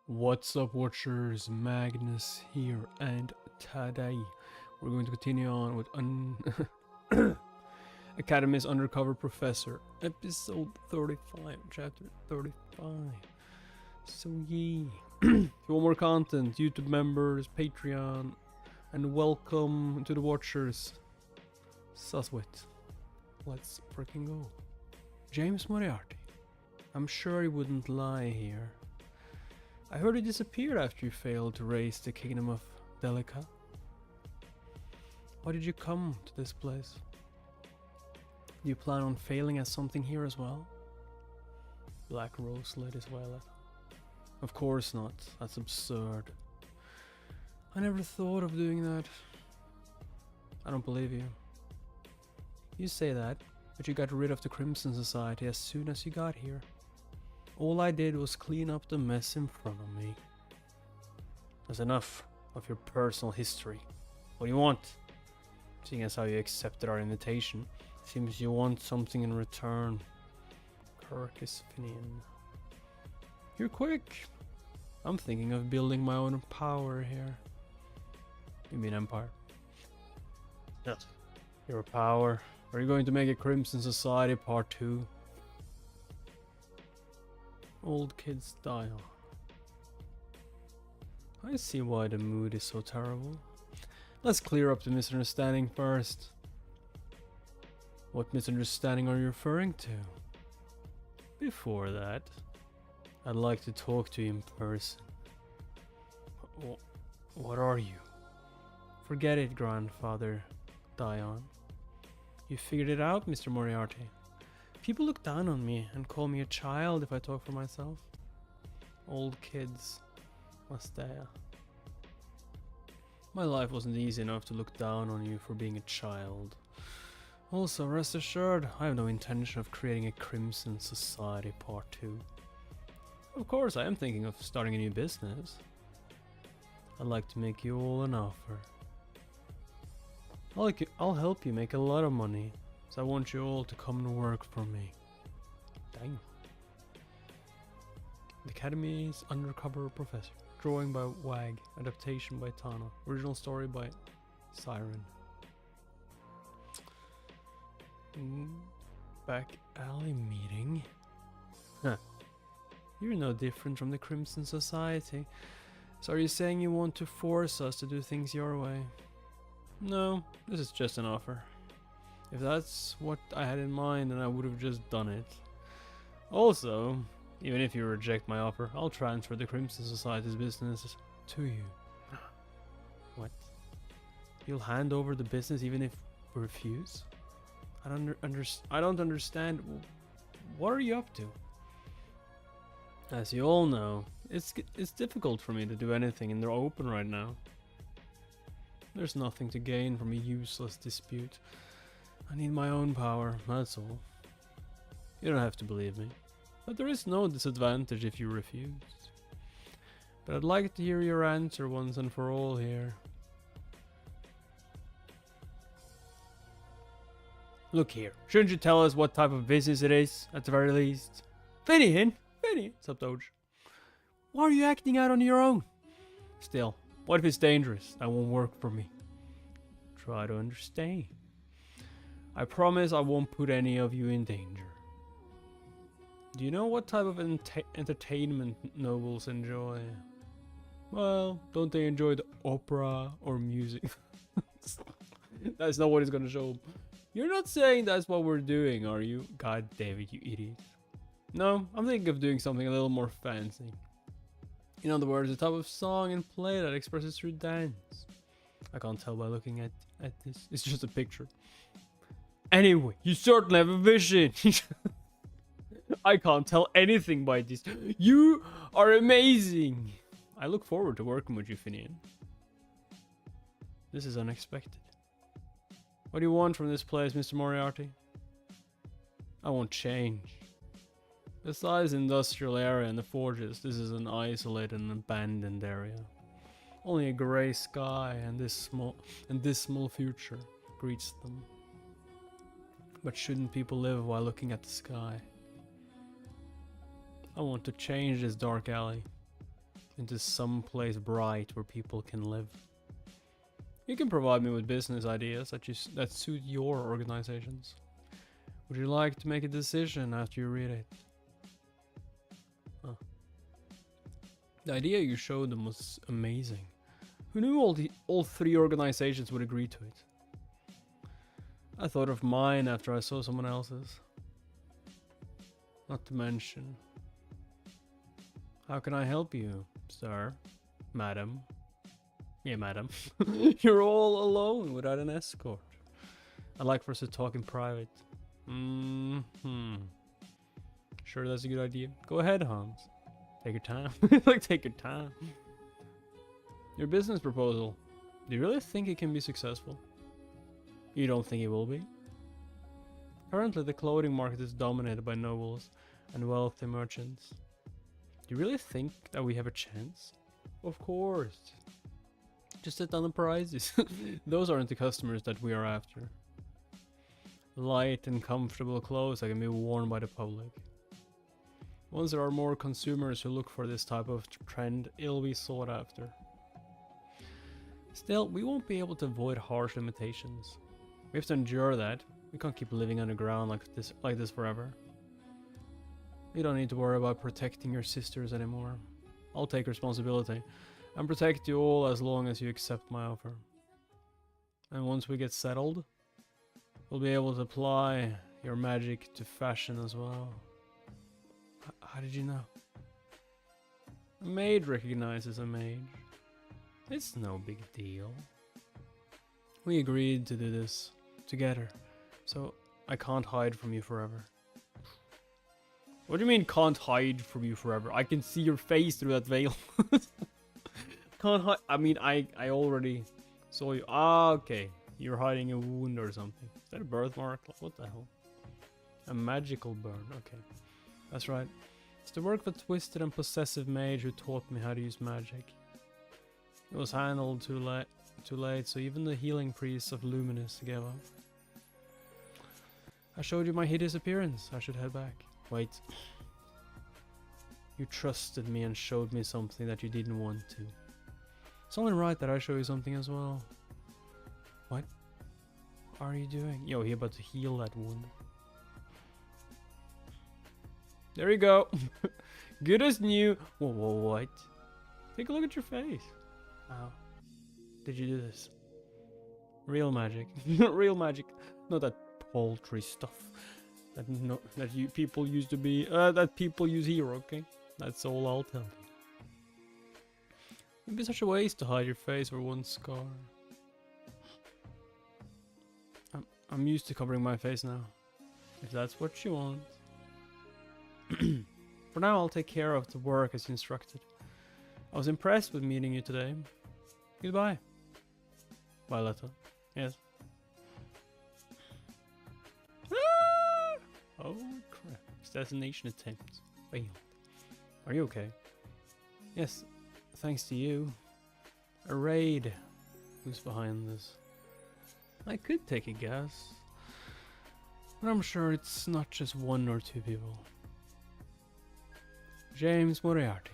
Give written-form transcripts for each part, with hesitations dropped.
What's up, watchers? Magnus here, and today we're going to continue on with Academy's Undercover Professor, episode 35, chapter 35. So yeah, if you want more content, YouTube members, Patreon, and welcome to the watchers. Suswit, let's freaking go. James Moriarty, I'm sure he wouldn't lie here. I heard you disappeared after you failed to raise the kingdom of Delica. Why did you come to this place? Do you plan on failing at something here as well? Black Rose lit his wallet. Of course not. That's absurd. I never thought of doing that. I don't believe you. You say that, but you got rid of the Crimson Society as soon as you got here. All I did was clean up the mess in front of me. That's enough of your personal history. What do you want? Seeing as how you accepted our invitation, seems you want something in return. Kirkus Finian. You're quick. I'm thinking of building my own power here. You mean empire? Yes. Your power. Are you going to make a Crimson Society Part 2? Old kids die on. I see why the mood is so terrible. Let's clear up the misunderstanding first. What misunderstanding are you referring to? Before that, I'd like to talk to you in person. What are you? Forget it, Grandfather Dion. You figured it out, Mr. Moriarty. People look down on me and call me a child if I talk for myself. Old kids. Mastea. My life wasn't easy enough to look down on you for being a child. Also, rest assured, I have no intention of creating a Crimson Society Part 2. Of course, I am thinking of starting a new business. I'd like to make you all an offer. I'll help you make a lot of money. So I want you all to come and work for me. Dang. The Academy's Undercover Professor. Drawing by Wag. Adaptation by Tana. Original story by Siren. Back alley meeting. Huh. You're no different from the Crimson Society. So are you saying you want to force us to do things your way? No, this is just an offer. If that's what I had in mind, then I would have just done it. Also, even if you reject my offer, I'll transfer the Crimson Society's business to you. What? You'll hand over the business even if we refuse? I don't understand. What are you up to? As you all know, it's difficult for me to do anything in the open right now. There's nothing to gain from a useless dispute. I need my own power, that's all. You don't have to believe me, but there is no disadvantage if you refuse. But I'd like to hear your answer once and for all here. Look here, shouldn't you tell us what type of business it is, at the very least? Finian, Subdoge. Why are you acting out on your own? Still, what if it's dangerous? That won't work for me. Try to understand. I promise I won't put any of you in danger. Do you know what type of entertainment nobles enjoy? Well, don't they enjoy the opera or music? That's not what it's gonna show. You're not saying that's what we're doing, are you? God damn it, you idiot. No, I'm thinking of doing something a little more fancy. In other words, a type of song and play that expresses through dance. I can't tell by looking at this. It's just a picture. Anyway, you certainly have a vision. I can't tell anything by this. You are amazing. I look forward to working with you, Finian. This is unexpected. What do you want from this place, Mr. Moriarty? I want change. Besides the industrial area and the forges, this is an isolated and abandoned area. Only a grey sky and this small future greets them. But shouldn't people live while looking at the sky? I want to change this dark alley. into some place bright where people can live. You can provide me with business ideas that suit your organizations. Would you like to make a decision after you read it? Huh. The idea you showed them was amazing. Who knew all three organizations would agree to it? I thought of mine after I saw someone else's. Not to mention, how can I help you, sir? Madam? Yeah, madam. You're all alone without an escort. I'd like for us to talk in private. Sure, that's a good idea. Go ahead, Hans. Take your time. Like, take your time. Your business proposal. Do you really think it can be successful? You don't think it will be? Currently, the clothing market is dominated by nobles and wealthy merchants. Do you really think that we have a chance? Of course. Just set down the prices. Those aren't the customers that we are after. Light and comfortable clothes that can be worn by the public. Once there are more consumers who look for this type of trend, it'll be sought after. Still, we won't be able to avoid harsh limitations. We have to endure that. We can't keep living underground like this forever. You don't need to worry about protecting your sisters anymore. I'll take responsibility and protect you all as long as you accept my offer. And once we get settled, we'll be able to apply your magic to fashion as well. How did you know? A maid recognizes a maid. It's no big deal. We agreed to do this together, so I can't hide from you forever. What do you mean can't hide from you forever? I can see your face through that veil. Can't hide. I mean, I already saw you. Ah, okay. You're hiding a wound or something. Is that a birthmark? What the hell? A magical burn. Okay. That's right. It's the work of a twisted and possessive mage who taught me how to use magic. It was handled too late, so even the healing priests of Luminous gave up. I showed you my hideous appearance. I should head back. Wait. You trusted me and showed me something that you didn't want to. It's only right that I show you something as well. What are you doing? Yo, he about to heal that wound. There you go. Good as new. Whoa, what? Take a look at your face. How did you do this? Real magic. Real magic. Not that paltry stuff that people used to be that people use here, okay? That's all I'll tell you. It'd be such a waste to hide your face or one scar. I'm used to covering my face now. If that's what you want. For now, I'll take care of the work as instructed. I was impressed with meeting you today. Goodbye. Violetta. Yes. Oh crap. Assassination attempt. Failed. Are you okay? Yes, thanks to you. A raid. Who's behind this? I could take a guess. But I'm sure it's not just one or two people. James Moriarty.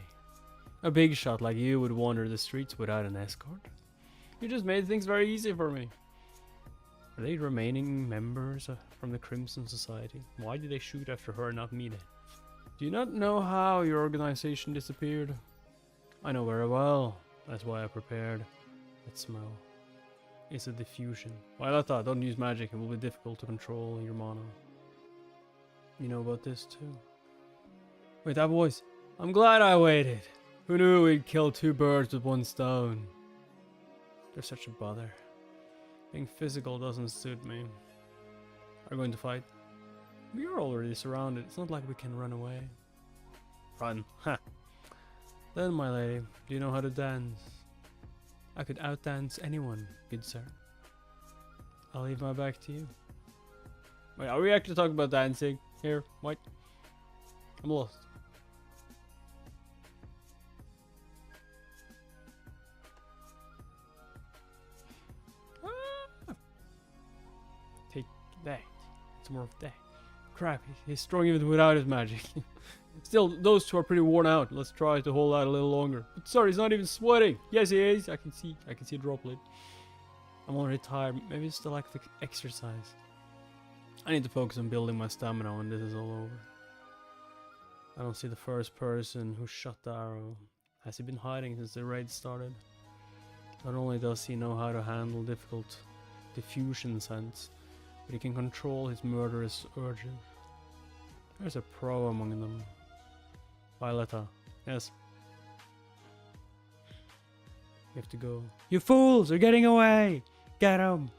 A big shot like you would wander the streets without an escort. You just made things very easy for me. Are they remaining members from the Crimson Society? Why did they shoot after her and not me then? Do you not know how your organization disappeared? I know very well. That's why I prepared. That smell. It's a diffusion. Well, I thought, don't use magic. It will be difficult to control your mana. You know about this too? Wait, that voice. I'm glad I waited. Who knew we'd kill two birds with one stone? They're such a bother. Being physical doesn't suit me. Are we going to fight? We are already surrounded. It's not like we can run away. Run. Ha. Then, my lady, do you know how to dance? I could outdance anyone, good sir. I'll leave my back to you. Wait, are we actually talking about dancing here? What? I'm lost. Take that. Some more of that. Crap, he's strong even without his magic. Still, those two are pretty worn out. Let's try to hold out a little longer. But sorry, he's not even sweating. Yes, he is. I can see a droplet. I'm already tired. Maybe it's the lack of exercise. I need to focus on building my stamina when this is all over. I don't see the first person who shot the arrow. Has he been hiding since the raid started? Not only does he know how to handle difficult diffusion scents, but he can control his murderous urges. There's a pro among them. Violetta. Yes. You have to go. You fools! They're getting away! Get them!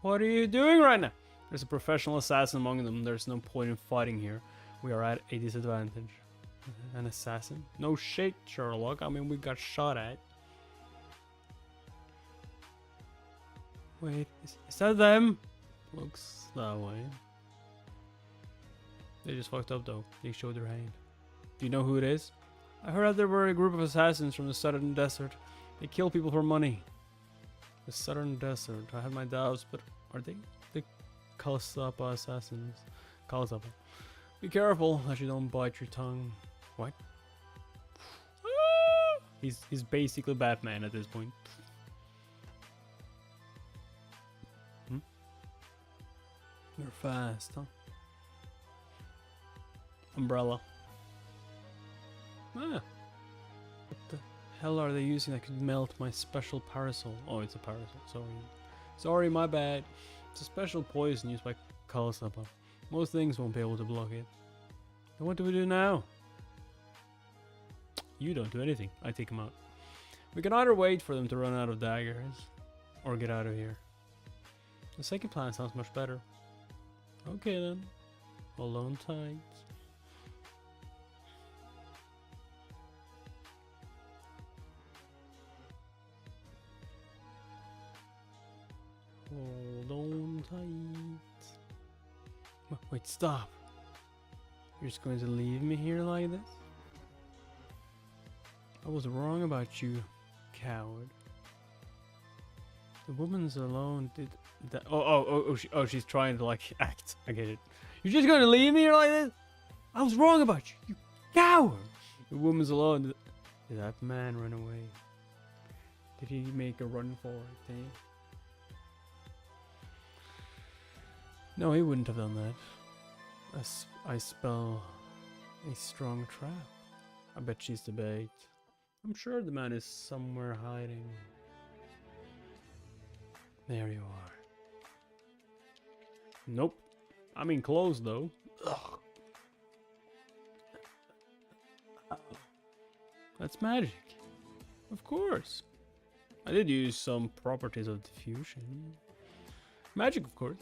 What are you doing right now? There's a professional assassin among them. There's no point in fighting here. We are at a disadvantage. An assassin? No shit, Sherlock. I mean, we got shot at. Wait, is that them? Looks that way. They just fucked up though. They showed their hand. Do you know who it is? I heard that there were a group of assassins from the southern desert. They kill people for money. The southern desert. I have my doubts, but are they the Kalsapa assassins? Kalsapa. Be careful that you don't bite your tongue. What? He's basically Batman at this point. You're fast, huh? Umbrella. What the hell are they using that could melt my special parasol? Oh, it's a parasol. Sorry, my bad. It's a special poison used by Kalsapa. Most things won't be able to block it. Then what do we do now? You don't do anything. I take him out. We can either wait for them to run out of daggers, or get out of here. The second plan sounds much better. Okay then. Hold on tight. Hold on tight. Wait, stop. You're just going to leave me here like this? I was wrong about you, coward. The woman's alone did that. She's trying to like act. I get it. You're just going to leave me here like this? I was wrong about you, you coward. The woman's alone. Did that man run away? Did he make a run for it, eh? No, he wouldn't have done that. I spell a strong trap. I bet she's the bait. I'm sure the man is somewhere hiding. There you are. Nope. I mean close though. Ugh. That's magic. Of course. I did use some properties of diffusion. Magic, of course.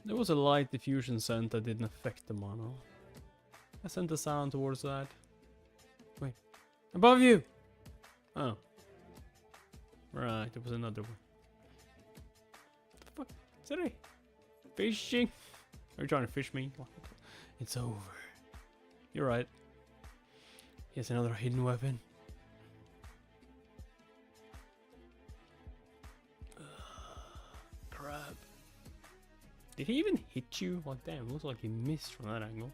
There was a light diffusion scent that didn't affect the mono. I sent a sound towards that. Wait. Above you! Oh. Right, there was another one. What the fuck? Is that a fishing? Are you trying to fish me? It's over. You're right. Here's another hidden weapon. Crap. Did he even hit you? Like, damn, looks like he missed from that angle.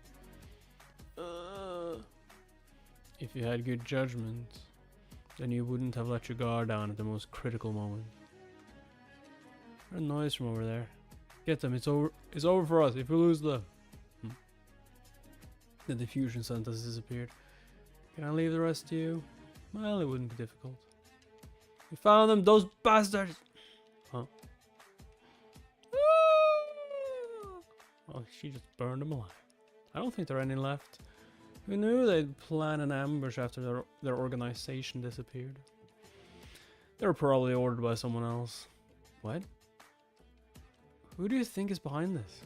If you had good judgment, then you wouldn't have let your guard down at the most critical moment. There's a noise from over there. Get them, it's over. It's over for us if we lose them. The diffusion scent has disappeared. Can I leave the rest to you? Well, it wouldn't be difficult. We found them, those bastards! Huh? Oh, she just burned them alive. I don't think there are any left. Who knew they'd plan an ambush after their organization disappeared? They were probably ordered by someone else. What? Who do you think is behind this?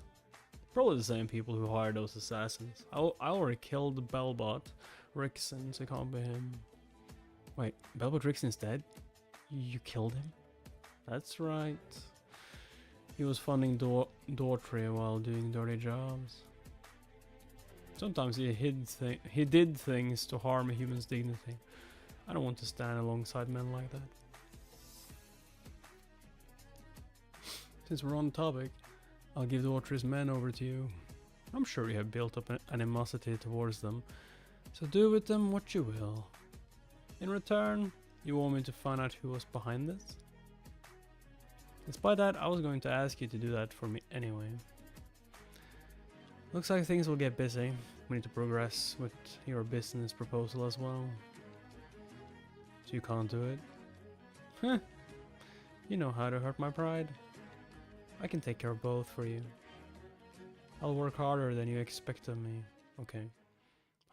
Probably the same people who hired those assassins. I already killed the Bellbot Rickson, so it can't be him. Wait, Bellbot Rickson's dead? You killed him? That's right. He was funding Daughtry while doing dirty jobs. Sometimes he did things to harm a human's dignity. I don't want to stand alongside men like that. Since we're on the topic, I'll give Daughtry's men over to you. I'm sure you have built up an animosity towards them, so do with them what you will. In return, you want me to find out who was behind this? Despite that, I was going to ask you to do that for me anyway. Looks like things will get busy. We need to progress with your business proposal as well. So you can't do it? Huh. You know how to hurt my pride. I can take care of both for you. I'll work harder than you expect of me. Okay.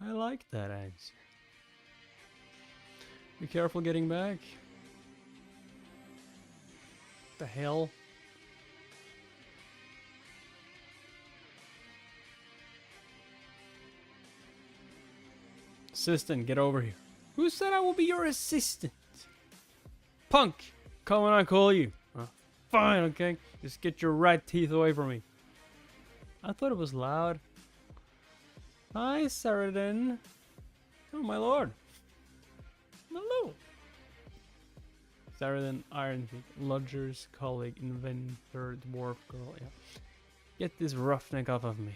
I like that answer. Be careful getting back. The hell? Assistant, get over here. Who said I will be your assistant? Punk! Come when I call you. Fine, okay? Just get your rat teeth away from me. I thought it was loud. Hi, Saradin. Oh, my lord. Hello. Saradin Ironfeet, Lodger's colleague, inventor, dwarf girl. Yeah. Get this roughneck off of me.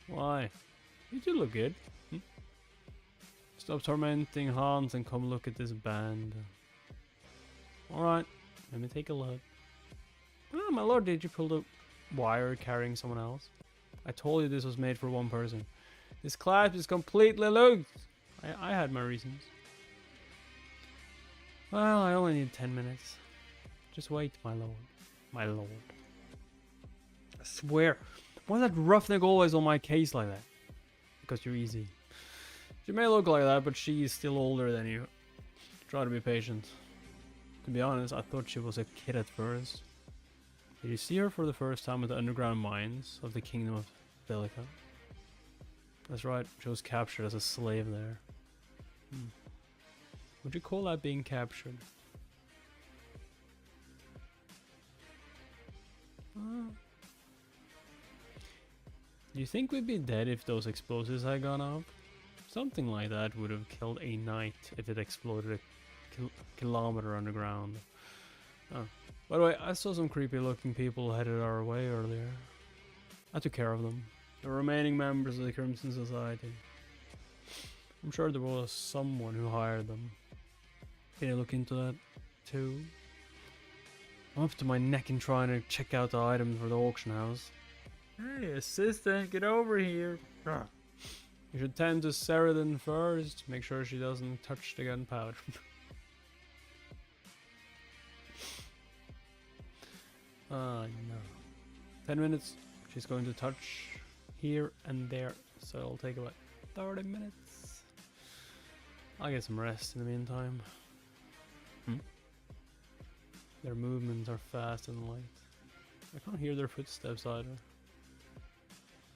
Why? You do look good. Stop tormenting Hans and come look at this band. Alright, let me take a look. Oh, my lord, did you pull the wire carrying someone else? I told you this was made for one person. This clasp is completely loose. I had my reasons. Well, I only need 10 minutes. Just wait, my lord. My lord. I swear. Why is that roughneck always on my case like that? Because you're easy. She may look like that, but she is still older than you. Try to be patient. To be honest, I thought she was a kid at first. Did you see her for the first time at the underground mines of the kingdom of Delica? That's right, she was captured as a slave there. Would you call that being captured? Do you think we'd be dead if those explosives had gone off? Something like that would have killed a knight if it exploded a kilometer underground. Oh. By the way, I saw some creepy looking people headed our way earlier. I took care of them. The remaining members of the Crimson Society. I'm sure there was someone who hired them. Can you look into that too? I'm up to my neck in trying to check out the items for the auction house. Hey, assistant, get over here. You should tend to Saradin first. Make sure she doesn't touch the gunpowder. No. 10 minutes. She's going to touch here and there. So it'll take about 30 minutes. I'll get some rest in the meantime. Their movements are fast and light. I can't hear their footsteps either.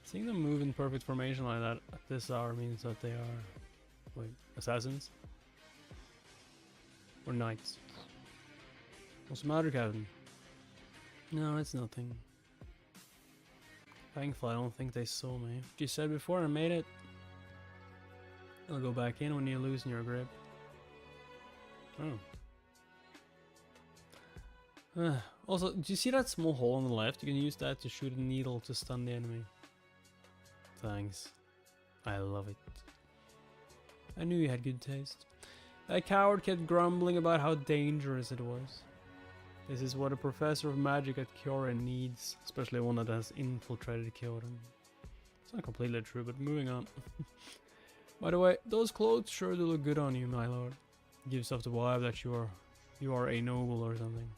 Seeing them move in perfect formation like that at this hour means that they are, wait, assassins? Or knights? What's the matter, Captain? No, it's nothing. Thankfully, I don't think they saw me. You said before I made it. I'll go back in when you loosen your grip. Oh. Also, do you see that small hole on the left? You can use that to shoot a needle to stun the enemy. Thanks. I love it. I knew you had good taste. That coward kept grumbling about how dangerous it was. This is what a professor of magic at Kyoren needs, especially one that has infiltrated Kyoren. It's not completely true, but moving on. By the way, those clothes sure do look good on you, my lord. Gives off the vibe that you are a noble or something.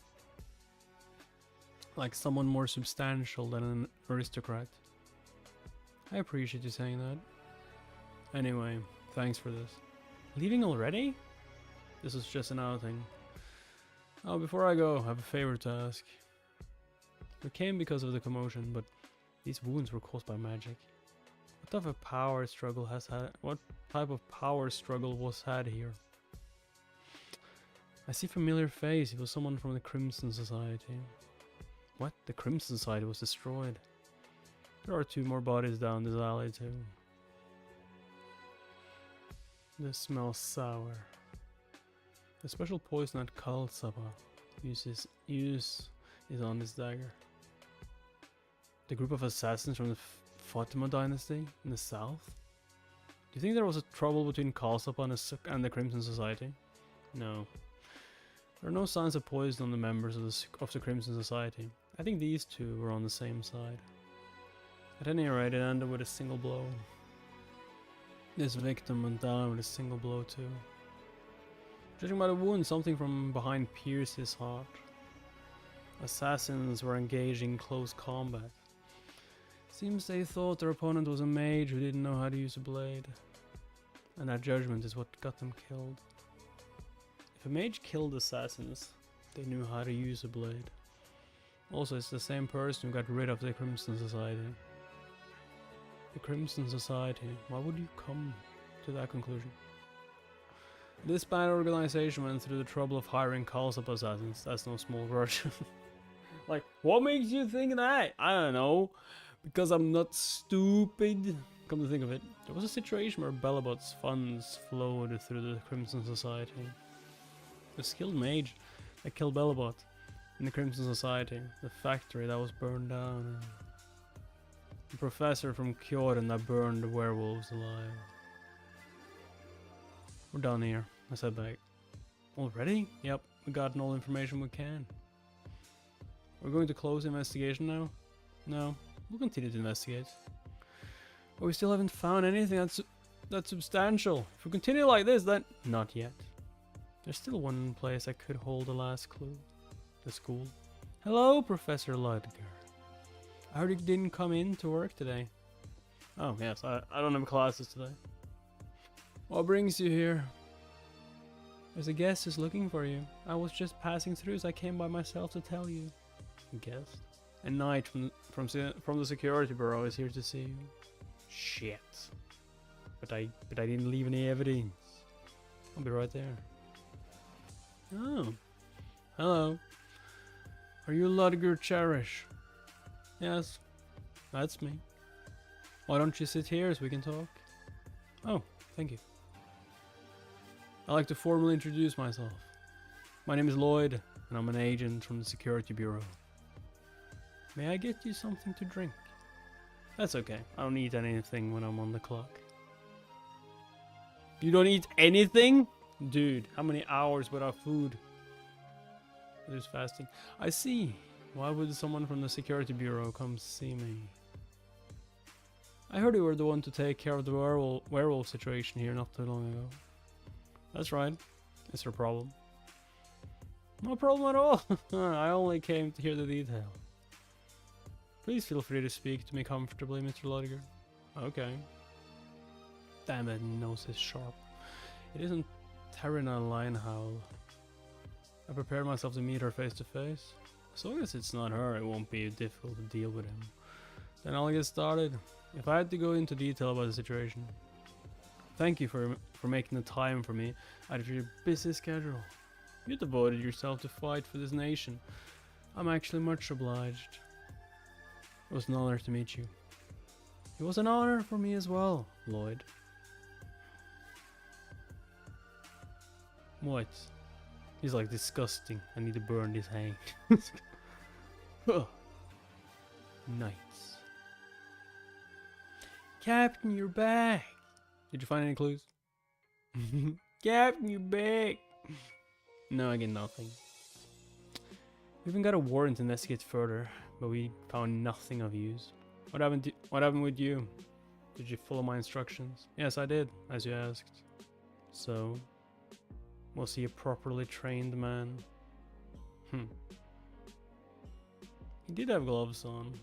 Like someone more substantial than an aristocrat. I appreciate you saying that. Anyway, thanks for this. Leaving already? This is just an outing. Oh, before I go, I have a favor to ask. We came because of the commotion, but these wounds were caused by magic. What type of power struggle was had here? I see a familiar face. It was someone from the Crimson Society. What? The Crimson Society was destroyed. There are 2 more bodies down this alley too. This smells sour. The special poison that Kalsaba is on this dagger. The group of assassins from the Fatima dynasty in the south? Do you think there was a trouble between Kalsop and the Crimson Society? No. There are no signs of poison on the members of the Crimson Society. I think these two were on the same side. At any rate, it ended with a single blow. This victim went down with a single blow too. Judging by the wound, something from behind pierced his heart. Assassins were engaging in close combat. Seems they thought their opponent was a mage who didn't know how to use a blade. And that judgment is what got them killed. If a mage killed assassins, they knew how to use a blade. Also, it's the same person who got rid of the Crimson Society. The Crimson Society, why would you come to that conclusion? This bad organization went through the trouble of hiring Kalsop assassins. That's no small grudge. Like, what makes you think that? I don't know. Because I'm not stupid. Come to think of it, there was a situation where Belabot's funds flowed through the Crimson Society. The skilled mage that killed Belabot in the Crimson Society, the factory that was burned down, the professor from Kyoto that burned the werewolves alive. We're done here, I said back. Already? Yep, we gotten all the information we can. We're going to close the investigation now? No, we'll continue to investigate. But we still haven't found anything that's substantial. If we continue like this, then... Not yet. There's still one place that could hold the last clue. The school. Hello, Professor Ludger. I heard you didn't come in to work today. Oh, yes, I don't have classes today. What brings you here? There's a guest who's looking for you. I was just passing through, so I came by myself to tell you. A guest? A knight from the security bureau is here to see you. Shit. But I didn't leave any evidence. I'll be right there. Oh. Hello. Are you Ludger Cherish? Yes. That's me. Why don't you sit here so we can talk? Oh, thank you. I'd like to formally introduce myself. My name is Lloyd, and I'm an agent from the Security Bureau. May I get you something to drink? That's okay. I don't eat anything when I'm on the clock. You don't eat anything? Dude, how many hours without food? There's fasting. I see. Why would someone from the Security Bureau come see me? I heard you were the one to take care of the werewolf situation here not too long ago. That's right. Is there a problem? No problem at all. I only came to hear the detail. Please feel free to speak to me comfortably, Mr. Ludger. Okay. Damn it, nose is sharp. It isn't Terina Linehowl. I prepared myself to meet her face to face. As long as it's not her, it won't be difficult to deal with him. Then I'll get started. If I had to go into detail about the situation. Thank you for making the time for me out of your busy schedule. You devoted yourself to fight for this nation. I'm actually much obliged. It was an honor to meet you. It was an honor for me as well, Lloyd. What? He's like disgusting. I need to burn this hang. Nice. Captain, you're back. Did you find any clues? Captain, you're back. No, I get nothing. We even got a warrant to investigate further, but we found nothing of use. What happened with you? Did you follow my instructions? Yes, I did, as you asked. So, was he a properly trained man? He did have gloves on.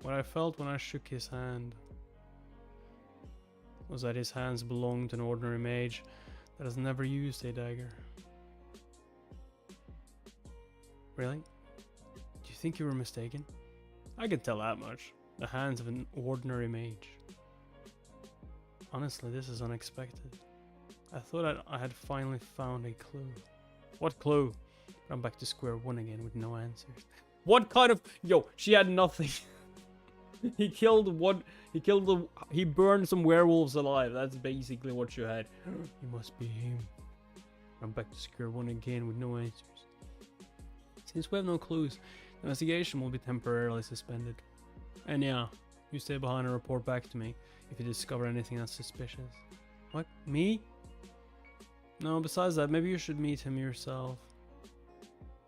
What I felt when I shook his hand was that his hands belonged to an ordinary mage that has never used a dagger. Really? Do you think you were mistaken? I can tell that much. The hands of an ordinary mage. Honestly, this is unexpected. I thought I had finally found a clue. What clue? I'm back to square one again with no answers. What kind of... Yo, she had nothing. He burned some werewolves alive. That's basically what you had. It must be him. I'm back to square one again with no answers. Since we have no clues, the investigation will be temporarily suspended. And yeah, You stay behind and report back to me if you discover anything that's suspicious. What? Me? No, besides that, maybe you should meet him yourself.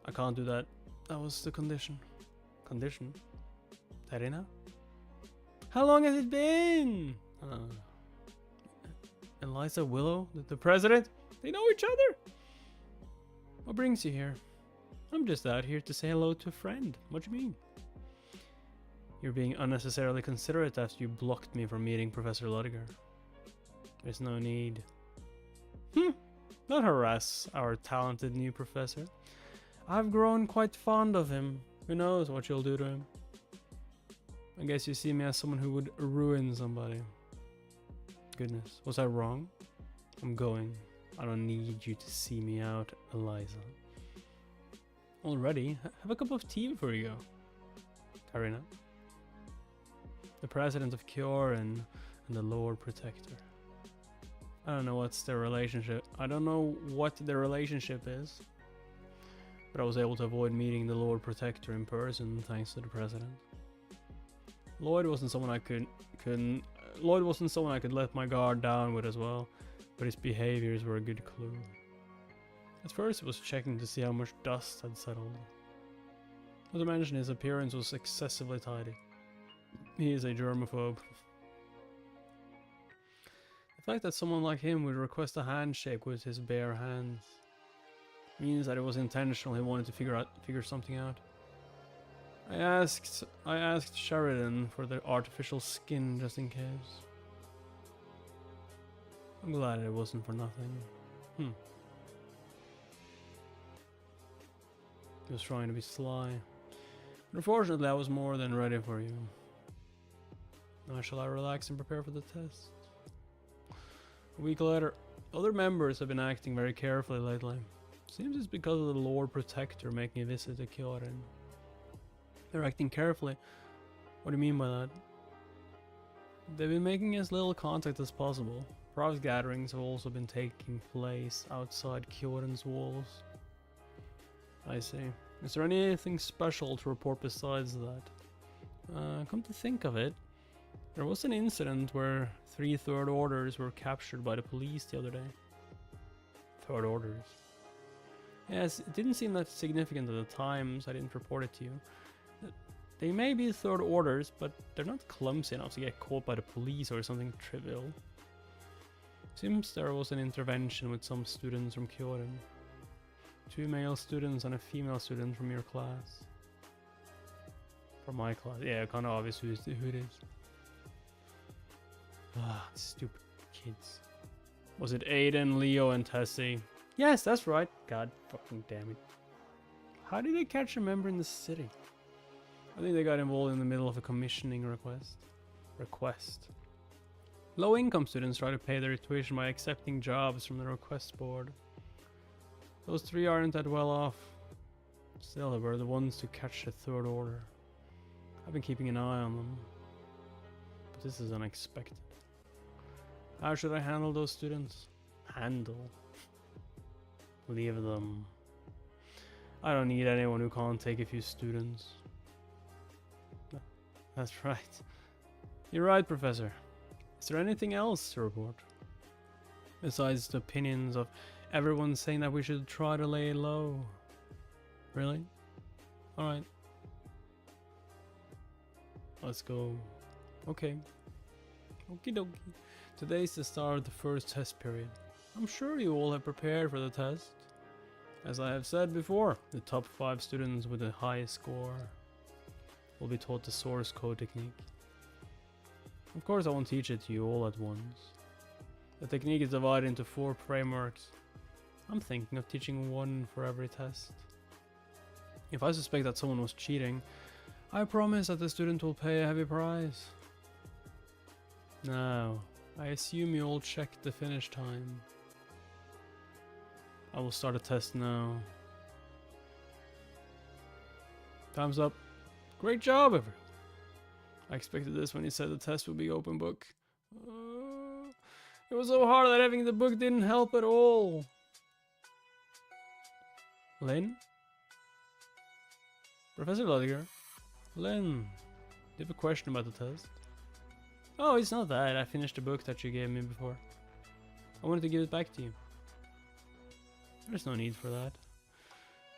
I can't do that. That was the condition. Condition? Tarina? How long has it been? Eliza, Willow, the president? They know each other? What brings you here? I'm just out here to say hello to a friend. What do you mean? You're being unnecessarily considerate after you blocked me from meeting Professor Ludiger. There's no need. Don't harass our talented new professor. I've grown quite fond of him. Who knows what you'll do to him? I guess you see me as someone who would ruin somebody. Goodness, was I wrong? I'm going. I don't need you to see me out, Eliza. Already? Have a cup of tea before you go. Tarina. The president of Kyoran and the Lord Protector. I don't know what's their relationship. I don't know what their relationship is. But I was able to avoid meeting the Lord Protector in person thanks to the president. Lloyd wasn't someone I could let my guard down with as well, but his behaviors were a good clue. At first it was checking to see how much dust had settled. Not to mention his appearance was excessively tidy. He is a germaphobe. The fact that someone like him would request a handshake with his bare hands means that it was intentional. He wanted to figure something out. I asked Sheridan for the artificial skin just in case. I'm glad it wasn't for nothing. He was trying to be sly. But unfortunately, I was more than ready for you. Now shall I relax and prepare for the test? A week later, other members have been acting very carefully lately. Seems it's because of the Lord Protector making a visit to Kyoran. They're acting carefully. What do you mean by that? They've been making as little contact as possible. Private gatherings have also been taking place outside Kyoran's walls. I see. Is there anything special to report besides that? Come to think of it, there was an incident where 3 Third Orders were captured by the police the other day. Third Orders? Yes, it didn't seem that significant at the time, so I didn't report it to you. They may be Third Orders, but they're not clumsy enough to get caught by the police or something trivial. Seems there was an intervention with some students from Kyoran. 2 male students and a female student from your class. From my class. Yeah, kind of obvious who it is. Ah, stupid kids. Was it Aiden, Leo, and Tessie? Yes, that's right. God fucking damn it. How did they catch a member in the city? I think they got involved in the middle of a commissioning request. Low-income students try to pay their tuition by accepting jobs from the request board. Those 3 aren't that well off. Still, they were the ones to catch the Third Order. I've been keeping an eye on them. But this is unexpected. How should I handle those students? Handle? Leave them. I don't need anyone who can't take a few students. That's right. You're right, Professor. Is there anything else to report? Besides the opinions of everyone saying that we should try to lay low. Really? Alright. Let's go. Okay. Okie dokie. Today's the start of the first test period. I'm sure you all have prepared for the test. As I have said before, the top 5 students with the highest score will be taught the source code technique. Of course I won't teach it to you all at once. The technique is divided into 4 frameworks. I'm thinking of teaching one for every test. If I suspect that someone was cheating, I promise that the student will pay a heavy price. Now, I assume you all checked the finish time. I will start a test now. Time's up. Great job, everyone. I expected this when he said the test would be open book. It was so hard that having the book didn't help at all. Lynn? Professor Ludiger? Lynn, do you have a question about the test? Oh, it's not that. I finished the book that you gave me before. I wanted to give it back to you. There's no need for that.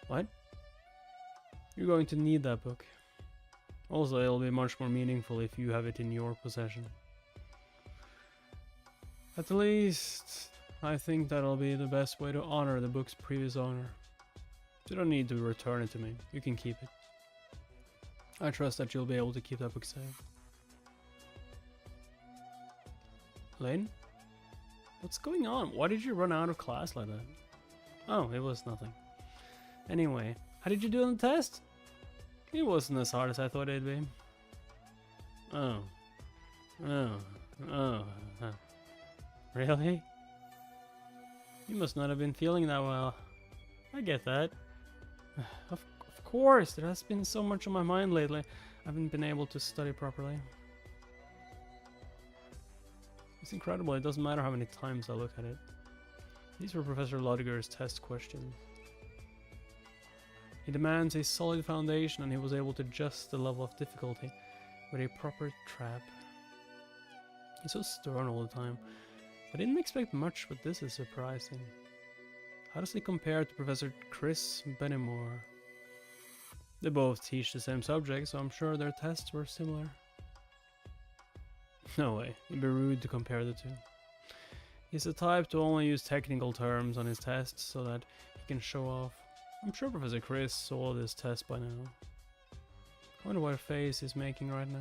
What? You're going to need that book. Also, it'll be much more meaningful if you have it in your possession. At least, I think that'll be the best way to honor the book's previous owner. You don't need to return it to me. You can keep it. I trust that you'll be able to keep that book safe. Lane? What's going on? Why did you run out of class like that? Oh, it was nothing. Anyway, how did you do on the test? It wasn't as hard as I thought it'd be. Oh. Really? You must not have been feeling that well. I get that. Of course, there has been so much on my mind lately. I haven't been able to study properly. It's incredible, it doesn't matter how many times I look at it. These were Professor Lodiger's test questions. He demands a solid foundation, and he was able to adjust the level of difficulty with a proper trap. He's so stern all the time. I didn't expect much, but this is surprising. How does he compare to Professor Chris Bennymore? They both teach the same subject, so I'm sure their tests were similar. No way, it'd be rude to compare the two. He's the type to only use technical terms on his tests so that he can show off. I'm sure Professor Chris saw this test by now. I wonder what face he's making right now.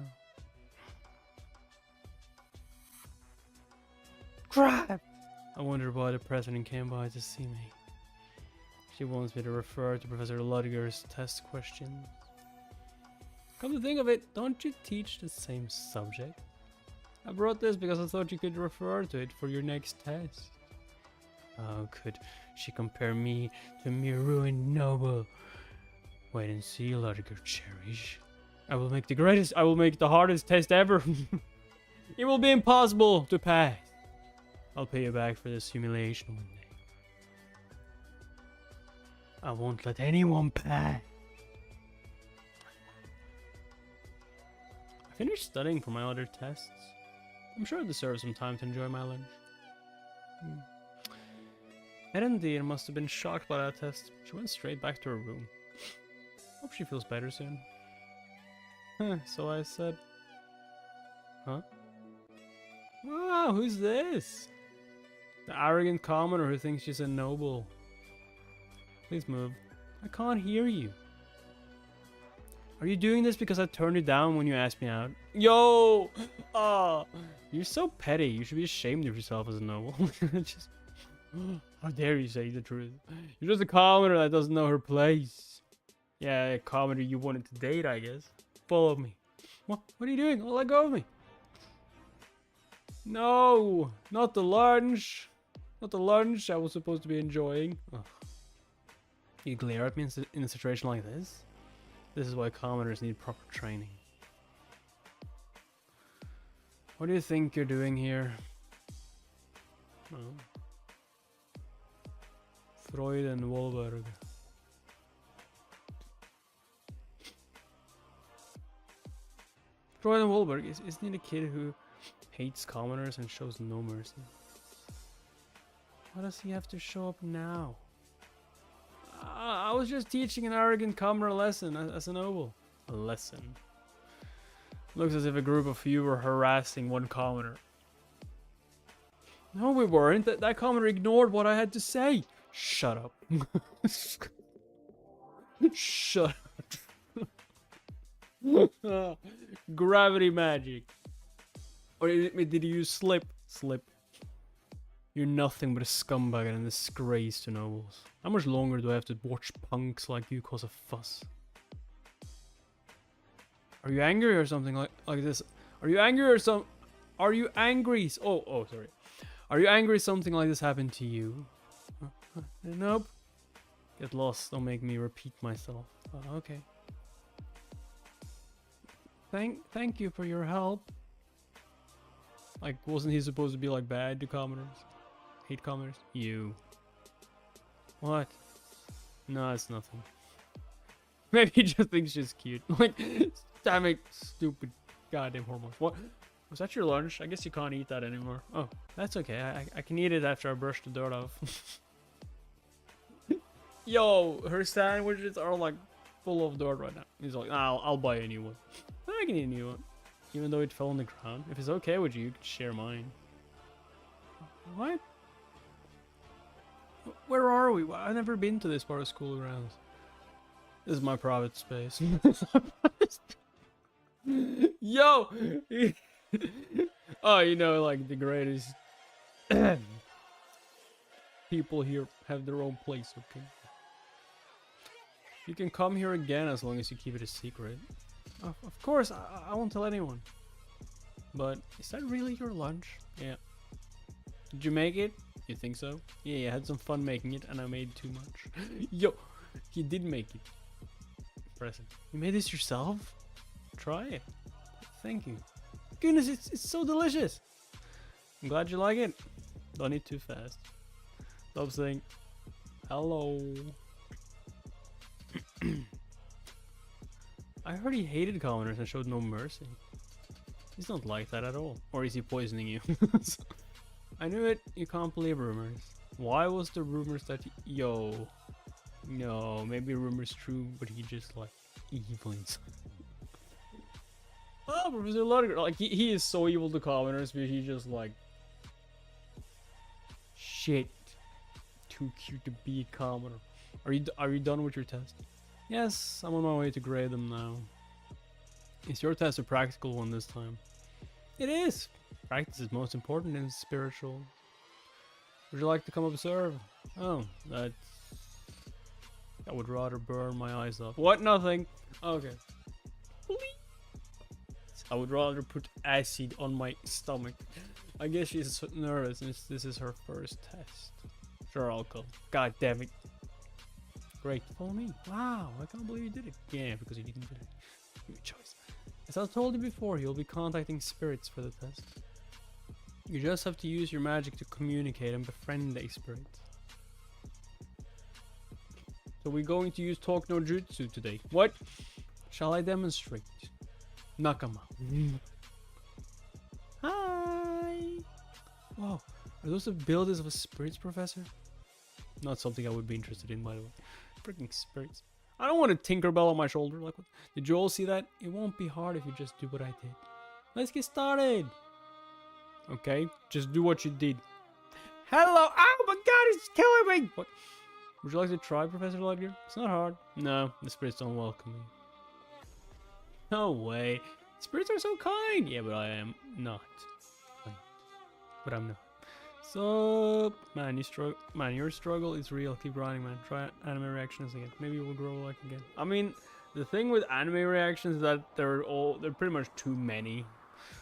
Crap! I wonder why the president came by to see me. She wants me to refer to Professor Lodiger's test questions. Come to think of it, don't you teach the same subject? I brought this because I thought you could refer to it for your next test. How could she compare me to a mere ruined noble? Wait and see, Lodiger Cherish. I will make the hardest test ever. It will be impossible to pass. I'll pay you back for this humiliation one day. I won't let anyone pass. I finished studying for my other tests. I'm sure I deserve some time to enjoy my lunch. Erendir must have been shocked by that test. She went straight back to her room. Hope she feels better soon. So I said. Huh? Wow, who's this? The arrogant commoner who thinks she's a noble. Please move. I can't hear you. Are you doing this because I turned you down when you asked me out? Yo! Oh, you're so petty. You should be ashamed of yourself as a noble. Just, how dare you say the truth? You're just a commoner that doesn't know her place. Yeah, a commoner you wanted to date, I guess. Follow me. What are you doing? Oh, let go of me. No, not the lunch. Not the lunch I was supposed to be enjoying. Ugh. You glare at me in a situation like this? This is why commoners need proper training. What do you think you're doing here? Oh. Freud and Wahlberg. Freud and Wahlberg, isn't he the kid who hates commoners and shows no mercy? Why does he have to show up now? I was just teaching an arrogant commoner a lesson as a noble. A lesson. Looks as if a group of you were harassing one commoner. No, we weren't. That commoner ignored what I had to say. Shut up. Shut up. Gravity magic. Or did you use slip? Slip. You're nothing but a scumbag and a disgrace to nobles. How much longer do I have to watch punks like you cause a fuss? Are you angry or something like this? Are you angry or some? Are you angry? Oh, sorry. Are you angry something like this happened to you? Nope. Get lost. Don't make me repeat myself. Okay. Thank you for your help. Like, wasn't he supposed to be like bad to commoners? Hate commoners? You. What? No, it's nothing. Maybe he just thinks she's cute. Like, damn it, stupid goddamn hormones. What? Was that your lunch? I guess you can't eat that anymore. Oh, that's okay. I can eat it after I brush the dirt off. Yo, her sandwiches are like full of dirt right now. He's like, I'll buy a new one. I can eat a new one. Even though it fell on the ground. If it's okay with you, you can share mine. What? Where are we? I've never been to this part of school grounds. This is my private space. Yo! Oh, you know, like the greatest people here have their own place, okay? You can come here again as long as you keep it a secret. Of course, I won't tell anyone. But is that really your lunch? Yeah. Did you make it? You think so? Yeah, I had some fun making it and I made too much. Yo, he did make it. Impressive. You made this yourself? Try it. Thank you. Goodness, it's so delicious. I'm glad you like it. Don't eat too fast. Stop saying hello. I heard he hated commoners and showed no mercy. He's not like that at all. Or is he poisoning you? I knew it. You can't believe rumors. Why was the rumors that yo? No, maybe rumors true, but he just like evil inside. Oh, Professor Ludger, like he is so evil to commoners, but he just like shit. Too cute to be a commoner. Are you done with your test? Yes, I'm on my way to grade them now. Is your test a practical one this time? It is. Practice is most important in spiritual. Would you like to come observe? Oh, I would rather burn my eyes off. What? Nothing. Okay. I would rather put acid on my stomach. I guess she's nervous and this is her first test. Sure, I'll come. God damn it. Great. Follow me. Wow, I can't believe you did it. Yeah, because you didn't do it. Give me a choice. As I told you before, you'll be contacting spirits for the test. You just have to use your magic to communicate and befriend a spirit. So we're going to use talk no jutsu today. What? Shall I demonstrate? Nakama. Hi! Wow, are those the abilities of a spirits professor? Not something I would be interested in, by the way. Freaking spirits. I don't want a Tinkerbell on my shoulder. Like, what? Did you all see that? It won't be hard if you just do what I did. Let's get started. Okay, just do what you did. Hello! Oh my god, it's killing me! What? Would you like to try, Professor Ludger? It's not hard. No, the spirits don't welcome me. No way. Spirits are so kind. Yeah, but I am not kind. But I'm not. So, man, your struggle is real. Keep grinding, man. Try anime reactions again. Maybe you will grow like again. I mean, the thing with anime reactions is that they're pretty much too many.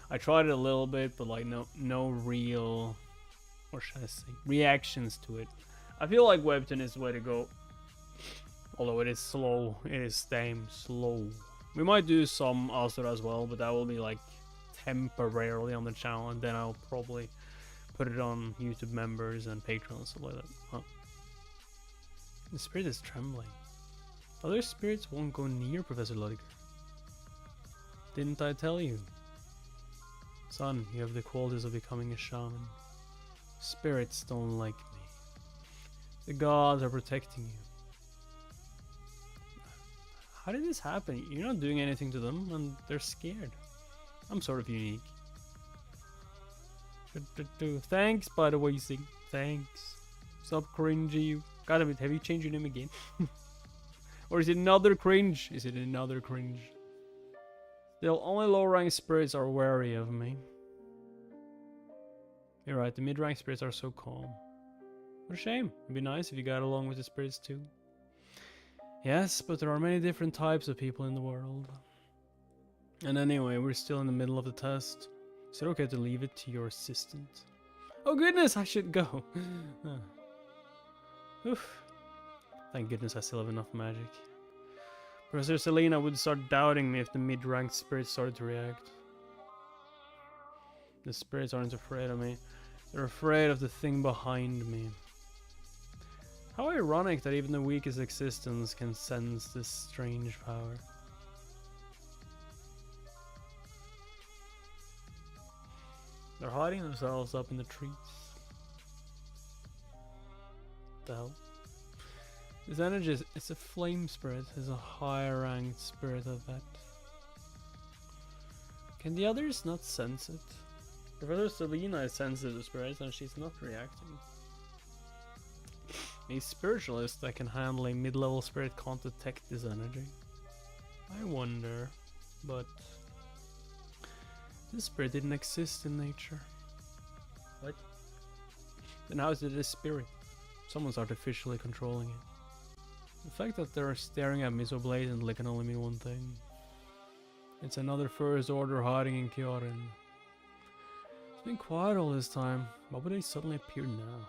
I tried it a little bit, but like no real, what should I say, reactions to it. I feel like webtoon is the way to go. Although it is slow, it is damn slow. We might do some Asura as well, but that will be like temporarily on the channel, and then I'll probably put it on YouTube members and Patreon and stuff like that. Huh. The spirit is trembling. Other spirits won't go near Professor Ludger. Didn't I tell you? Son, you have the qualities of becoming a shaman. Spirits don't like me. The gods are protecting you. How did this happen? You're not doing anything to them, and they're scared. I'm sort of unique. Thanks, by the way, Sig. Thanks. Stop cringy. God damn it, have you changed your name again? Or is it another cringe? Is it another cringe? Still, only low-rank spirits are wary of me. You're right, the mid-rank spirits are so calm. What a shame. It'd be nice if you got along with the spirits too. Yes, but there are many different types of people in the world. And anyway, we're still in the middle of the test. Is it okay to leave it to your assistant? Oh goodness, I should go. Oof. Thank goodness I still have enough magic. Professor Selena would start doubting me if the mid-ranked spirits started to react. The spirits aren't afraid of me. They're afraid of the thing behind me. How ironic that even the weakest existence can sense this strange power. They're hiding themselves up in the trees. The hell? This energy is, it's a flame spirit. It's a higher ranked spirit of that. Can the others not sense it? Professor Selena is sensitive to spirits and she's not reacting. A spiritualist that can handle a mid-level spirit can't detect this energy. I wonder, but this spirit didn't exist in nature. What? Then how is it a spirit? Someone's artificially controlling it. The fact that they're staring at me so blatantly can only mean one thing. It's another first order hiding in Kyorin. It's been quiet all this time. Why would they suddenly appear now?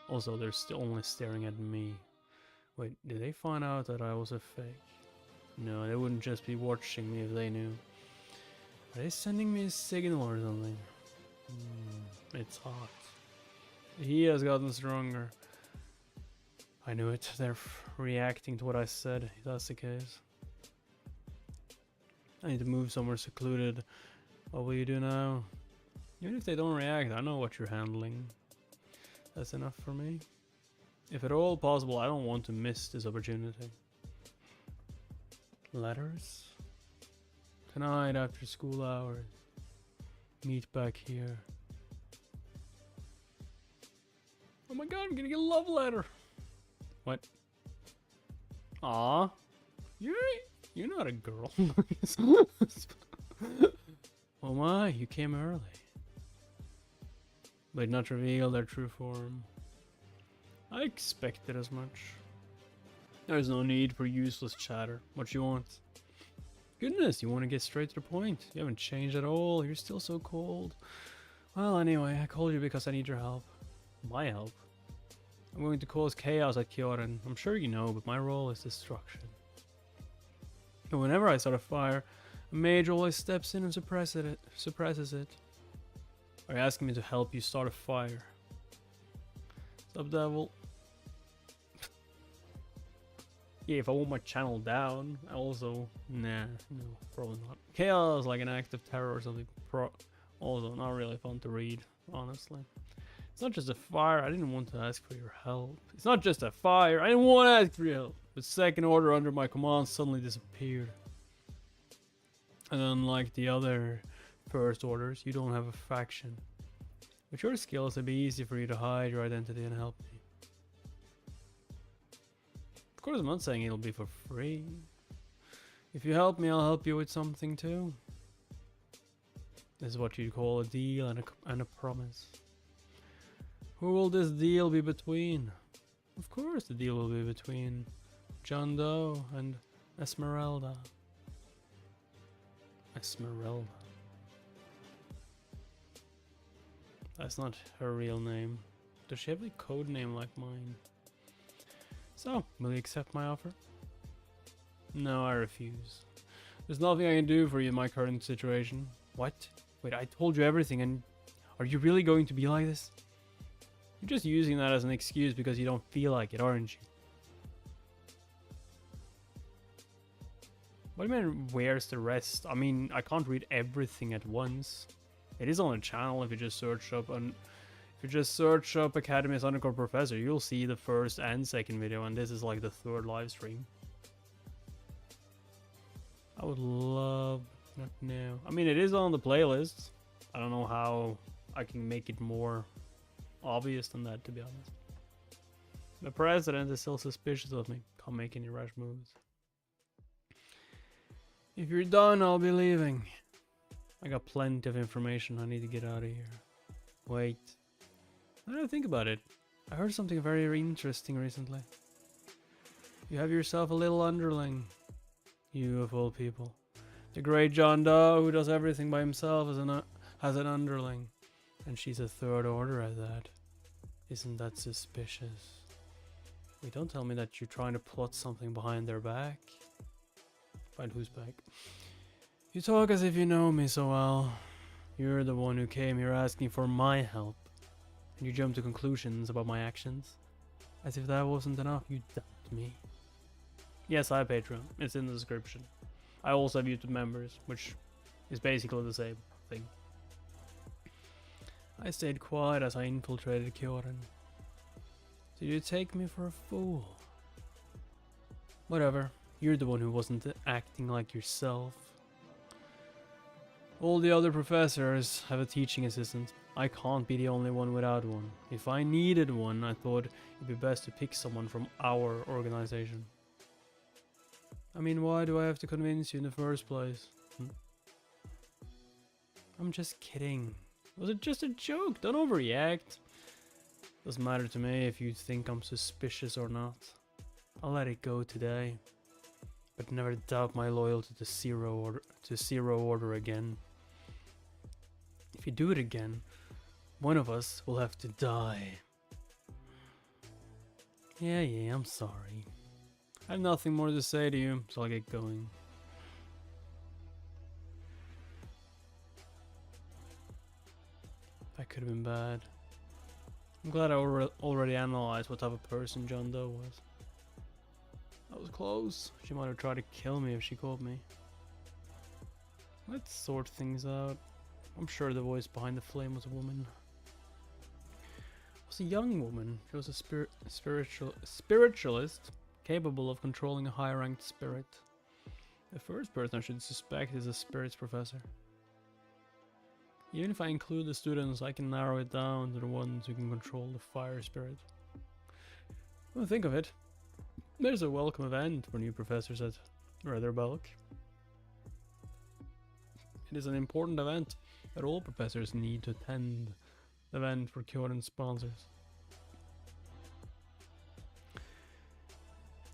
Also, they're still only staring at me. Wait, did they find out that I was a fake? No, they wouldn't just be watching me if they knew. Are they sending me a signal or something? It's hot. He has gotten stronger. I knew it. They're reacting to what I said, if that's the case. I need to move somewhere secluded. What will you do now? Even if they don't react, I know what you're handling. That's enough for me. If at all possible, I don't want to miss this opportunity. Letters? Tonight after school hours. Meet back here. Oh my god, I'm getting a love letter! What? Aw. You're not a girl. Oh my, you came early. But not reveal their true form. I expected as much. There's no need for useless chatter. What you want? Goodness, you want to get straight to the point. You haven't changed at all. You're still so cold. Well, anyway, I called you because I need your help. My help? I'm going to cause chaos at Kyorin. I'm sure you know, but my role is destruction. And whenever I start a fire, a mage always steps in and suppresses it. Are you asking me to help you start a fire? Sup, devil? Yeah, if I want my channel down, I also... Nah, no, probably not. Chaos, like an act of terror or something. Also, not really fun to read, honestly. It's not just a fire, I didn't want to ask for your help. It's not just a fire, I didn't want to ask for your help. But second order under my command suddenly disappeared. And unlike the other first orders, you don't have a faction. With your skills, it'd be easy for you to hide your identity and help me. Of course, I'm not saying it'll be for free. If you help me, I'll help you with something too. This is what you call a deal and a promise. Who will this deal be between? Of course the deal will be between John Doe and Esmeralda. Esmeralda. That's not her real name. Does she have a code name like mine? So, will you accept my offer? No, I refuse. There's nothing I can do for you in my current situation. What? Wait, I told you everything and... Are you really going to be like this? You're just using that as an excuse because you don't feel like it, aren't you? What do you mean, where's the rest? I mean, I can't read everything at once. It is on the channel if you just search up Academy's Undercover Professor, you'll see the first and second video, and this is like the third live stream. I would love... not now. I mean, it is on the playlist. I don't know how I can make it more obvious than that, to be honest. The president is still suspicious of me. Can't make any rash moves. If you're done, I'll be leaving. I got plenty of information. I need to get out of here. Wait. Now that I think about it, I heard something very interesting recently. You have yourself a little underling. You of all people. The great John Doe, who does everything by himself, has an underling. And she's a third order at that. Isn't that suspicious? Wait, don't tell me that you're trying to plot something behind their back. Behind whose back? You talk as if you know me so well. You're the one who came here asking for my help. And you jump to conclusions about my actions. As if that wasn't enough, you doubt me. Yes, I have Patreon. It's in the description. I also have YouTube members, which is basically the same thing. I stayed quiet as I infiltrated Kyoren. Did you take me for a fool? Whatever, you're the one who wasn't acting like yourself. All the other professors have a teaching assistant. I can't be the only one without one. If I needed one, I thought it'd be best to pick someone from our organization. I mean, why do I have to convince you in the first place? I'm just kidding. Was it just a joke? Don't overreact. Doesn't matter to me if you think I'm suspicious or not. I'll let it go today. But never doubt my loyalty to Zero Order again. If you do it again, one of us will have to die. Yeah, I'm sorry. I have nothing more to say to you, so I'll get going. That could have been bad. I'm glad I already analyzed what type of person John Doe was. That was close. She might have tried to kill me if she caught me. Let's sort things out. I'm sure the voice behind the flame was a woman. It was a young woman. She was a spiritualist, capable of controlling a high-ranked spirit. The first person I should suspect is a spirits professor. Even if I include the students, I can narrow it down to the ones who can control the fire spirit. Well, think of it. There's a welcome event for new professors at Rather Bulk. It is an important event that all professors need to attend. The event for Kyoren sponsors.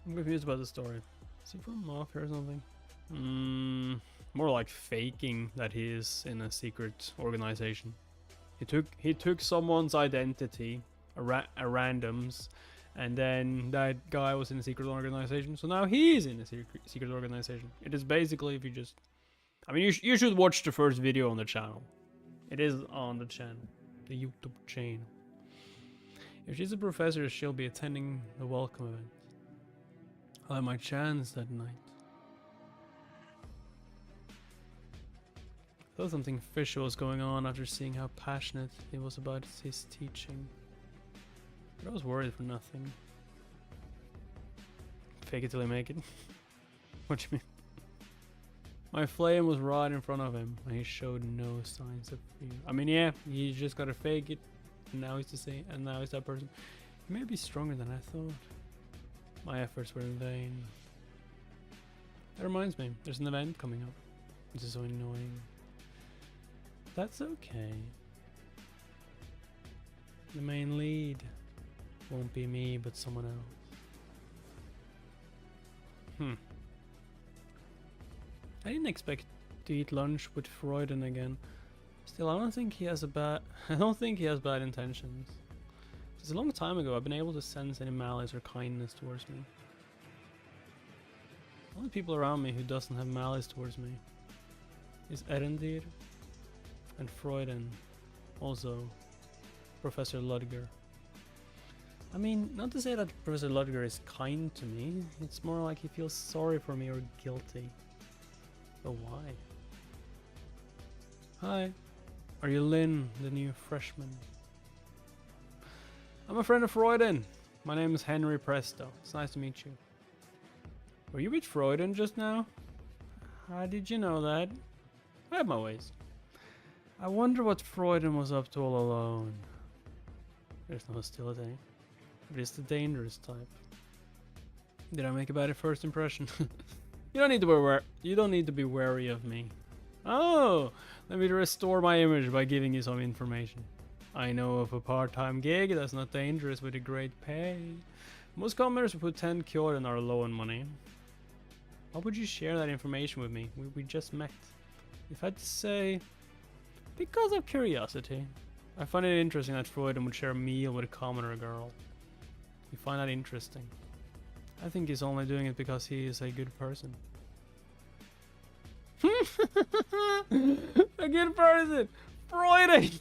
I'm confused about the story. Is he from Mafia or something? More like faking that he is in a secret organization. He took someone's identity, a random's, and then that guy was in a secret organization. So now he's in a secret organization. It is basically, if you just, I mean, you should watch the first video on the channel. It is on the channel, the YouTube channel. If she's a professor, she'll be attending the welcome event. I'll have my chance that night. I thought something fishy was going on after seeing how passionate he was about his teaching. But I was worried for nothing. Fake it till you make it. What do you mean? My flame was right in front of him, and he showed no signs of fear. I mean, yeah, he just gotta fake it, and now he's the same, and now he's that person. He may be stronger than I thought. My efforts were in vain. That reminds me, there's an event coming up, which is so annoying. That's okay. The main lead won't be me, but someone else. I didn't expect to eat lunch with Freuden again. Still, I don't think he has bad intentions. Since a long time ago, I've been able to sense any malice or kindness towards me. The only people around me who doesn't have malice towards me is Erendir and Freuden, also Professor Ludger. I mean, not to say that Professor Ludger is kind to me, it's more like he feels sorry for me or guilty. But why? Hi, are you Lynn, the new freshman? I'm a friend of Freuden. My name is Henry Presto. It's nice to meet you. Were you with Freuden just now? How did you know that? I have my ways. I wonder what Freuden was up to all alone. There's no hostility, but it's the dangerous type. Did I make a bad first impression? You don't need to be wary of me. Oh, let me restore my image by giving you some information. I know of a part-time gig that's not dangerous with a great pay. Most commoners who put 10 Kyoren are low on money. Why would you share that information with me? We just met. If I had to say, because of curiosity. I find it interesting that Freuden would share a meal with a commoner girl. You find that interesting? I think he's only doing it because he is a good person. A good person! Freuden!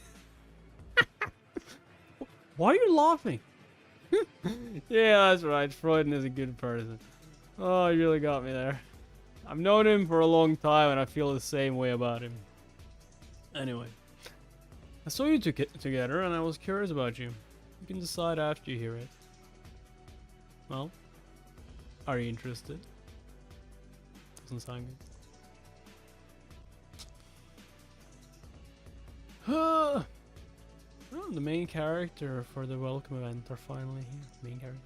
Why are you laughing? Yeah, that's right. Freuden is a good person. Oh, you really got me there. I've known him for a long time and I feel the same way about him. Anyway. I saw you together and I was curious about you. You can decide after you hear it. Well, are you interested? Doesn't sound good. Oh, the main character for the welcome event are finally here. Main character.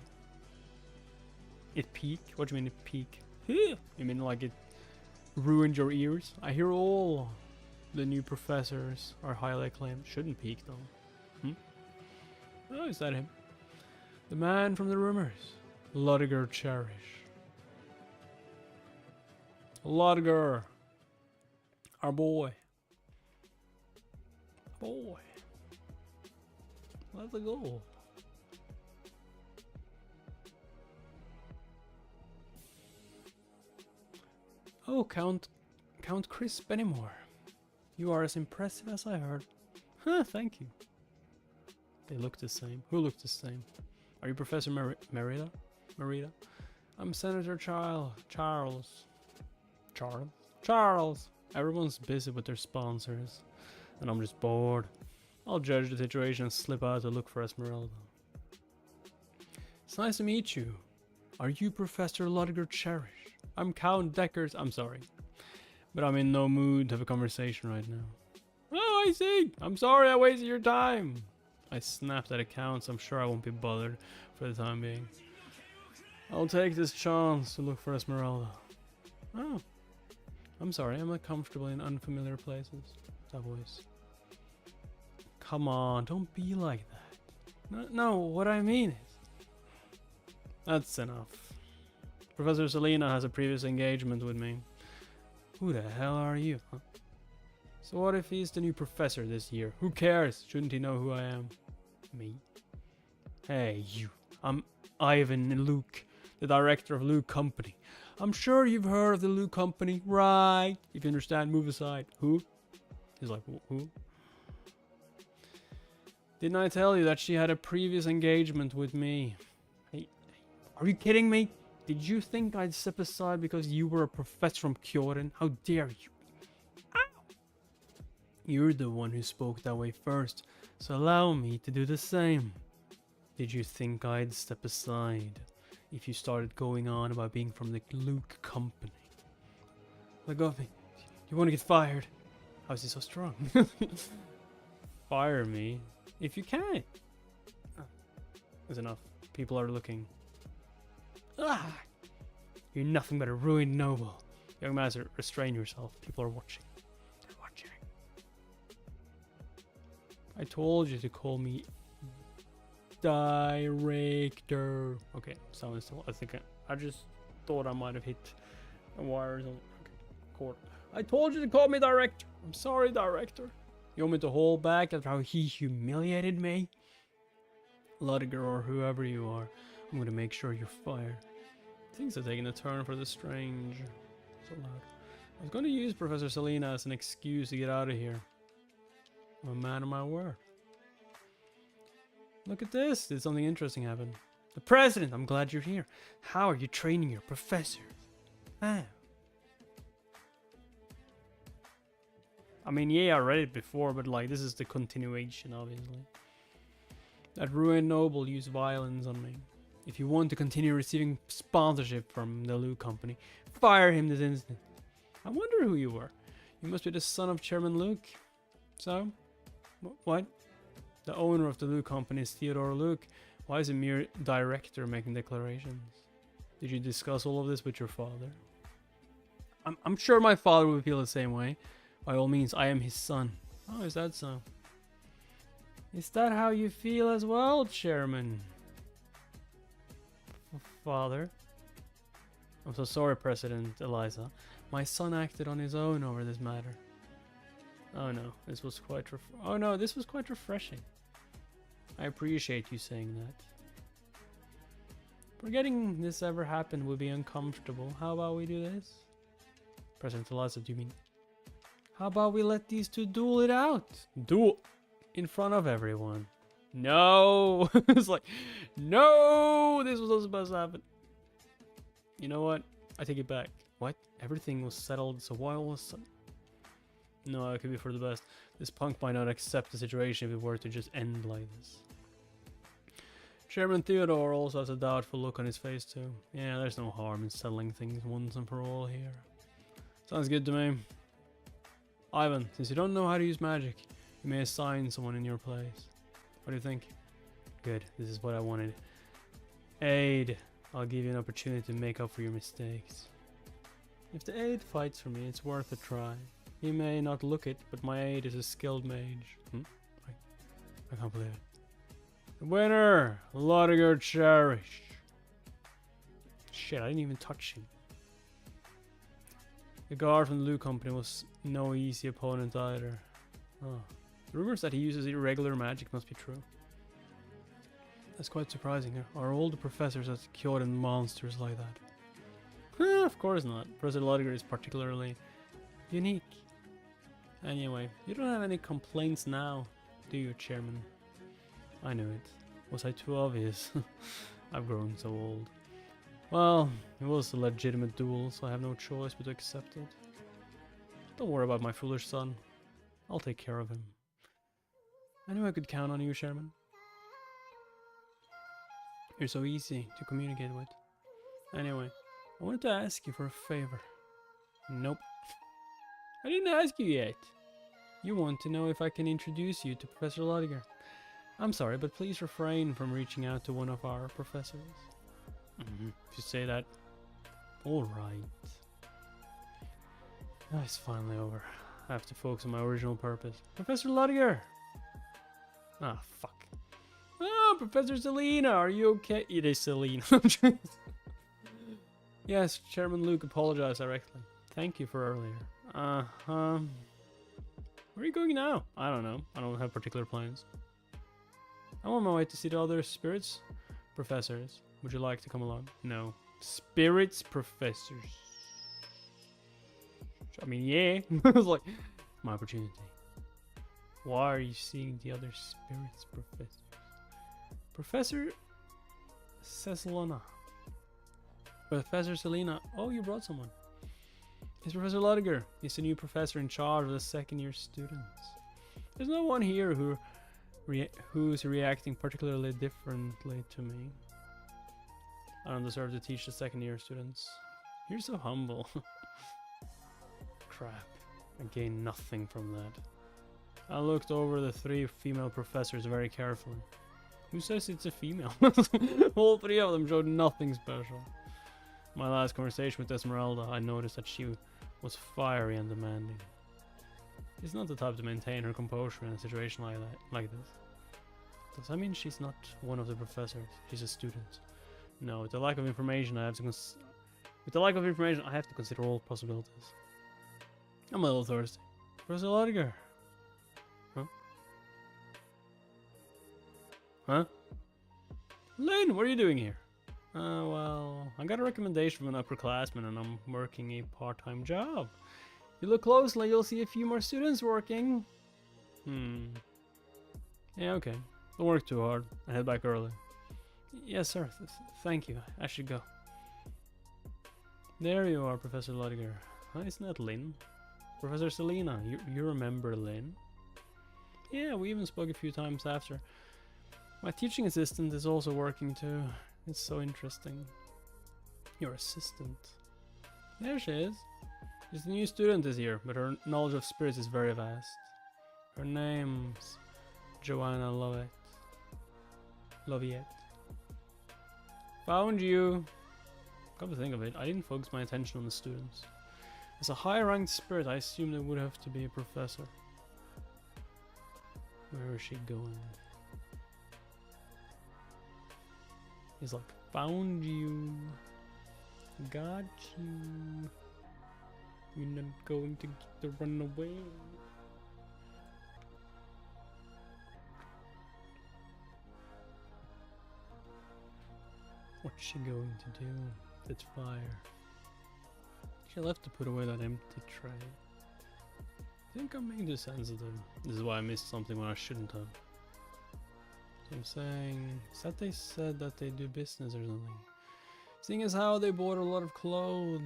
It peaked? What do you mean it peaked? You mean like it ruined your ears? I hear all the new professors are highly acclaimed. Shouldn't peak though. Oh, is that him? The man from the rumors. Ludiger Cherish. Ludiger. Our boy. Boy. Let's go. Oh, Count Chris Bennymore. You are as impressive as I heard. Huh, thank you. They look the same. Who looks the same? Are you Professor Merida? I'm Senator Charles. Everyone's busy with their sponsors, and I'm just bored. I'll judge the situation and slip out to look for Esmeralda. It's nice to meet you. Are you Professor Ludiger Cherish? I'm Count Deckers. I'm sorry, but I'm in no mood to have a conversation right now. Oh, I see. I'm sorry I wasted your time. I snapped at accounts. I'm sure I won't be bothered for the time being. I'll take this chance to look for Esmeralda. Oh, I'm sorry. I'm not comfortable in unfamiliar places. That voice. Come on, don't be like that. No, what I mean is... That's enough. Professor Selena has a previous engagement with me. Who the hell are you? Huh? So what if he's the new professor this year? Who cares? Shouldn't he know who I am? Me? Hey, you. I'm Ivan Luke, the director of Luke Company. I'm sure you've heard of the Luke Company, right? If you understand, move aside. Who? He's like, who? Didn't I tell you that she had a previous engagement with me? Hey, are you kidding me? Did you think I'd step aside because you were a professor from Kyoto? How dare you? Ow! You're the one who spoke that way first, so allow me to do the same. Did you think I'd step aside if you started going on about being from the Luke Company? Let off me. You want to get fired? How is he so strong? Fire me if you can. That's enough. People are looking. Ah! You're nothing but a ruined noble. Young master, restrain yourself. People are watching. They're watching. I told you to call me director. Okay, someone's still. I just thought I might have hit a wire on cord. I told you to call me director. I'm sorry, director. You want me to hold back after how he humiliated me? Ludiger or whoever you are, I'm gonna make sure you're fired. Things are taking a turn for the strange. So loud. I was gonna use Professor Selena as an excuse to get out of here. I'm a man of my word. Look at this. Did something interesting happen? The president! I'm glad you're here. How are you training your professor? Ah. I mean, yeah, I read it before, but like, this is the continuation, obviously. That ruined noble used violence on me. If you want to continue receiving sponsorship from the Luke Company, fire him this instant. I wonder who you were. You must be the son of Chairman Luke. So? What? The owner of the Luke Company is Theodore Luke. Why is a mere director making declarations? Did you discuss all of this with your father? I'm sure my father would feel the same way. By all means, I am his son. Oh, is that so? Is that how you feel as well, Chairman? Father? I'm so sorry, President Eliza. My son acted on his own over this matter. Oh no, this was quite this was quite refreshing. I appreciate you saying that. Forgetting this ever happened would be uncomfortable. How about we do this? President Eliza, do you mean? How about we let these two duel it out? Duel? In front of everyone. No! It's like, no! This was not supposed to happen. You know what? I take it back. What? Everything was settled, so why all of a sudden? No, it could be for the best. This punk might not accept the situation if it were to just end like this. Chairman Theodore also has a doubtful look on his face too. Yeah, there's no harm in settling things once and for all here. Sounds good to me. Ivan, since you don't know how to use magic, you may assign someone in your place. What do you think? Good, this is what I wanted. Aid, I'll give you an opportunity to make up for your mistakes. If the aide fights for me, it's worth a try. He may not look it, but my aide is a skilled mage. I can't believe it. The winner! Lodiger Cherish. Shit, I didn't even touch him. The guard from the loot company was no easy opponent either. Oh. The rumors that he uses irregular magic must be true. That's quite surprising. Are all the professors as cured in monsters like that? Of course not. Professor Lodiger is particularly unique. Anyway, you don't have any complaints now, do you, Chairman? I knew it. Was I too obvious? I've grown so old. Well, it was a legitimate duel, so I have no choice but to accept it. Don't worry about my foolish son. I'll take care of him. I knew I could count on you, Chairman. You're so easy to communicate with. Anyway, I wanted to ask you for a favor. Nope. I didn't ask you yet. You want to know if I can introduce you to Professor Lodiger. I'm sorry, but please refrain from reaching out to one of our professors. If you say that. Alright. It's finally over. I have to focus on my original purpose. Professor Lodiger! Ah, fuck. Ah, Professor Selena, are you okay? It is Selena. Yes, Chairman Luke apologized directly. Thank you for earlier. Where are you going now? I don't know. I don't have particular plans. I'm on my way to see the other spirits professors. Would you like to come along? No. Spirits professors. I mean, yeah. I was like, my opportunity. Why are you seeing the other spirits professors? Professor Cesalona. Professor Selena. Oh, you brought someone. It's Professor Lodiger. He's the new professor in charge of the second-year students. There's no one here who's reacting particularly differently to me. I don't deserve to teach the second-year students. You're so humble. Crap. I gained nothing from that. I looked over the 3 female professors very carefully. Who says it's a female? All 3 of them showed nothing special. My last conversation with Esmeralda, I noticed that she was fiery and demanding. She's not the type to maintain her composure in a situation like this. Does that mean she's not one of the professors? She's a student. No, with the lack of information, I have to consider all possibilities. I'm a little thirsty. Professor Lodiger. Huh? Huh? Lynn, what are you doing here? Well, I got a recommendation from an upperclassman and I'm working a part-time job. If you look closely, you'll see a few more students working. Yeah, okay. Don't work too hard. I head back early. Yes, sir. Thank you. I should go. There you are, Professor Lodiger. Isn't that Lynn? Professor Selena, you remember Lynn? Yeah, we even spoke a few times after. My teaching assistant is also working too. It's so interesting. Your assistant? There she is. She's the new student this year, but her knowledge of spirits is very vast. Her name's Joanna Loviette. Found you. Come to think of it, I didn't focus my attention on the students. As a high-ranked spirit, I assumed it would have to be a professor. Where is she going? He's like, found you. Got you. You're not going to get to run away. What's she going to do? That's fire. She left to put away that empty tray. I think I'm being too sensitive. This is why I missed something when I shouldn't have. So I'm saying, is that they said that they do business or something? Seeing as how they bought a lot of cloth.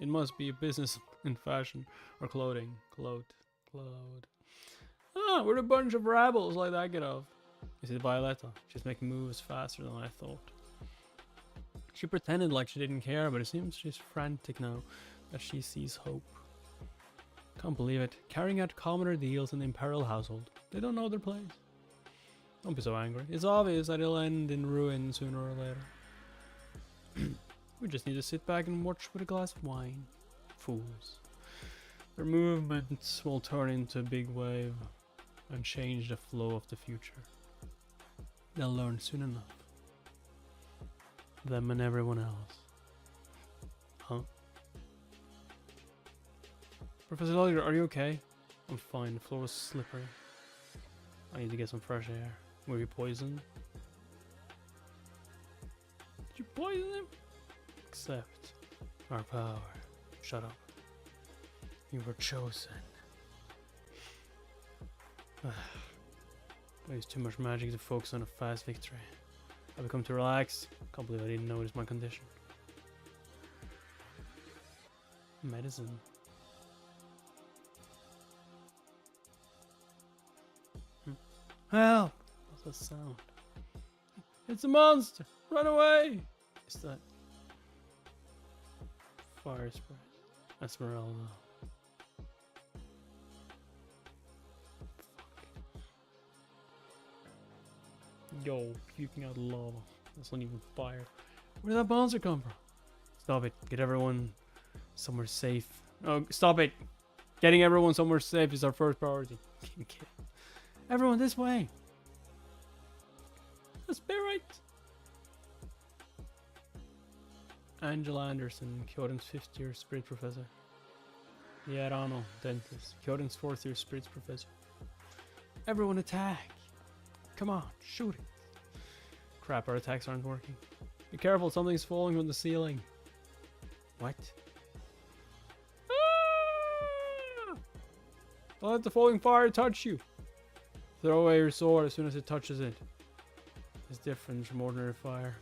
It must be a business in fashion or clothing. Clothed. Ah, we're a bunch of rebels like that get off. You see Violetta, she's making moves faster than I thought. She pretended like she didn't care, but it seems she's frantic now that she sees hope. Can't believe it. Carrying out commoner deals in the Imperial household. They don't know their place. Don't be so angry. It's obvious that it'll end in ruin sooner or later. We just need to sit back and watch with a glass of wine. Fools. Their movements will turn into a big wave and change the flow of the future. They'll learn soon enough. Them and everyone else. Huh? Professor Lawyer, are you okay? I'm fine. The floor was slippery. I need to get some fresh air. Were you poisoned? Did you poison him? Accept our power. Shut up. You were chosen. I use too much magic to focus on a fast victory. I become too relaxed. Can't believe I didn't notice my condition. Medicine. Help! What's that sound? It's a monster! Run away! Is that fire spray? Esmeralda. Yo, puking out lava. That's not even fire. Where did that monster come from? Stop it. Get everyone somewhere safe. Oh, stop it. Getting everyone somewhere safe is our first priority. Everyone this way. The spirit. Angela Anderson, Kyoden's 5th year spirit professor. Yeah, Arno, dentist. Kyoden's 4th year spirits professor. Everyone attack. Come on, shoot it. Crap, our attacks aren't working. Be careful, something's falling from the ceiling. What? Ah! Don't let the falling fire touch you. Throw away your sword as soon as it touches it. It's different from ordinary fire.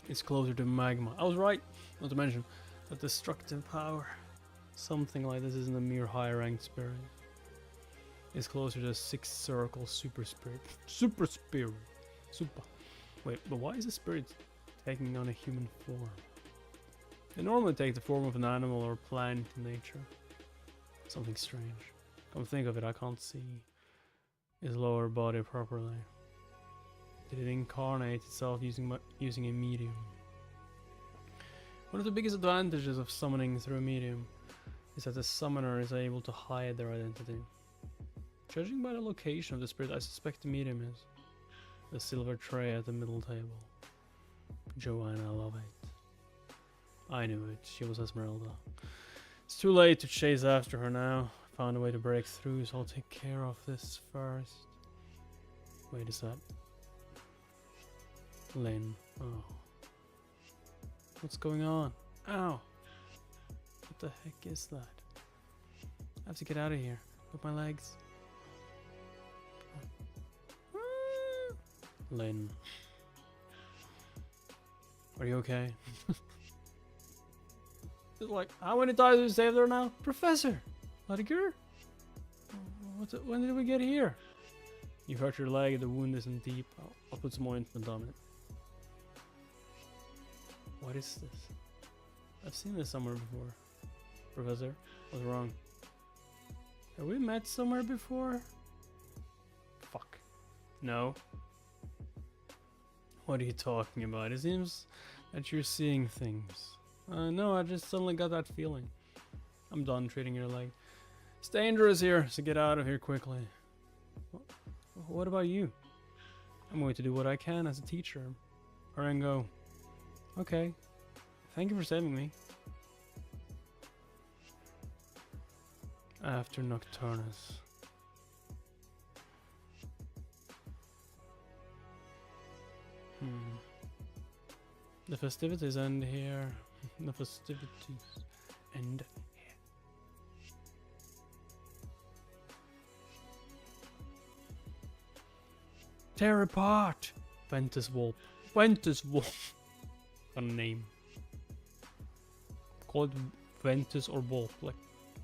It's closer to magma. I was right, not to mention that destructive power. Something like this isn't a mere higher ranked spirit. It's closer to a 6th circle super spirit. Super spirit. Super. Wait, but why is a spirit taking on a human form? They normally take the form of an animal or plant in nature. Something strange. Come think of it, I can't see his lower body properly. Did it incarnate itself using a medium? One of the biggest advantages of summoning through a medium is that the summoner is able to hide their identity. Judging by the location of the spirit, I suspect the medium is the silver tray at the middle table. Joanna, I love it. I knew it. She was Esmeralda. It's too late to chase after her now. I found a way to break through, so I'll take care of this first. Wait, is that Lynn? Oh. What's going on? Ow! What the heck is that? I have to get out of here. With my legs. Lynn. Are you okay? It's like, how many times have we saved her now? Professor! Ladiger? When did we get here? You hurt your leg, the wound isn't deep. I'll put some ointment on it. What is this? I've seen this somewhere before. Professor, what's wrong? Have we met somewhere before? Fuck. No. What are you talking about? It seems that you're seeing things. No, I just suddenly got that feeling. I'm done treating your leg. It's dangerous here, so get out of here quickly. What about you? I'm going to do what I can as a teacher. Hurry and go. Okay. Thank you for saving me. After Nocturnus. The festivities end here. The festivities end here. Tear apart! Ventus Wolf. Ventus Wolf. Got a name. Call it Ventus or both. Like,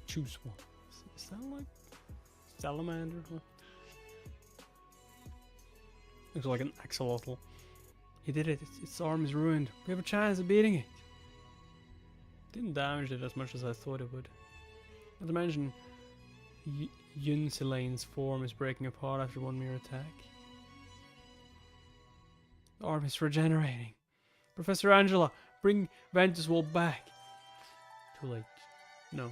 choose one. Is that like salamander? Looks like an axolotl. He did it. Its arm is ruined. We have a chance of beating it. Didn't damage it as much as I thought it would. Not to mention, Yunsilane's form is breaking apart after one mere attack. The arm is regenerating. Professor Angela, bring Ventus Wolf back. Too late. No.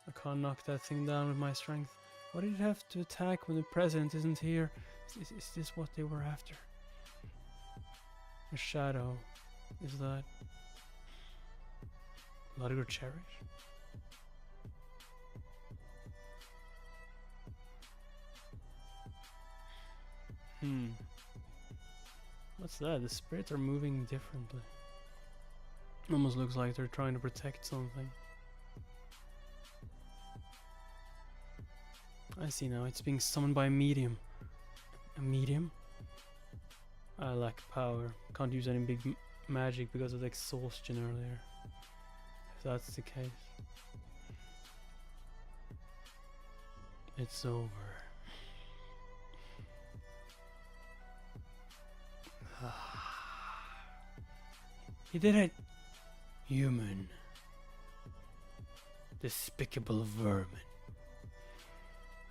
I can't knock that thing down with my strength. Why did it have to attack when the president isn't here? Is this what they were after? A shadow. Is that Ludger Cherish? What's that? The spirits are moving differently. Almost looks like they're trying to protect something. I see now, it's being summoned by a medium. A medium? I lack power. Can't use any big magic because of the exhaustion earlier. If that's the case. It's over. He did it! Human. Despicable vermin.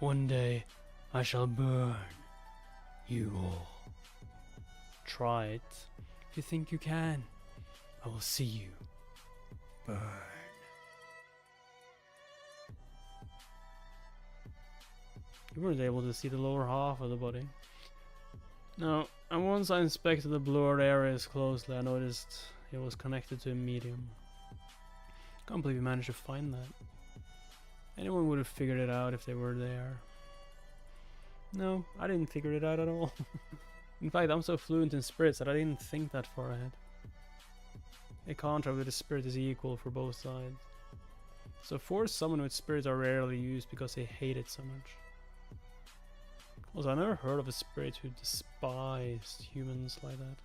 One day I shall burn you all. Try it. If you think you can, I will see you burn. You weren't able to see the lower half of the body. Now, and once I inspected the blurred areas closely, I noticed it was connected to a medium. Can't believe you managed to find that. Anyone would have figured it out if they were there. No, I didn't figure it out at all. In fact, I'm so fluent in spirits that I didn't think that far ahead. A contract with a spirit is equal for both sides. So force summon with spirits are rarely used because they hate it so much. Also, I never heard of a spirit who despised humans like that.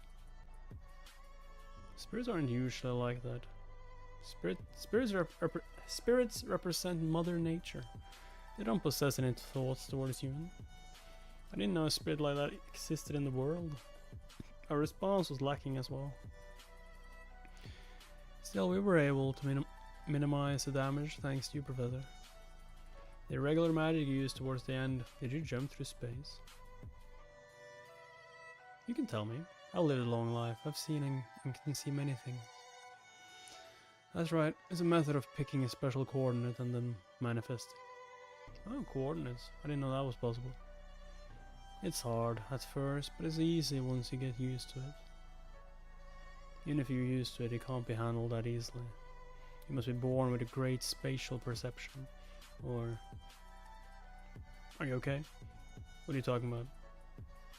Spirits aren't usually like that. Spirits represent Mother Nature. They don't possess any thoughts towards humans. I didn't know a spirit like that existed in the world. Our response was lacking as well. Still, we were able to minimize the damage thanks to you, Professor. The irregular magic you used towards the end, did you jump through space? You can tell me. I've lived a long life. I've seen and can see many things. That's right. It's a method of picking a special coordinate and then manifesting. Oh, coordinates. I didn't know that was possible. It's hard at first, but it's easy once you get used to it. Even if you're used to it, it can't be handled that easily. You must be born with a great spatial perception. Or... Are you okay? What are you talking about?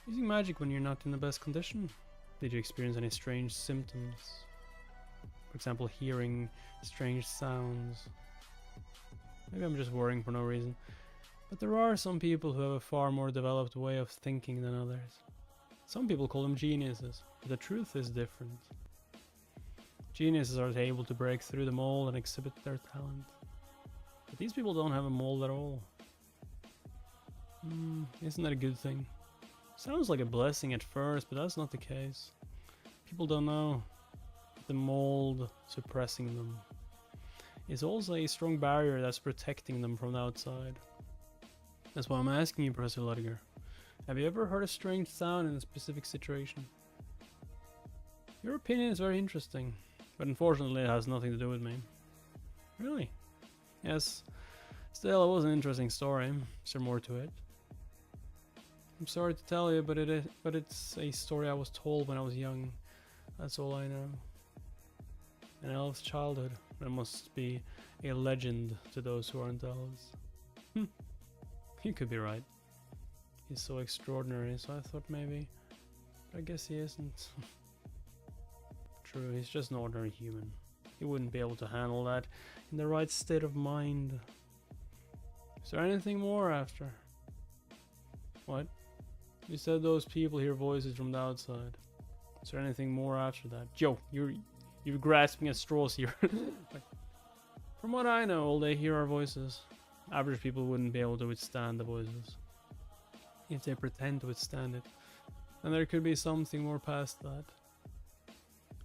Using magic when you're not in the best condition? Did you experience any strange symptoms? For example, hearing strange sounds. Maybe I'm just worrying for no reason. But there are some people who have a far more developed way of thinking than others. Some people call them geniuses, but the truth is different. Geniuses are able to break through the mold and exhibit their talent. But these people don't have a mold at all. Isn't that a good thing? Sounds like a blessing at first, but that's not the case. People don't know the mold suppressing them is also a strong barrier that's protecting them from the outside. That's why I'm asking you, Professor Ludger. Have you ever heard a strange sound in a specific situation? Your opinion is very interesting, but unfortunately it has nothing to do with me. Really? Yes. Still, it was an interesting story. Is there more to it? I'm sorry to tell you, but it's a story I was told when I was young. That's all I know. An elf's childhood. There must be a legend to those who aren't elves. He could be right. He's so extraordinary, so I thought maybe. But I guess he isn't. True, he's just an ordinary human. He wouldn't be able to handle that in the right state of mind. Is there anything more after? What? You said those people hear voices from the outside. Is there anything more after that? Joe, you're grasping at straws here. From what I know, all they hear are voices. Average people wouldn't be able to withstand the voices. If they pretend to withstand it. And there could be something more past that.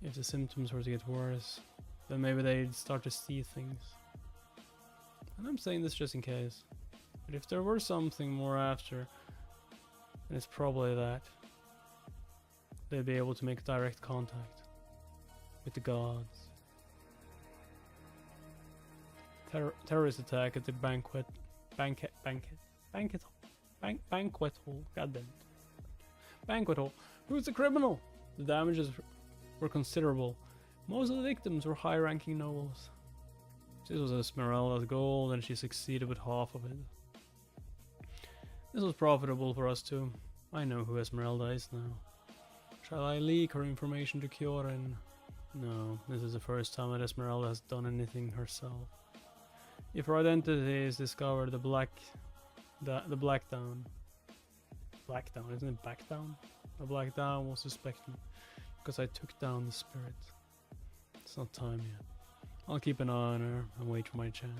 If the symptoms were to get worse, then maybe they'd start to see things. And I'm saying this just in case. But if there were something more after, then it's probably that. They'd be able to make direct contact with the gods. Terrorist attack at the banquet hall. God damn it. Banquet hall. Who's the criminal? The damages were considerable. Most of the victims were high-ranking nobles. This was Esmeralda's goal, and she succeeded with half of it. This was profitable for us too. I know who Esmeralda is now. Shall I leak her information to Kyorin? No, this is the first time that Esmeralda has done anything herself. If her identity is discovered, the Black Down, isn't it back down? The Black Down will suspect me, because I took down the spirit. It's not time yet. I'll keep an eye on her and wait for my chance.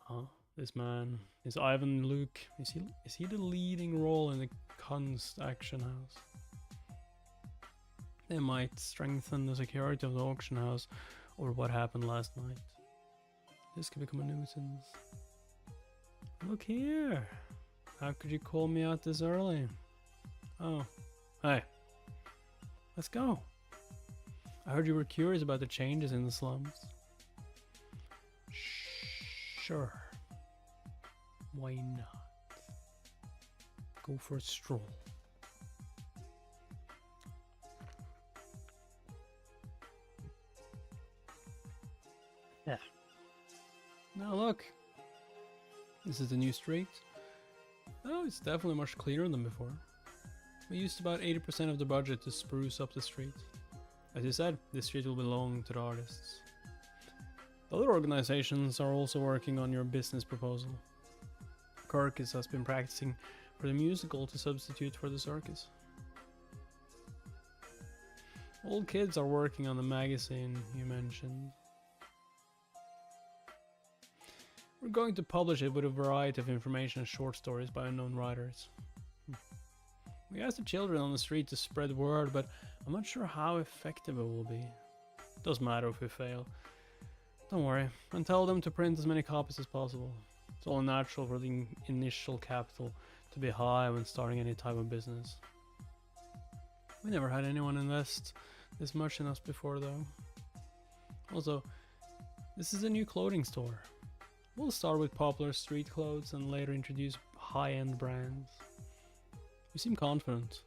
Huh? This man is Ivan Luke. Is he the leading role in the Kunst Action House? They might strengthen the security of the auction house over what happened last night. This could become a nuisance. Look here. How could you call me out this early? Oh, hey. Let's go. I heard you were curious about the changes in the slums. Sure. Why not? Go for a stroll. Yeah. Now look. This is the new street. Oh, it's definitely much cleaner than before. We used about 80% of the budget to spruce up the street. As you said, this street will belong to the artists. The other organizations are also working on your business proposal. Kirkus has been practicing for the musical to substitute for the circus. Old kids are working on the magazine you mentioned. We're going to publish it with a variety of information and short stories by unknown writers. We asked the children on the street to spread word, but I'm not sure how effective it will be. Doesn't matter if we fail. Don't worry, and tell them to print as many copies as possible. It's all natural for the initial capital to be high when starting any type of business. We never had anyone invest this much in us before though. Also, this is a new clothing store. We'll start with popular street clothes and later introduce high-end brands. You seem confident.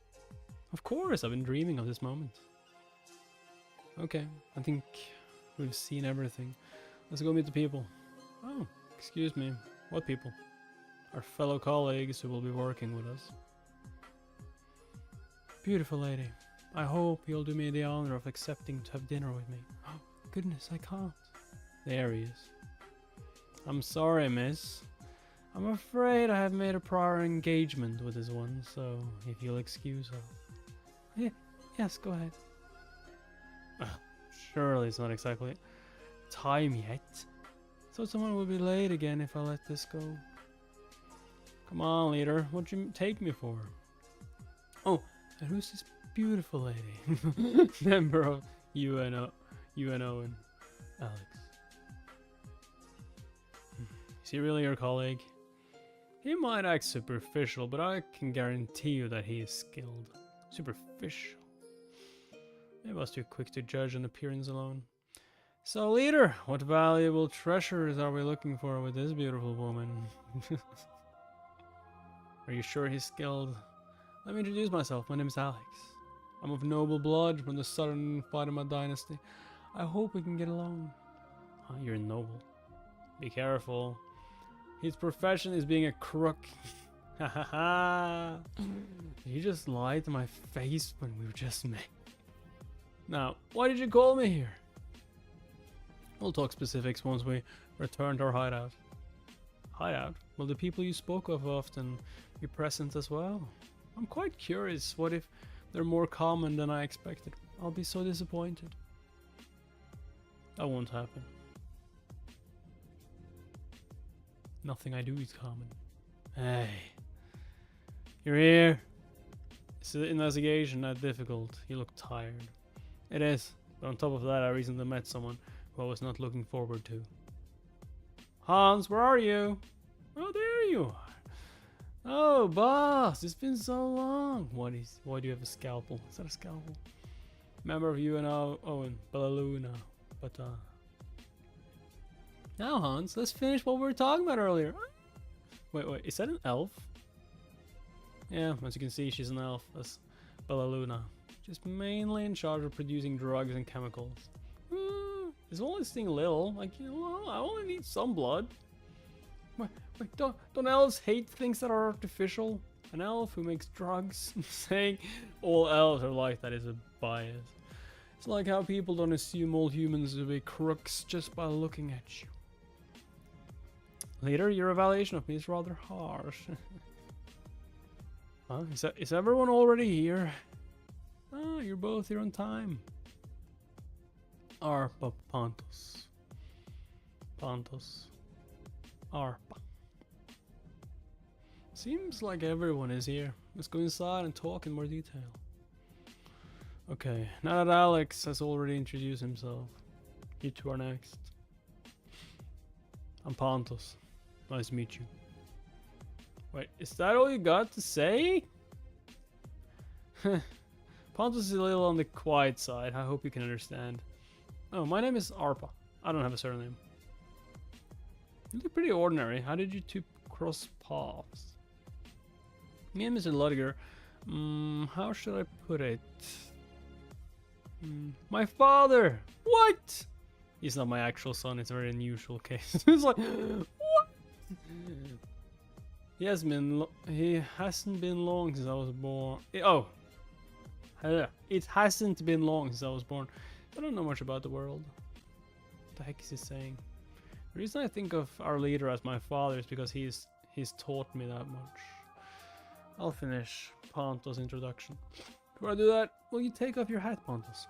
Of course, I've been dreaming of this moment. Okay, I think we've seen everything. Let's go meet the people. Oh, excuse me. What people? Our fellow colleagues who will be working with us. Beautiful lady. I hope you'll do me the honor of accepting to have dinner with me. Oh, goodness, I can't. There he is. I'm sorry, miss. I'm afraid I have made a prior engagement with this one, so if you'll excuse her. Yes, go ahead. Surely it's not exactly time yet. So someone will be late again if I let this go. Come on, leader. What'd you take me for? Oh, and who's this beautiful lady? Member of UNO and Alex. Is he really your colleague? He might act superficial, but I can guarantee you that he is skilled. Superficial? Maybe I was too quick to judge on appearance alone. So, leader, what valuable treasures are we looking for with this beautiful woman? Are you sure he's skilled? Let me introduce myself. My name is Alex. I'm of noble blood from the southern Fatima dynasty. I hope we can get along. Oh, you're noble. Be careful. His profession is being a crook. Ha ha ha. You just lied to my face when we were just met. Now, why did you call me here? We'll talk specifics once we return to our hideout. Hideout? Will the people you spoke of often be present as well? I'm quite curious. What if they're more common than I expected? I'll be so disappointed. That won't happen. Nothing I do is common. Hey. You're here. Is the investigation that difficult? You look tired. It is. But on top of that, I recently met someone who I was not looking forward to. Hans, where are you? Oh, there you are. Oh, boss, it's been so long. Why do you have a scalpel? Is that a scalpel? Member of UNO, Owen, Bellaluna. But, now, Hans, let's finish what we were talking about earlier. Wait, is that an elf? Yeah, as you can see, she's an elf. That's Bellaluna. Just mainly in charge of producing drugs and chemicals. It's only this thing little. Like, you know, I only need some blood. Wait, don't elves hate things that are artificial? An elf who makes drugs? Saying all elves are like that is a bias. It's like how people don't assume all humans to be crooks just by looking at you. Later, your evaluation of me is rather harsh. Huh? Is everyone already here? Ah, you're both here on time. Arpa Pontus. Arpa. Seems like everyone is here. Let's go inside and talk in more detail. Okay, now that Alex has already introduced himself, you two are next. I'm Pontus. Nice to meet you. Wait, is that all you got to say? Pontus is a little on the quiet side. I hope you can understand. Oh, my name is Arpa. I don't have a surname. You look pretty ordinary. How did you two cross paths? Me and Mr. Ludger. How should I put it? My father! What? He's not my actual son. It's a very unusual case. It's like, what? He hasn't been long since I was born. It hasn't been long since I was born. I don't know much about the world. What the heck is he saying? The reason I think of our leader as my father is because he's taught me that much. I'll finish Pontus' introduction. Before I do that, will you take off your hat, Pontus?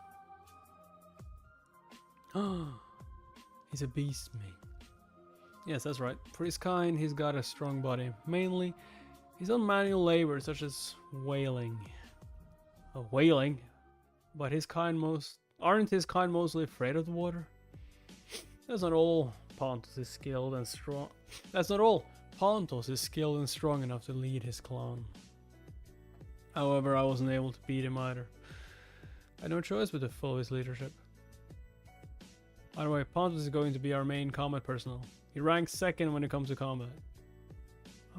He's a beast, mate. Yes, that's right. For his kind, he's got a strong body. Mainly, he's on manual labor such as whaling. Whaling? But aren't his kind mostly afraid of the water? That's not all. Pontus is skilled and strong. That's not all. Pontus is skilled and strong enough to lead his clan. However, I wasn't able to beat him either. I had no choice but to follow his leadership. By the way, Pontus is going to be our main combat personnel. He ranks second when it comes to combat.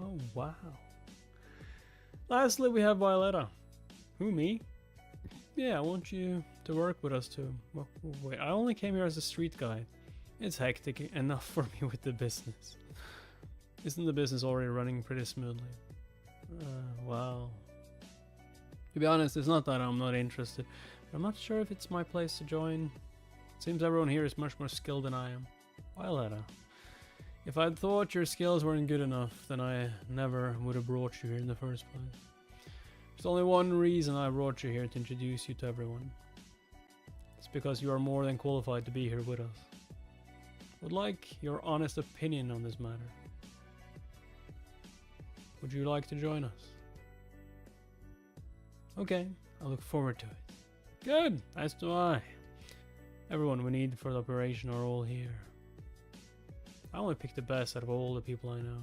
Oh, wow. Lastly, we have Violetta. Who, me? Yeah, I want you to work with us too. Well, wait, I only came here as a street guide. It's hectic enough for me with the business. Isn't the business already running pretty smoothly? Wow. To be honest, it's not that I'm not interested. But I'm not sure if it's my place to join. It seems everyone here is much more skilled than I am. Violetta. If I'd thought your skills weren't good enough, then I never would have brought you here in the first place. There's only one reason I brought you here, to introduce you to everyone. It's because you are more than qualified to be here with us. Would like your honest opinion on this matter. Would you like to join us? Okay, I look forward to it. Good, as do I. Everyone we need for the operation are all here. I only picked the best out of all the people I know.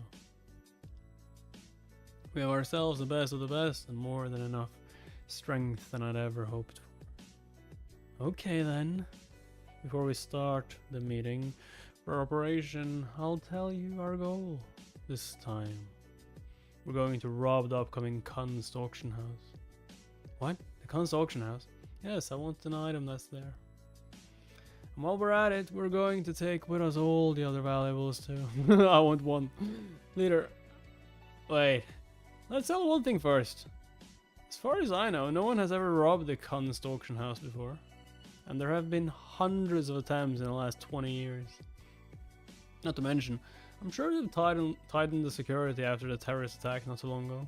We have ourselves the best of the best and more than enough strength than I'd ever hoped for. Okay then, before we start the meeting for operation, I'll tell you our goal this time. We're going to rob the upcoming Kunst auction house. What? The Kunst auction house? Yes, I want an item that's there. And while we're at it, we're going to take with us all the other valuables too. I want one. Leader, wait. Let's tell one thing first. As far as I know, no one has ever robbed the Kunst auction house before. And there have been hundreds of attempts in the last 20 years. Not to mention, I'm sure they've tightened the security after the terrorist attack not so long ago.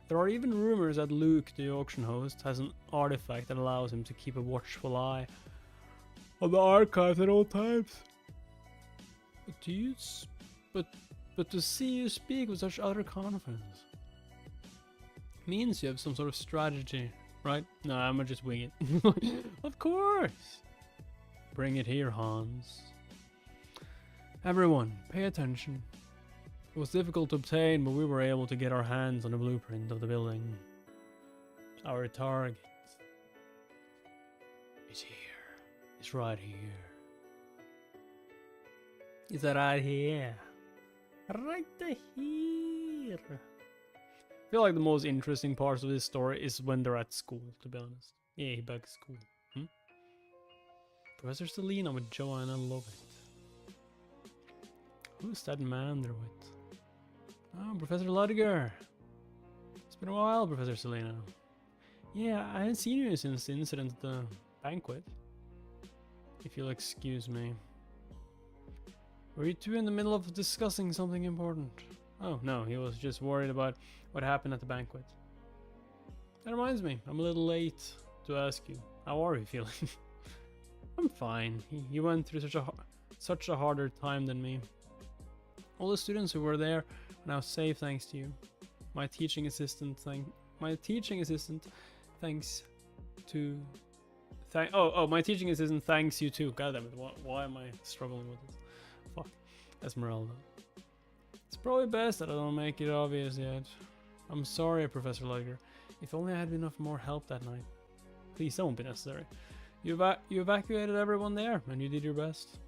There are even rumors that Luke, the auction host, has an artifact that allows him to keep a watchful eye on the archives at all times. but to see you speak with such utter confidence means you have some sort of strategy, right? No, I'ma just wing it. Of course! Bring it here, Hans. Everyone, pay attention. It was difficult to obtain, but we were able to get our hands on the blueprint of the building. Our target is here. It's right here. It's right here. Right here. I feel like the most interesting parts of this story is when they're at school, to be honest. Yeah, back at school. Professor Selena with Joanna Lovett. Who's that man they're with? Oh, Professor Ludger. It's been a while, Professor Selena. Yeah, I haven't seen you since the incident at the banquet. If you'll excuse me. Were you two in the middle of discussing something important? Oh, no, he was just worried about what happened at the banquet. That reminds me, I'm a little late to ask you. How are you feeling? I'm fine. You went through such a harder time than me. All the students who were there are now safe thanks to you. My teaching assistant thanks you too. God damn it, why am I struggling with this? Fuck. Esmeralda. It's probably best that I don't make it obvious yet. I'm sorry, Professor Ludger. If only I had enough more help that night. Please, that won't be necessary. You evacuated everyone there, and you did your best.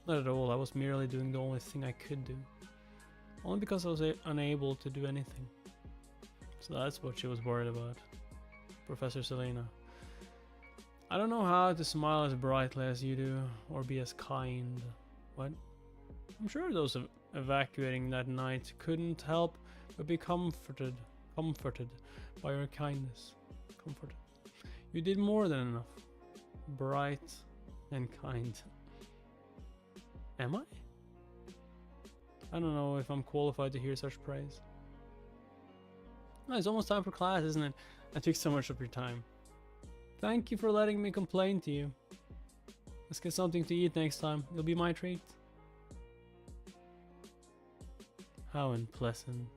Not at all, I was merely doing the only thing I could do. Only because I was unable to do anything. So that's what she was worried about. Professor Selena. I don't know how to smile as brightly as you do, or be as kind. What? I'm sure those evacuating that night couldn't help but be comforted by your kindness. Comforted. You did more than enough. Bright and kind. Am I? I don't know if I'm qualified to hear such praise. Oh, it's almost time for class, isn't it? I took so much of your time. Thank you for letting me complain to you. Let's get something to eat next time. It'll be my treat. How unpleasant.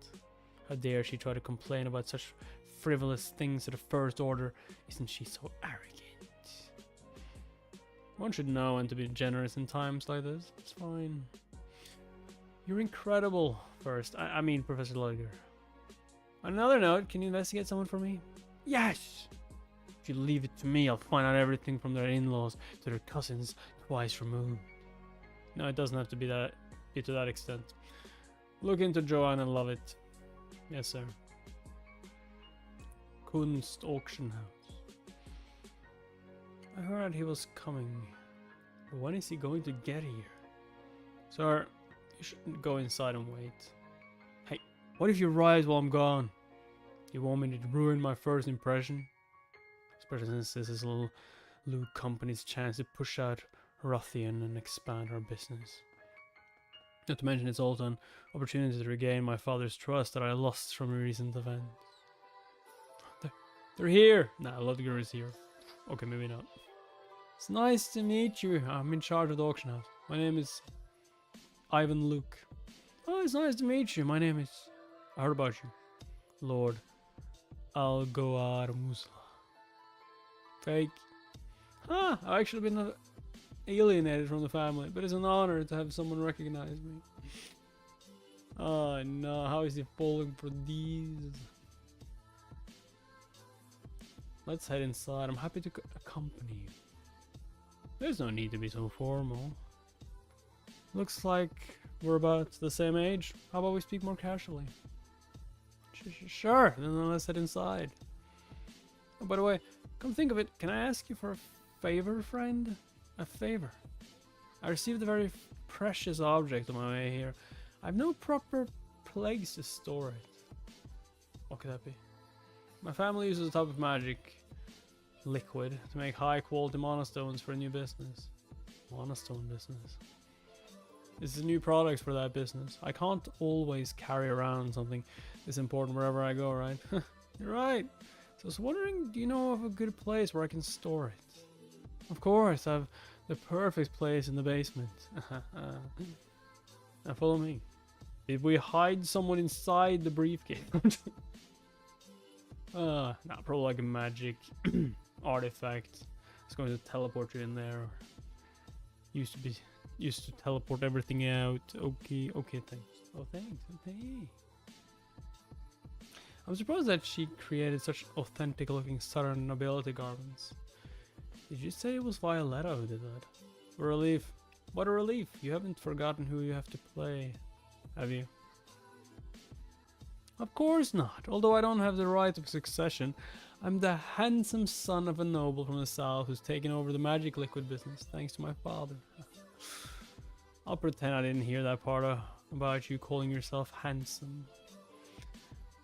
How dare she try to complain about such frivolous things to the First Order? Isn't she so arrogant? One should know when to be generous in times like this. It's fine. You're incredible, I mean, Professor Ludger. On another note, can you investigate someone for me? Yes! If you leave it to me, I'll find out everything from their in-laws to their cousins twice removed. No, it doesn't have to be to that extent. Look into Joanna Lovett. Yes, sir. Kunst Auction House. I heard he was coming. But when is he going to get here? Sir, you shouldn't go inside and wait. Hey, what if you rise while I'm gone? You want me to ruin my first impression? Especially since this is little Luke Company's chance to push out Rothian and expand our business. Not to mention it's also an opportunity to regain my father's trust that I lost from recent events. They're here! Nah, Ludger is here. Okay, maybe not. It's nice to meet you. I'm in charge of the auction house. My name is Ivan Luke. Oh, it's nice to meet you. My name is... I heard about you. Lord Algoar Musla. Fake. I've actually been alienated from the family, but it's an honor to have someone recognize me. Oh no, how is he falling for these? Let's head inside. I'm happy to accompany you. There's no need to be so formal. Looks like we're about the same age. How about we speak more casually? Sure, then let's head inside. Oh, by the way, come think of it, can I ask you for a favor, friend? A favor. I received a very precious object on my way here. I have no proper place to store it. What could that be? My family uses a type of magic liquid to make high quality monostones for a new business. Monostone business. This is a new product for that business. I can't always carry around something this important wherever I go, right? You're right. So I was wondering, do you know of a good place where I can store it? Of course, I have the perfect place in the basement. Now follow me. Did we hide someone inside the briefcase? Nah, probably like a magic artifact. It's going to teleport you in there. Used to teleport everything out. Okay, thanks. Oh, thanks. Okay. I'm surprised that she created such authentic looking southern nobility garments. Did you say it was Violetta who did that? A relief. What a relief. You haven't forgotten who you have to play, have you? Of course not. Although I don't have the right of succession, I'm the handsome son of a noble from the south who's taken over the magic liquid business, thanks to my father. I'll pretend I didn't hear that part about you calling yourself handsome.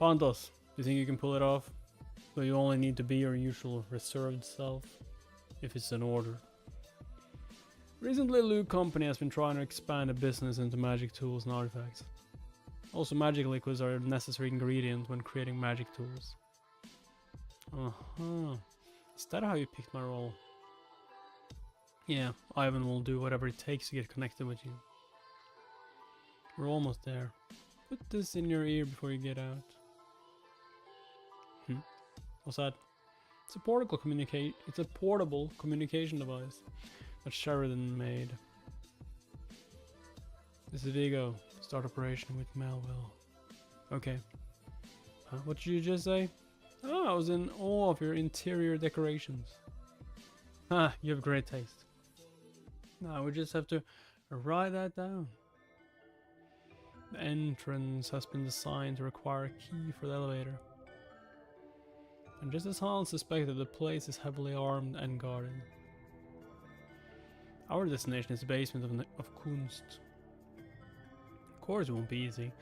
Pontos, do you think you can pull it off? So you only need to be your usual reserved self, if it's in order. Recently, Luke Company has been trying to expand a business into magic tools and artifacts. Also, magic liquids are a necessary ingredient when creating magic tools. Is that how you picked my role? Yeah, Ivan will do whatever it takes to get connected with you. We're almost there. Put this in your ear before you get out. What's that? It's a portable communication device that Sheridan made. This is Vigo. Start operation with Melville. Okay. What did you just say? Oh, I was in awe of your interior decorations. You have great taste. Now we just have to write that down. The entrance has been designed to require a key for the elevator. And just as Hans suspected, the place is heavily armed and guarded. Our destination is the basement of Kunst. Of course it won't be easy.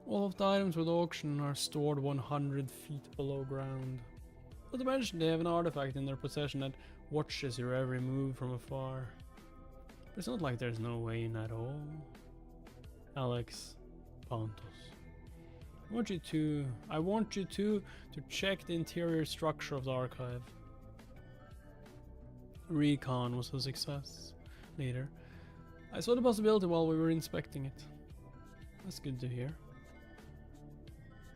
All of the items with auction are stored 100 feet below ground. Not to mention they have an artifact in their possession that watches your every move from afar. It's not like there's no way in at all. Alex Pontos. I want you to check the interior structure of the archive. Recon was a success, leader. I saw the possibility while we were inspecting it. That's good to hear.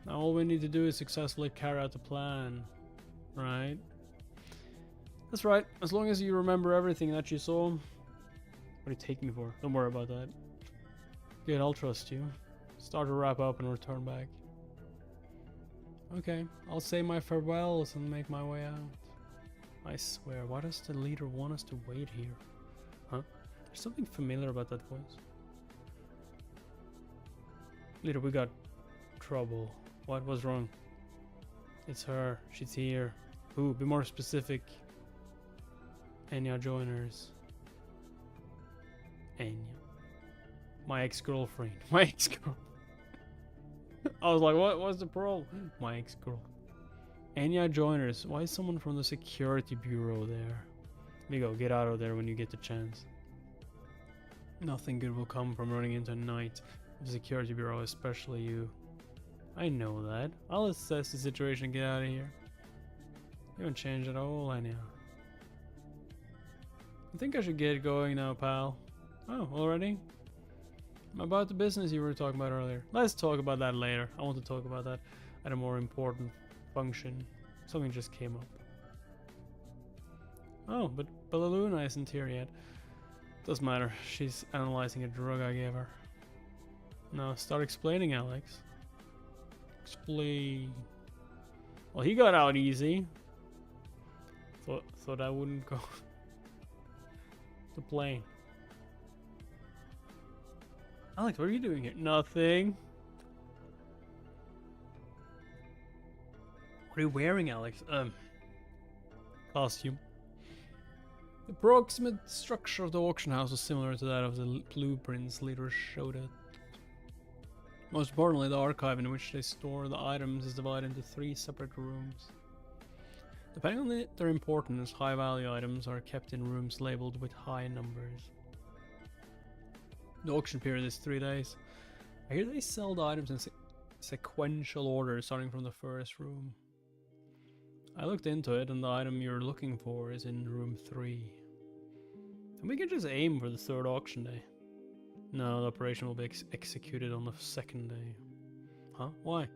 Now all we need to do is successfully carry out the plan, right? That's right, as long as you remember everything that you saw. What are you taking me for? Don't worry about that. Good, I'll trust you. Start to wrap up and return back. Okay, I'll say my farewells and make my way out. I swear, why does the leader want us to wait here? Huh? There's something familiar about that voice. Leader, we got trouble. What was wrong? It's her. She's here. Ooh, be more specific. Enya Joiners. Enya. My ex-girlfriend. My ex-girl. I was like, what's the problem? My ex-girl. Enya Joiners. Why is someone from the security bureau there? Vigo, get out of there when you get the chance. Nothing good will come from running into a knight of the security bureau, especially you. I know that. I'll assess the situation and get out of here. You haven't changed at all, anyhow. I think I should get going now, pal. Oh, already? About the business you were talking about earlier. Let's talk about that later. I want to talk about that at a more important function. Something just came up. Oh, but Bellaluna isn't here yet. Doesn't matter. She's analyzing a drug I gave her. Now start explaining, Alex. Explain. Well, he got out easy. Thought I wouldn't go to plane. Alex, what are you doing here? Nothing. What are you wearing, Alex? Costume. The approximate structure of the auction house was similar to that of the blueprints leader showed it. Most importantly, the archive in which they store the items is divided into 3 separate rooms. Depending on their importance, high-value items are kept in rooms labeled with high numbers. The auction period is 3 days. I hear they sell the items in sequential order, starting from the first room. I looked into it, and the item you're looking for is in room 3. And we can just aim for the 3rd auction day. No, the operation will be executed on the second day. Huh? Why?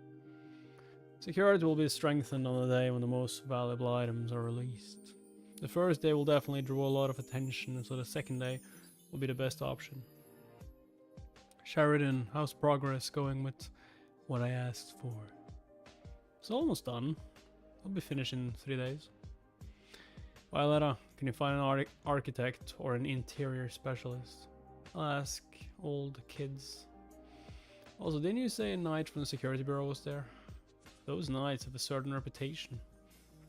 Security will be strengthened on the day when the most valuable items are released. The first day will definitely draw a lot of attention, so the second day will be the best option. Sheridan, how's progress going with what I asked for? It's almost done. I'll be finished in 3 days. Violetta, can you find an architect or an interior specialist? I'll ask old kids. Also, didn't you say a knight from the security bureau was there? Those knights have a certain reputation.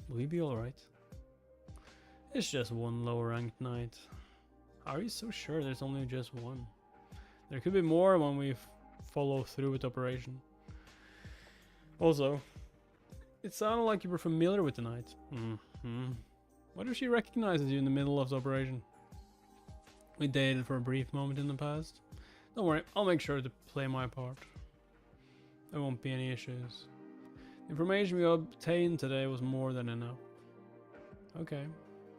Will he be alright? It's just one low-ranked knight. How are you so sure there's only just one? There could be more when we follow through with the operation. Also, it sounded like you were familiar with the knight. Why does she recognize you in the middle of the operation? We dated for a brief moment in the past. Don't worry, I'll make sure to play my part. There won't be any issues. The information we obtained today was more than enough. Okay,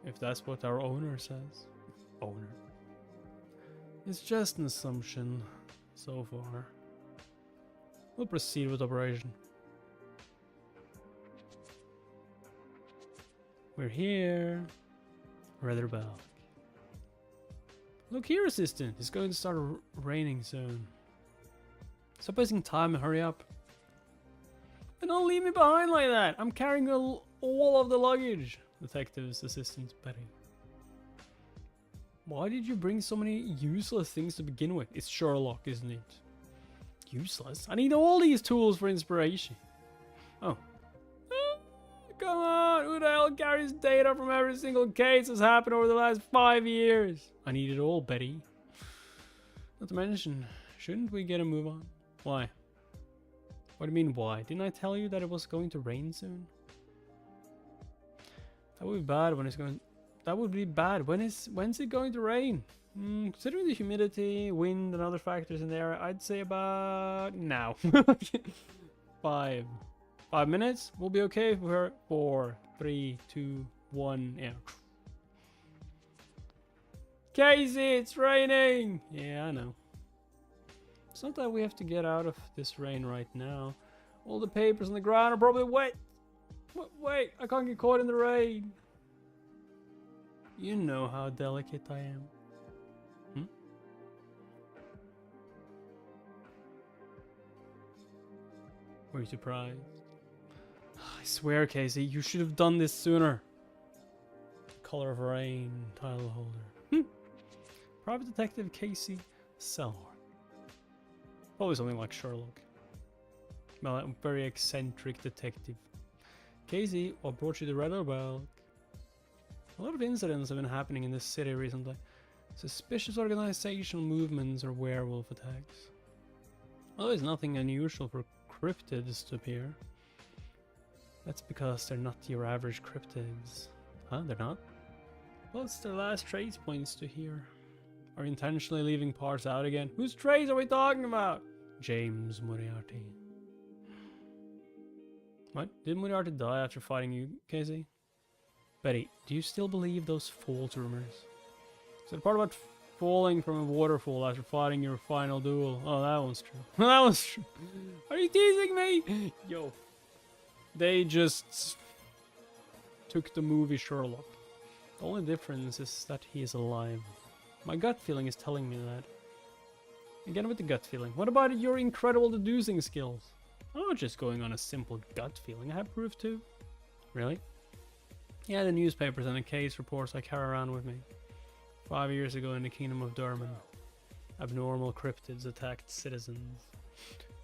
if that's what our owner says. Owner. It's just an assumption so far. We'll proceed with operation. We're here. Rather Balk. Look here, assistant. It's going to start raining soon. Stop wasting time and hurry up. And don't leave me behind like that. I'm carrying all of the luggage. Detective's assistant, Betty. Why did you bring so many useless things to begin with? It's Sherlock, isn't it? Useless? I need all these tools for inspiration. Oh. Come on, who the hell carries data from every single case that's happened over the last 5 years? I need it all, Betty. Not to mention, shouldn't we get a move on? Why? What do you mean, why? Didn't I tell you that it was going to rain soon? That would be bad when it's going... That would be bad. When's it going to rain? Considering the humidity, wind, and other factors in there, I'd say about now. 5 minutes? We'll be okay for 4, 3, 2, 1, yeah. Casey, it's raining! Yeah, I know. It's not that we have to get out of this rain right now. All the papers on the ground are probably wet. Wait, I can't get caught in the rain. You know how delicate I am. Were you surprised? I swear, Casey, you should have done this sooner. Color of Rain, title holder. Private Detective Casey Selhorn. Probably something like Sherlock. Well, a very eccentric detective. Casey, what brought you to Redderbalk? A lot of incidents have been happening in this city recently. Suspicious organizational movements or werewolf attacks. Although it's nothing unusual for cryptids to appear. That's because they're not your average cryptids. Huh? They're not? What's their last trace points to here? Are you intentionally leaving parts out again? Whose trace are we talking about? James Moriarty. What? Did Moriarty die after fighting you, Casey? Betty, do you still believe those false rumors? Is it part about falling from a waterfall after fighting your final duel? Oh, that one's true. That one's true. Are you teasing me? Yo. They just took the movie Sherlock. The only difference is that he is alive. My gut feeling is telling me that. Again with the gut feeling. What about your incredible deducing skills? I'm not just going on a simple gut feeling. I have proof too. Really? Yeah, the newspapers and the case reports I carry around with me. 5 years ago in the Kingdom of Durman, abnormal cryptids attacked citizens.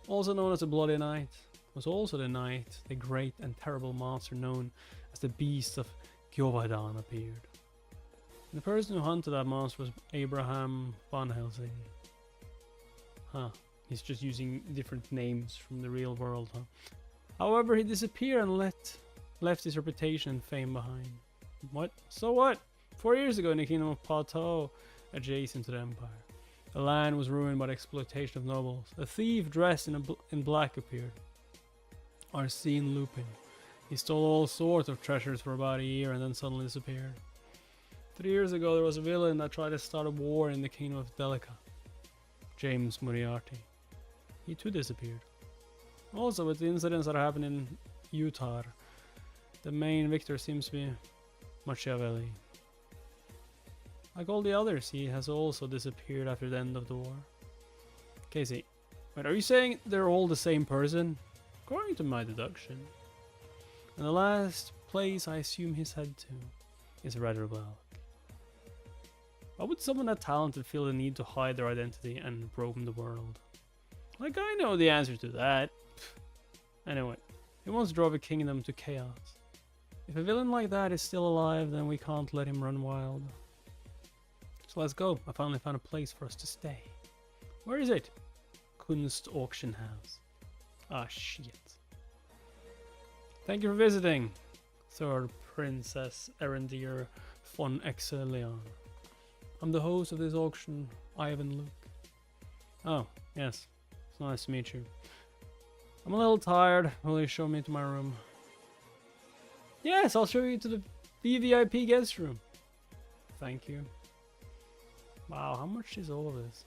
Also known as the Bloody Night, was also the night the great and terrible monster known as the Beast of Gyovadan appeared. And the person who hunted that monster was Abraham Van Helsing. Huh, he's just using different names from the real world, huh? However, he disappeared and left his reputation and fame behind. What? So what? 4 years ago in the Kingdom of Pato, adjacent to the Empire, the land was ruined by the exploitation of nobles. A thief dressed in black appeared. Arsene Lupin. He stole all sorts of treasures for about a year and then suddenly disappeared. 3 years ago there was a villain that tried to start a war in the Kingdom of Delica. James Moriarty. He too disappeared. Also, with the incidents that happened in Utah, the main victor seems to be Machiavelli. Like all the others, he has also disappeared after the end of the war. Casey, wait, are you saying they're all the same person? According to my deduction. And the last place I assume he's head to is Red Well. Why would someone that talented feel the need to hide their identity and roam the world? Like, I know the answer to that. Anyway, he wants to drive a kingdom to chaos. If a villain like that is still alive, then we can't let him run wild. So let's go. I finally found a place for us to stay. Where is it? Kunst Auction House. Ah, shit. Thank you for visiting, Sir Princess Erendir von Exelion. I'm the host of this auction, Ivan Luke. Oh, yes. It's nice to meet you. I'm a little tired. Will you show me to my room? Yes, I'll show you to the VVIP guest room. Thank you. Wow, how much is all of this?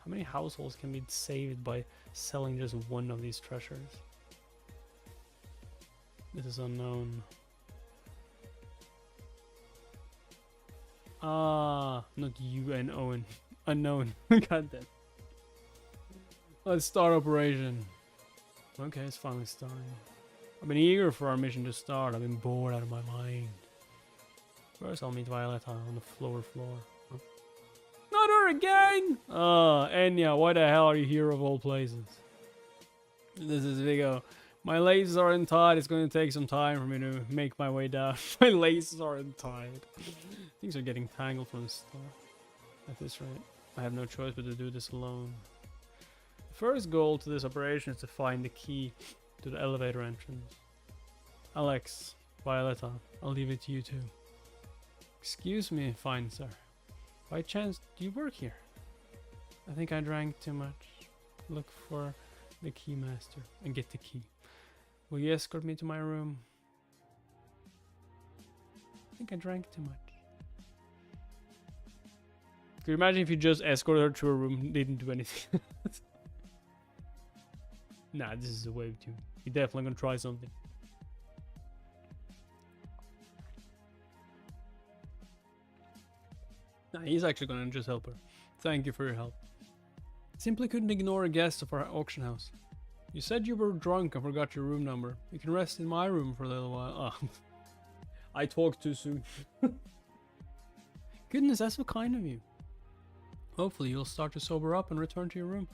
How many households can be saved by selling just one of these treasures? This is unknown. Ah, not UNO. Unknown. God damn. Let's start operation. Okay, it's finally starting. I've been eager for our mission to start. I've been bored out of my mind. First, I'll meet Violetta on the floor. Huh? Not her again! Enya, why the hell are you here of all places? This is Vigo. My laces are untied. It's going to take some time for me to make my way down. My laces are untied. Things are getting tangled from the start. At this rate, I have no choice but to do this alone. The first goal to this operation is to find the key to the elevator entrance. Alex, Violetta, I'll leave it to you two. Excuse me, fine sir. By chance, do you work here? I think I drank too much. Look for the keymaster and get the key. Will you escort me to my room? I think I drank too much. Could you imagine if you just escorted her to her room and didn't do anything? Nah, this is a webtoon. You're definitely gonna try something. Nah, he's actually gonna just help her. Thank you for your help. Simply couldn't ignore a guest of our auction house. You said you were drunk and forgot your room number. You can rest in my room for a little while. Oh. I talked too soon. Goodness, that's so kind of you. Hopefully you'll start to sober up and return to your room.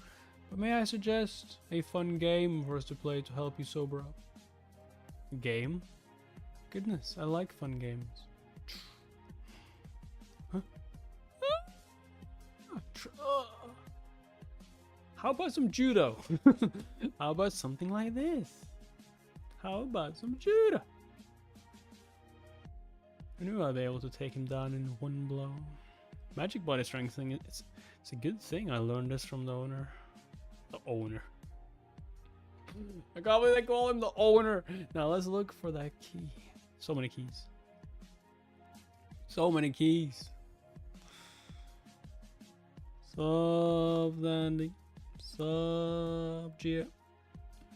But may I suggest a fun game for us to play to help you sober up? Game? Goodness, I like fun games. Huh? How about some judo? How about something like this? How about some judo? I knew I'd be able to take him down in one blow. Magic body strength thing, it's a good thing I learned this from the owner. The owner. I can't believe they call him the owner. Now let's look for that key. So many keys. So many keys. Sub Dandy. Subject.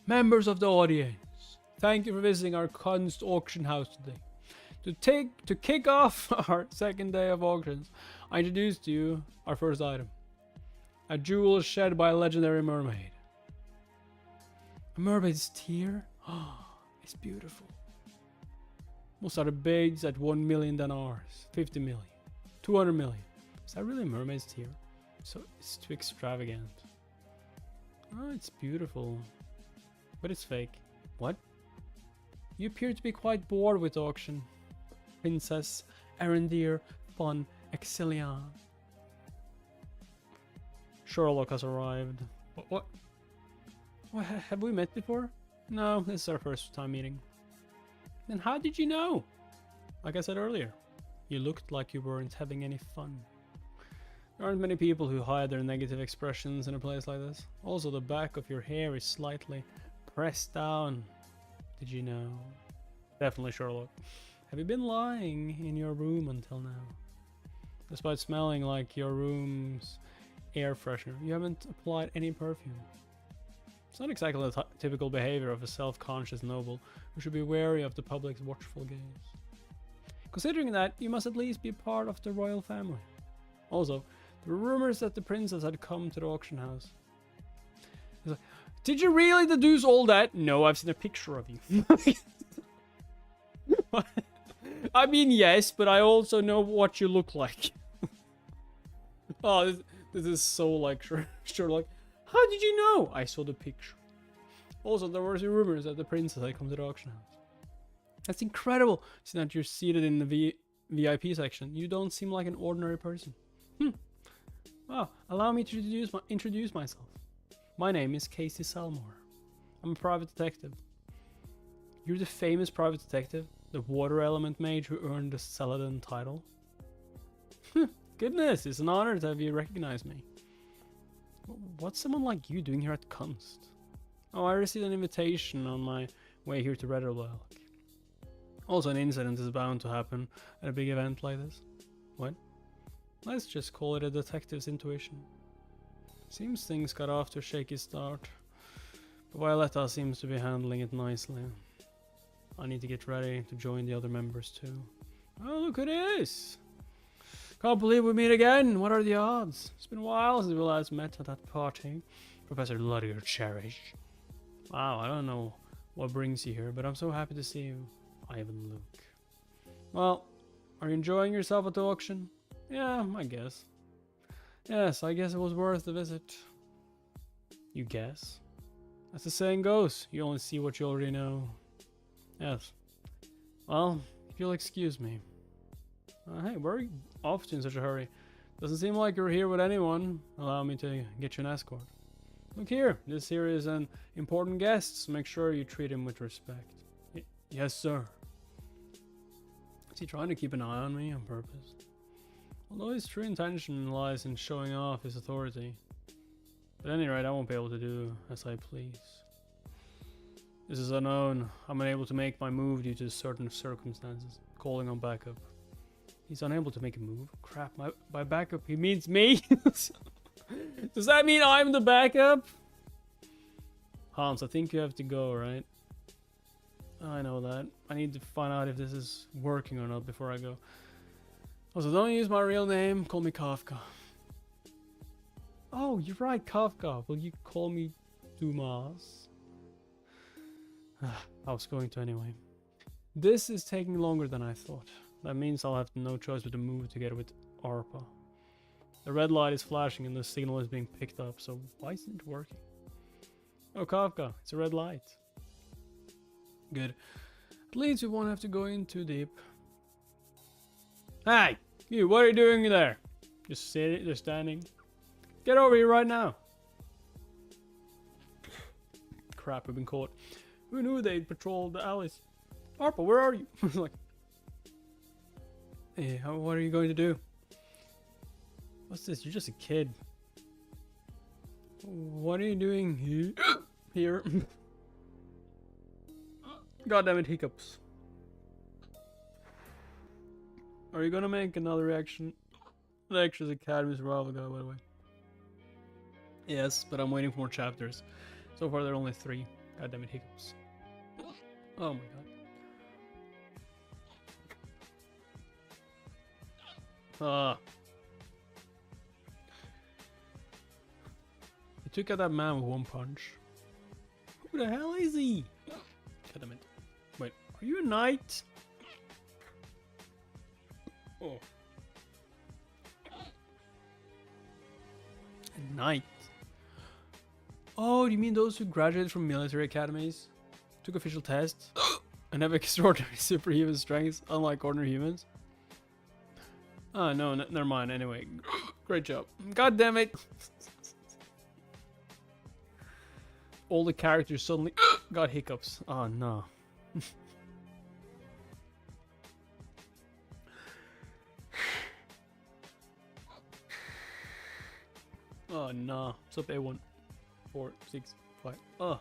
Members of the audience, thank you for visiting our Kunst auction house today. To kick off our second day of auctions, I introduce to you our first item. A jewel shed by a legendary mermaid. A mermaid's tear? Oh, it's beautiful. We'll start at bids at 1 million dinars, 50 million, 200 million. Is that really a mermaid's tear? So it's too extravagant. Oh, it's beautiful. But it's fake. What? You appear to be quite bored with auction. Princess Erendir von Exelion. Sherlock has arrived. What? Have we met before? No, this is our first time meeting. Then how did you know? Like I said earlier, you looked like you weren't having any fun. There aren't many people who hide their negative expressions in a place like this. Also, the back of your hair is slightly pressed down. Did you know? Definitely Sherlock. Have you been lying in your room until now? Despite smelling like your room's air freshener. You haven't applied any perfume. It's not exactly the typical behavior of a self-conscious noble who should be wary of the public's watchful gaze. Considering that, you must at least be part of the royal family. Also, there were rumors that the princess had come to the auction house. Like, did you really deduce all that? No, I've seen a picture of you. I mean, yes, but I also know what you look like. Oh, this is so like sure like, how did you know? I saw the picture. Also, there were rumors that the princess had come to the auction house. That's incredible, seeing that you're seated in the VIP section. You don't seem like an ordinary person. Wow, allow me to introduce myself. My name is Casey Salmore. I'm a private detective. You're the famous private detective, the water element mage who earned the Saladin title. Goodness, it's an honor to have you recognize me. What's someone like you doing here at Kunst? Oh, I received an invitation on my way here to Redderwalk. Also, an incident is bound to happen at a big event like this. What? Let's just call it a detective's intuition. Seems things got off to a shaky start, but Violetta seems to be handling it nicely. I need to get ready to join the other members too. Oh, look who it is! Can't believe we meet again. What are the odds? It's been a while since we last met at that party. Professor Ludger Cherish. Wow, I don't know what brings you here, but I'm so happy to see you, Ivan Luke. Well, are you enjoying yourself at the auction? Yeah, I guess. Yes, I guess it was worth the visit. You guess? As the saying goes, you only see what you already know. Yes. Well, if you'll excuse me. Hey, where are you off to in such a hurry? Doesn't seem like you're here with anyone. Allow me to get you an escort. Look here, this here is an important guest, so make sure you treat him with respect. Yes, sir. Is he trying to keep an eye on me on purpose? Although his true intention lies in showing off his authority. But at any rate, I won't be able to do as I please. This is unknown. I'm unable to make my move due to certain circumstances. Calling on backup. He's unable to make a move? Crap, by backup he means me? Does that mean I'm the backup? Hans, I think you have to go, right? I know that. I need to find out if this is working or not before I go. Also, don't use my real name. Call me Kafka. Oh, you're right, Kafka. Will you call me Dumas? I was going to anyway. This is taking longer than I thought. That means I'll have no choice but to move together with ARPA. The red light is flashing and the signal is being picked up, so why isn't it working? Oh, Kafka, it's a red light. Good. At least we won't have to go in too deep. Hey! You, what are you doing there? Just standing. Get over here right now. Crap, we've been caught. Who knew they'd patrol the alleys? ARPA, where are you? Like, hey, what are you going to do? What's this? You're just a kid. What are you doing here? God damn it, hiccups. Are you gonna make another reaction? Lectures Academy Survival Guide, by the way. Yes, but I'm waiting for more chapters. So far there are only 3. God damn it, hiccups. Oh my god. He took out that man with one punch. Who the hell is he? God damn it. Wait, are you a knight? Oh. A knight? Oh, do you mean those who graduated from military academies? Took official tests? And have extraordinary superhuman strengths, unlike ordinary humans? Oh, no, never mind. Anyway, great job. God damn it. All the characters suddenly got hiccups. Oh, no. Oh, no. What's up, A1? 4, 6, 5. Oh.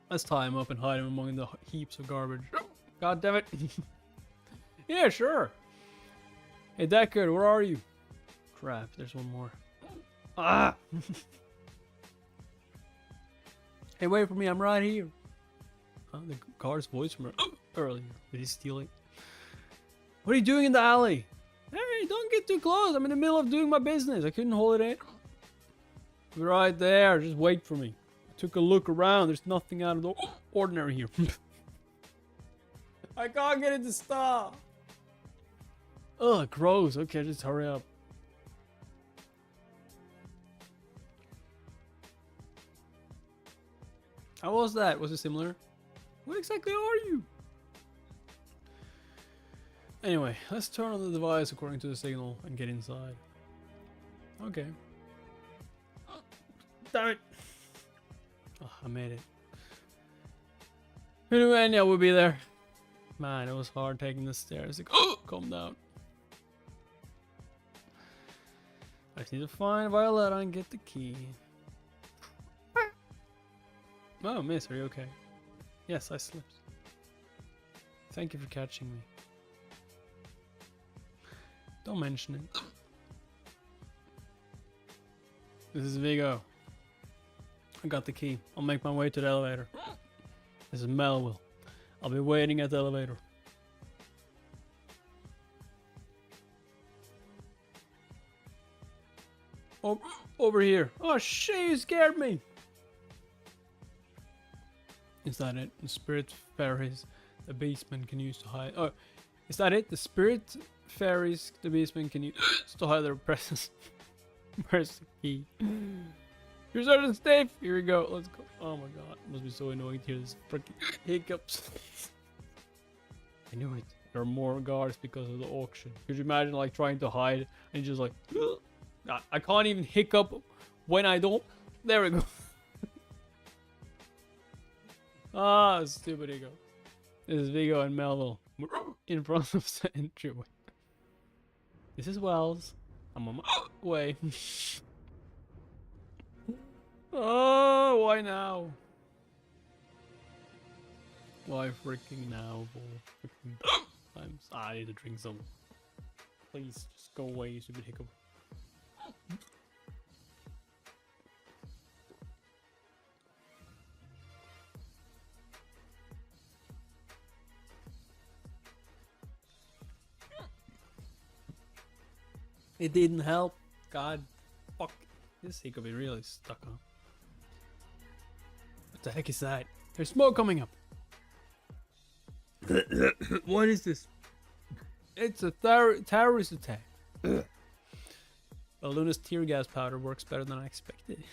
Let's tie him up and hide him among the heaps of garbage. God damn it. Yeah, sure. Hey Deckard, where are you? Crap, there's one more. Ah! Hey, wait for me, I'm right here. The guard's voice from earlier. Did he steal it? What are you doing in the alley? Hey, don't get too close. I'm in the middle of doing my business. I couldn't hold it in. Be right there. Just wait for me. I took a look around. There's nothing out of the ordinary here. I can't get it to stop. Ugh, gross. Okay, just hurry up. How was that? Was it similar? What exactly are you? Anyway, let's turn on the device according to the signal and get inside. Okay. Damn it! Oh, I made it. Who knew Enya would be there? Man, it was hard taking the stairs. Like, oh, calm down. I just need to find Violetta and get the key. Oh, miss, are you okay? Yes, I slipped. Thank you for catching me. Don't mention it. This is Vigo. I got the key. I'll make my way to the elevator. This is Melville. I'll be waiting at the elevator. Oh, over here. Oh shit, you scared me. Is that it? The spirit fairies the beastmen can use to hide. Oh, is that it? The spirit fairies the beastmen can use to hide their presence. Where's the key? Here's our safe. Here we go. Let's go. Oh my god. It must be so annoying to hear this freaking hiccups. I knew it. There are more guards because of the auction. Could you imagine like trying to hide and just like I can't even hiccup when I don't. There we go. Ah, stupid ego. This is Vigo and Melville. We're in front of the entryway. This is Wells. I'm on my way. Oh, why now? Why freaking now? Freaking times. I need to drink some. Please, just go away, you stupid hiccup. It didn't help. God, fuck. This hiccup is really stuck on. What the heck is that? There's smoke coming up. What is this? It's a terrorist attack. Well, Luna's tear gas powder works better than I expected.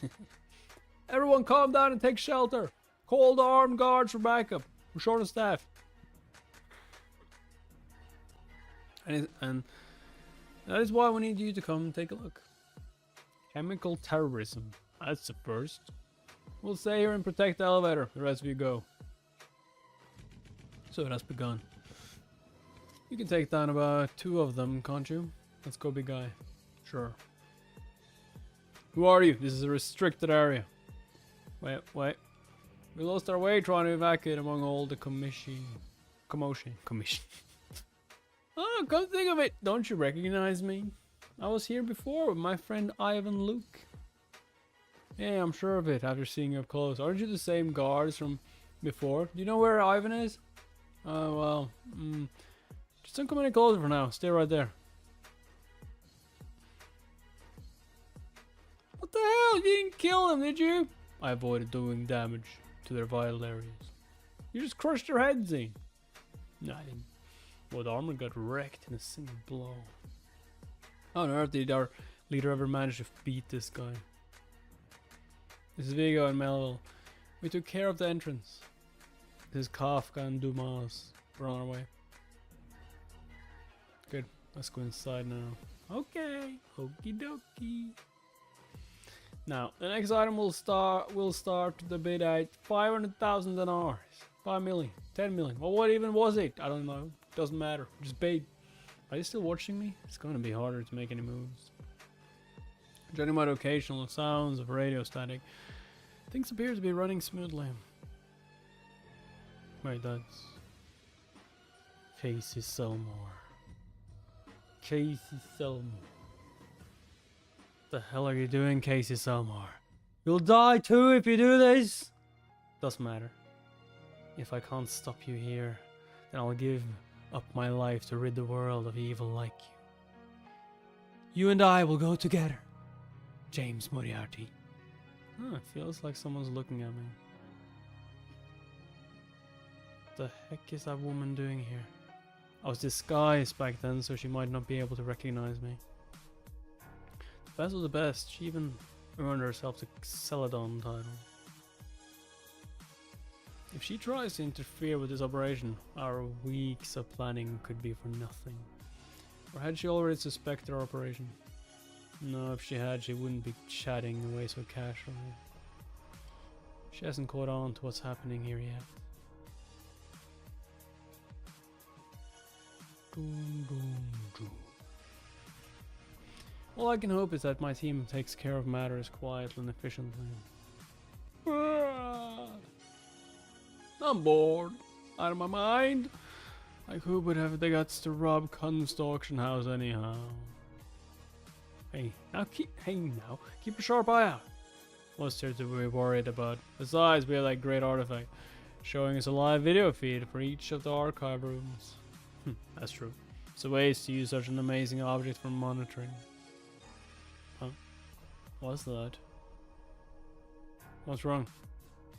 Everyone calm down and take shelter. Call the armed guards for backup. We're short of staff. And that is why we need you to come and take a look. Chemical terrorism. That's the first. We'll stay here and protect the elevator. The rest of you go. So it has begun. You can take down about 2 of them, can't you? Let's go, big guy. Sure. Who are you? This is a restricted area. Wait. We lost our way trying to evacuate among all the commotion. Oh, come think of it. Don't you recognize me? I was here before with my friend Ivan Luke. Yeah, I'm sure of it after seeing you up close. Aren't you the same guards from before? Do you know where Ivan is? Oh, well. Just don't come any closer for now. Stay right there. What the hell? You didn't kill them, did you? I avoided doing damage to their vital areas. You just crushed their heads in. No, I didn't. Well, the armor got wrecked in a single blow. How on earth did our leader ever manage to beat this guy? This is Vigo and Melville. We took care of the entrance. This is Kafka and Dumas. We're on our way. Good. Let's go inside now. Okay. Okie dokie. Now, the next item will start the bid at 500,000 dinars. 5 million. 10 million. Well, what even was it? I don't know. Doesn't matter. Just bid. Are you still watching me? It's going to be harder to make any moves. Judging by the occasional sounds of radio static, things appear to be running smoothly. Wait, that's... Faces Selmore. Casey Selmore. What the hell are you doing, Casey Selmore? You'll die too if you do this! Doesn't matter. If I can't stop you here, then I'll give up my life to rid the world of evil like you. You and I will go together. James Moriarty. Oh, it feels like someone's looking at me. What the heck is that woman doing here? I was disguised back then, so she might not be able to recognize me. The best of the best. She even earned herself the Celadon title. If she tries to interfere with this operation, our weeks of planning could be for nothing. Or had she already suspected our operation? No, if she had, she wouldn't be chatting away so casually. She hasn't caught on to what's happening here yet. Doom, doom, doom. All I can hope is that my team takes care of matters quietly and efficiently. I'm bored. Out of my mind. Like who would have the guts to rob Kunst auction house anyhow? Hey, keep a sharp eye out. What's there to be worried about? Besides, we have that great artifact showing us a live video feed for each of the archive rooms. That's true. It's a waste to use such an amazing object for monitoring. Huh? What's that? What's wrong?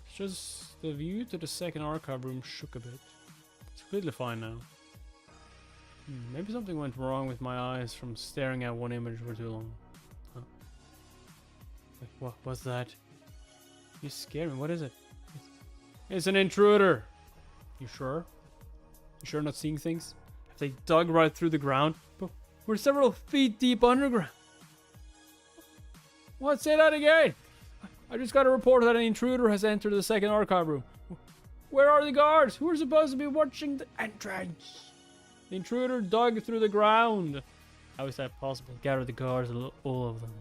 It's just the view to the second archive room shook a bit. It's completely fine now. Maybe something went wrong with my eyes from staring at one image for too long. Huh? Wait, what's that? You scared me. What is it? It's an intruder. You sure? You sure not seeing things? Have they dug right through the ground? But we're several feet deep underground. What? Say that again. I just got a report that an intruder has entered the second archive room. Where are the guards? Who are supposed to be watching the entrance? The intruder dug through the ground. How is that possible? Gather the guards, all of them.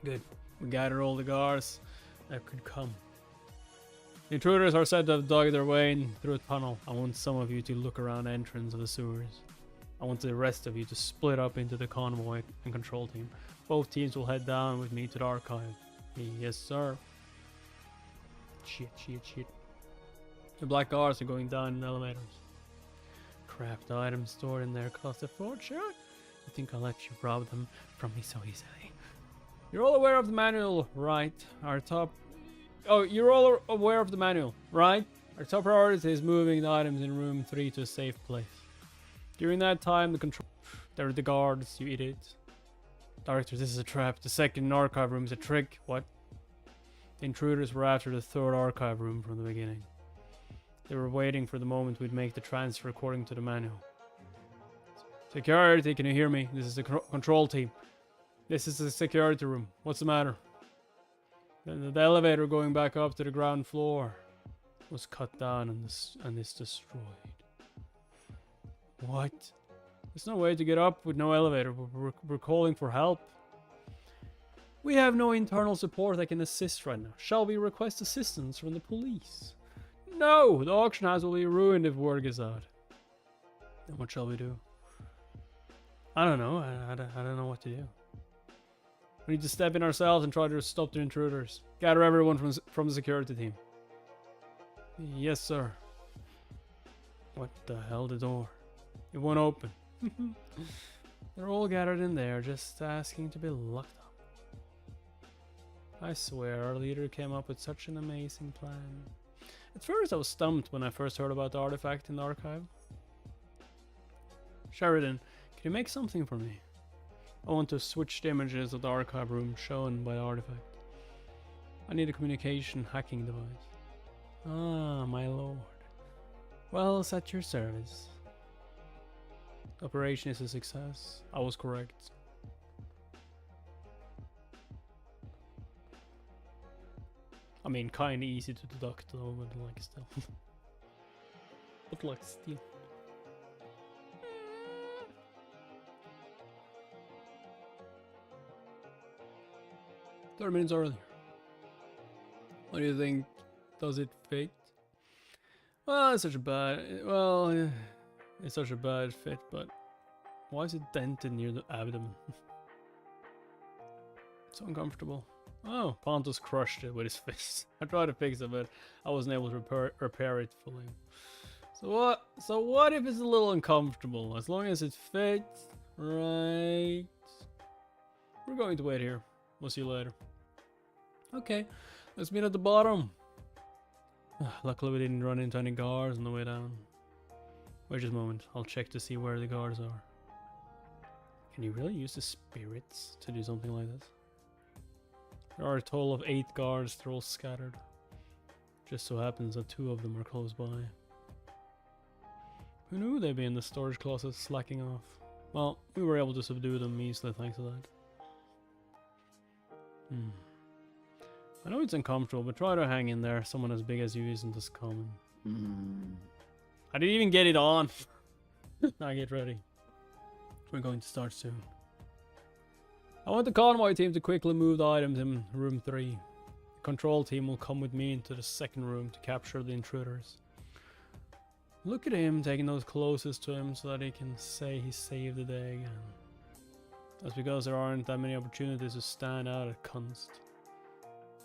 Good. We gather all the guards that could come. The intruders are said to have dug their way in through a tunnel. I want some of you to look around the entrance of the sewers. I want the rest of you to split up into the convoy and control team. Both teams will head down with me to the archive. Yes, sir. Shit. The black guards are going down in elevators. Craft items stored in there cost a fortune. I think I'll let you rob them from me so easily. You're all aware of the manual, right? You're all aware of the manual, right? Our top priority is moving the items in room 3 to a safe place. During that time, there are the guards, you idiot. Director, this is a trap. The second archive room is a trick. What? The intruders were after the third archive room from the beginning. They were waiting for the moment we'd make the transfer according to the manual. Security, can you hear me? This is the control team. This is the security room. What's the matter? The elevator going back up to the ground floor was cut down and is destroyed. What? There's no way to get up with no elevator. We're calling for help. We have no internal support that can assist right now. Shall we request assistance from the police? No! The auction house will be ruined if word gets out. Then what shall we do? I don't know. I don't know what to do. We need to step in ourselves and try to stop the intruders. Gather everyone from the security team. Yes, sir. What the hell? The door. It won't open. They're all gathered in there, just asking to be locked up. I swear, our leader came up with such an amazing plan. At first I was stumped when I first heard about the artifact in the archive. Sheridan, can you make something for me? I want to switch the images of the archive room shown by the artifact. I need a communication hacking device. Ah, my lord. Well, it's at your service. The operation is a success. I was correct. I mean, kinda easy to deduct though, but like still. But like still. 30 minutes earlier. What do you think? Does it fit? Well, it's such a bad fit, but Why is it dented near the abdomen? It's uncomfortable. Oh, Pontus crushed it with his fist. I tried to fix it, but I wasn't able to repair it fully. So what if it's a little uncomfortable? As long as it fits, right? We're going to wait here. We'll see you later. Okay, let's meet at the bottom. Luckily we didn't run into any guards on the way down. Wait just a moment, I'll check to see where the guards are. Can you really use the spirits to do something like this? There are a total of 8 guards, they're all scattered. Just so happens that 2 of them are close by. Who knew they'd be in the storage closet slacking off? Well, we were able to subdue them easily thanks to that. I know it's uncomfortable, but try to hang in there. Someone as big as you isn't as common. I didn't even get it on. Now get ready. We're going to start soon. I want the convoy team to quickly move the items in room 3. The control team will come with me into the second room to capture the intruders. Look at him taking those closest to him so that he can say he saved the day again. That's because there aren't that many opportunities to stand out at Kunst.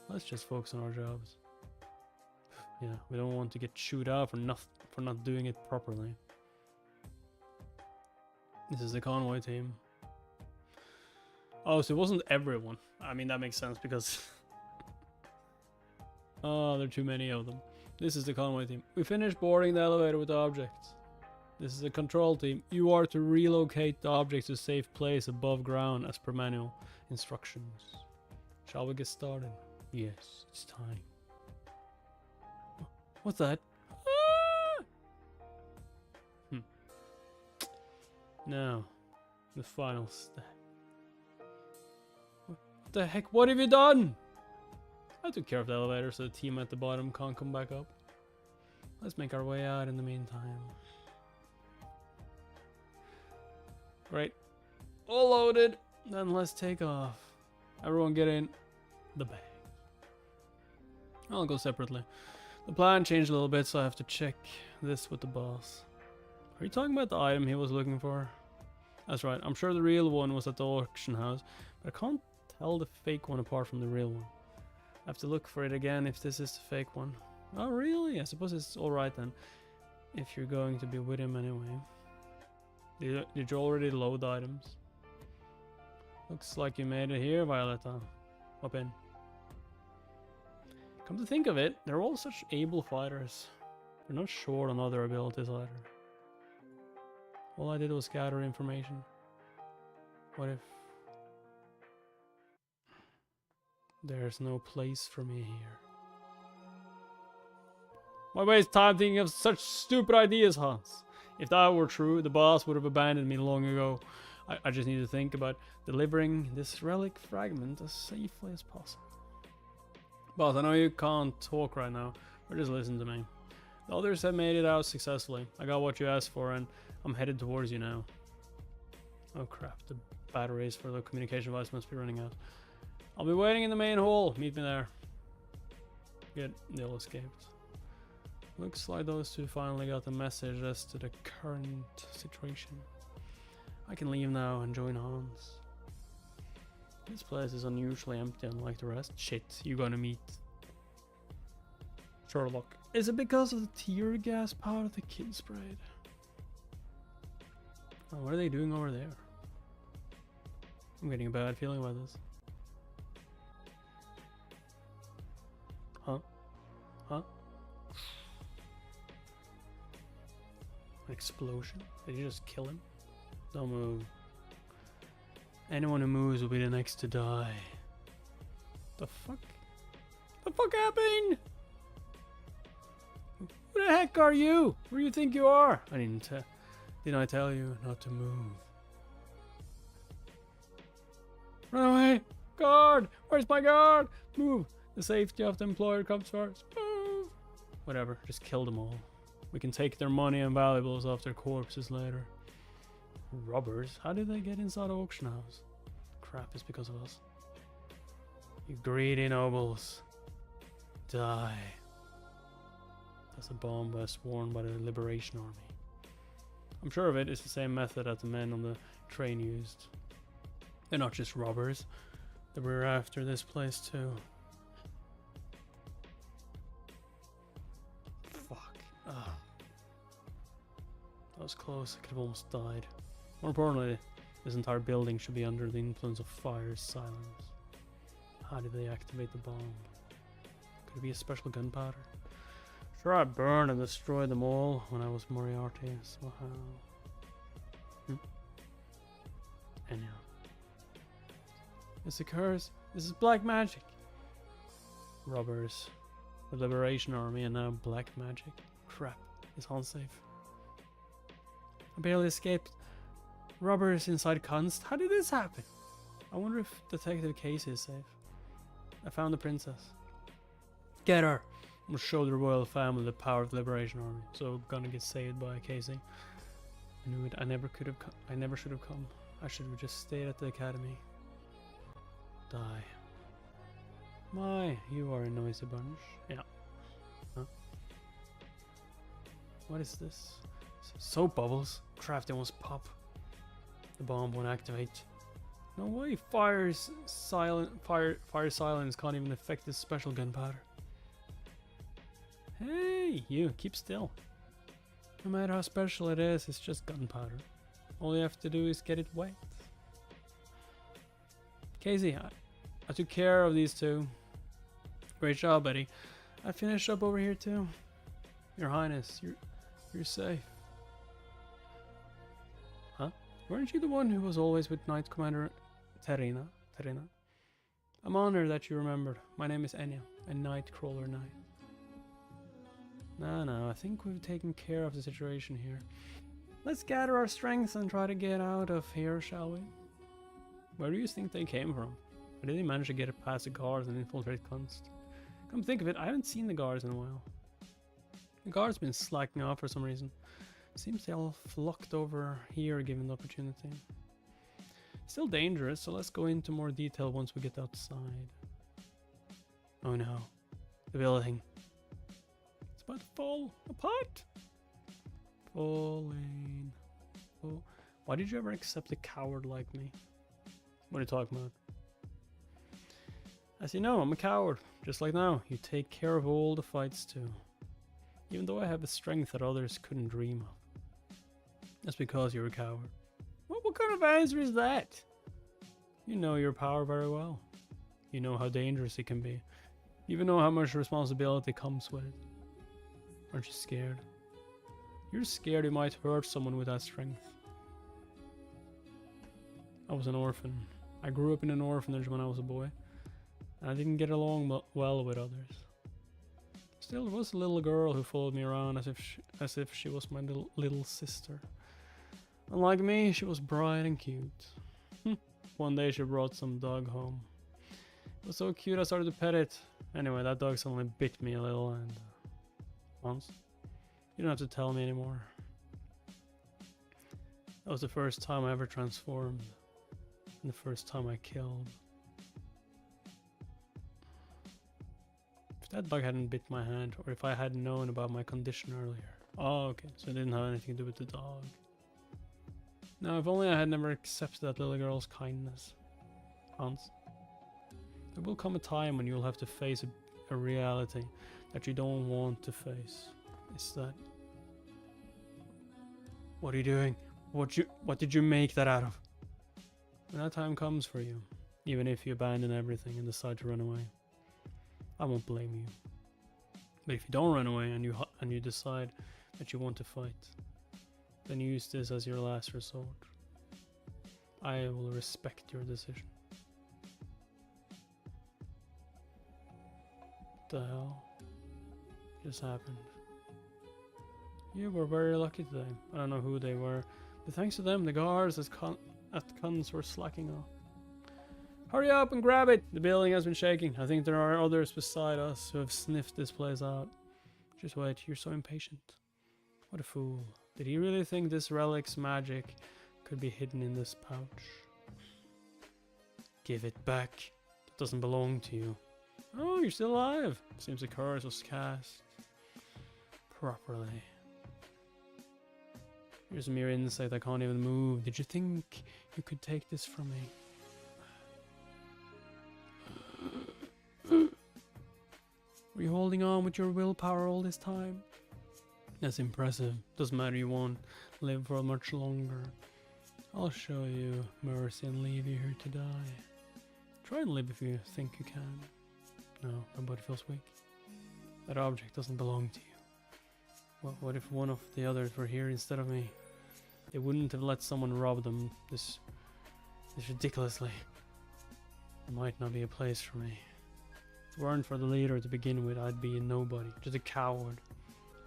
Let's just focus on our jobs. Yeah, we don't want to get chewed out for not doing it properly. This is the convoy team. Oh, so it wasn't everyone. I mean, that makes sense because... oh, there are too many of them. This is the convoy team. We finished boarding the elevator with the objects. This is the control team. You are to relocate the objects to a safe place above ground as per manual instructions. Shall we get started? Yes, it's time. What's that? Ah! Now, the final step. What the heck? What have you done? I took care of the elevator so the team at the bottom can't come back up. Let's make our way out in the meantime. Great. All loaded. Then let's take off. Everyone get in the bag. I'll go separately. The plan changed a little bit, so I have to check this with the boss. Are you talking about the item he was looking for? That's right. I'm sure the real one was at the auction house, but I can't tell the fake one apart from the real one. I have to look for it again if this is the fake one. Oh, really? I suppose it's alright then. If you're going to be with him anyway. Did you already load the items? Looks like you made it here, Violetta. Hop in. Come to think of it, they're all such able fighters. They're not short on other abilities either. All I did was gather information. What if... there's no place for me here? Why waste time thinking of such stupid ideas, Hans? If that were true, the boss would have abandoned me long ago. I just need to think about delivering this relic fragment as safely as possible. Boss, I know you can't talk right now, but just listen to me. The others have made it out successfully. I got what you asked for and I'm headed towards you now. Oh crap, the batteries for the communication device must be running out. I'll be waiting in the main hall. Meet me there. Good, they all escaped. Looks like those two finally got the message as to the current situation. I can leave now and join Hans. This place is unusually empty unlike the rest. Shit, you're gonna meet Sherlock. Is it because of the tear gas powder the kid sprayed? Oh, what are they doing over there? I'm getting a bad feeling about this. Huh? Huh? An explosion? Did you just kill him? Don't move. Anyone who moves will be the next to die. The fuck? The fuck happened? Who the heck are you? Who do you think you are? Didn't I tell you not to move? Run away! Guard! Where's my guard? Move! The safety of the employer comes first. Move! Whatever, just kill them all. We can take their money and valuables off their corpses later. Robbers? How did they get inside the auction house? Crap, it's because of us. You greedy nobles. Die. That's a bomb vest worn by the Liberation Army. I'm sure of it. It's the same method as the men on the train used. They're not just robbers. They were after this place too. Fuck. Ah. That was close. I could have almost died. More importantly, this entire building should be under the influence of fire's silence. How did they activate the bomb? Could it be a special gunpowder? Sure, I burned and destroyed them all when I was Moriarty, so how? Anyhow. This occurs. This is black magic. Robbers. The Liberation Army and now black magic. Crap. It's all safe. I barely escaped. Robbers inside Kunst. How did this happen? I wonder if Detective Casey is safe. I found the princess. Get her! We'll show the royal family the power of the Liberation Army. So gonna get saved by Casey. I knew it. I never should have come. I should have just stayed at the academy. Die. My, you are a noisy bunch. Yeah. Huh? What is this? Soap bubbles. Crap, they almost pop. The bomb won't activate. No way. Fire silence can't even affect this special gunpowder. Hey, you, keep still. No matter how special it is, it's just gunpowder. All you have to do is get it wet. Casey, I took care of these two. Great job, buddy. I finished up over here too. Your Highness, you're safe. Huh? Weren't you the one who was always with Knight Commander Terina? I'm honored that you remembered. My name is Enya, a Nightcrawler Knight. No, I think we've taken care of the situation here. Let's gather our strength and try to get out of here, shall we? Where do you think they came from? Or did they manage to get past the guards and infiltrate Kunst? Come think of it, I haven't seen the guards in a while. The guards been slacking off for some reason. Seems they all flocked over here given the opportunity. Still dangerous, so let's go into more detail once we get outside. Oh no, the building. It's about to fall apart. Falling. Oh, why did you ever accept a coward like me? What are you talking about? As you know, I'm a coward. Just like now, you take care of all the fights too. Even though I have a strength that others couldn't dream of. That's because you're a coward. What kind of answer is that? You know your power very well. You know how dangerous it can be. You even know how much responsibility comes with it. Aren't you scared? You're scared you might hurt someone with that strength. I was an orphan. I grew up in an orphanage when I was a boy. And I didn't get along well with others. Still, there was a little girl who followed me around as if she was my little sister. Unlike me, she was bright and cute. One day she brought some dog home. It was so cute I started to pet it. Anyway, that dog suddenly bit me a little and... once. You don't have to tell me anymore. That was the first time I ever transformed. And the first time I killed. If that dog hadn't bit my hand, or if I hadn't known about my condition earlier. Oh, okay, so it didn't have anything to do with the dog. Now, if only I had never accepted that little girl's kindness. Hans. There will come a time when you'll have to face a reality that you don't want to face. It's that... What are you doing? What did you make that out of? When that time comes for you, even if you abandon everything and decide to run away, I won't blame you. But if you don't run away and you decide that you want to fight, then use this as your last resort. I will respect your decision. What the hell just happened? You were very lucky today. I don't know who they were, but thanks to them, the guards at Kunz were slacking off. Hurry up and grab it! The building has been shaking. I think there are others beside us who have sniffed this place out. Just wait, you're so impatient. What a fool. Did he really think this relic's magic could be hidden in this pouch? Give it back. It doesn't belong to you. Oh, you're still alive. Seems the curse was cast properly. Here's a mere insect I can't even move. Did you think you could take this from me? Were you holding on with your willpower all this time? That's impressive. Doesn't matter, you won't live for much longer. I'll show you mercy and leave you here to die. Try and live if you think you can. No, my body feels weak. That object doesn't belong to you. What if one of the others were here instead of me? They wouldn't have let someone rob them this ridiculously. There might not be a place for me. If it weren't for the leader to begin with, I'd be a nobody, just a coward.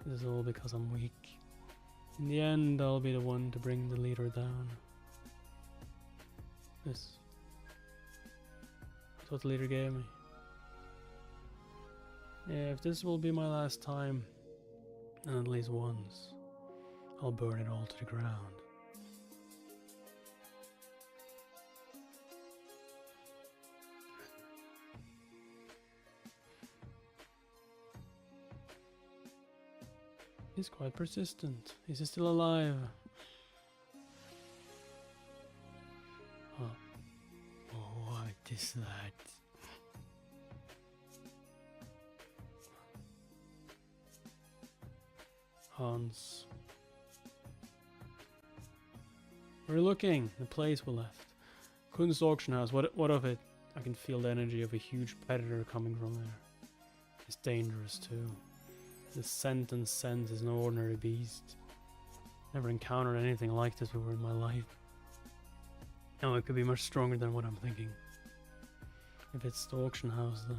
This is all because I'm weak. In the end, I'll be the one to bring the leader down. This is what the leader gave me. Yeah, if this will be my last time, and at least once, I'll burn it all to the ground. He's quite persistent. Is he still alive? Huh. What is that? Hans. We're looking. The place we left. Kun's auction house. What of it? I can feel the energy of a huge predator coming from there. It's dangerous too. The scent and scent is no ordinary beast. Never encountered anything like this before in my life. No, it could be much stronger than what I'm thinking. If it's the auction house, then...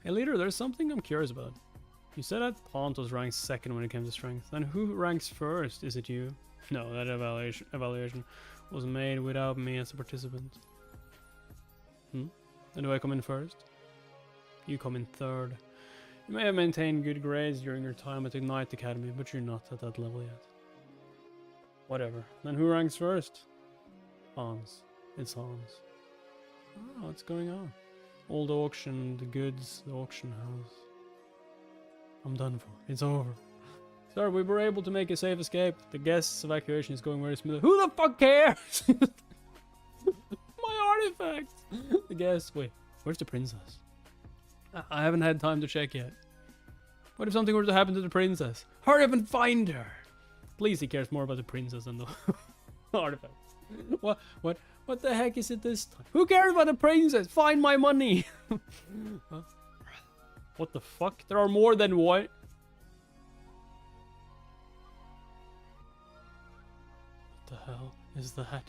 Hey leader, there's something I'm curious about. You said that Pontos ranks second when it came to strength. Then who ranks first? Is it you? No, that evaluation was made without me as a participant. Then do I come in first? You come in third. You may have maintained good grades during your time at the Knight Academy, but you're not at that level yet. Whatever. Then who ranks first? Hans. It's Hans. Oh, what's going on? Old auction, the goods, the auction house. I'm done for. It's over. Sir, we were able to make a safe escape. The guests' evacuation is going very smoothly. Who the fuck cares? My artifacts! The guests. Wait, where's the princess? I haven't had time to check yet. What if something were to happen to the princess? Hurry up and find her! Please, he cares more about the princess than the artifact. What the heck is it this time? Who cares about the princess? Find my money! Huh? What the fuck? There are more than one. What the hell is that?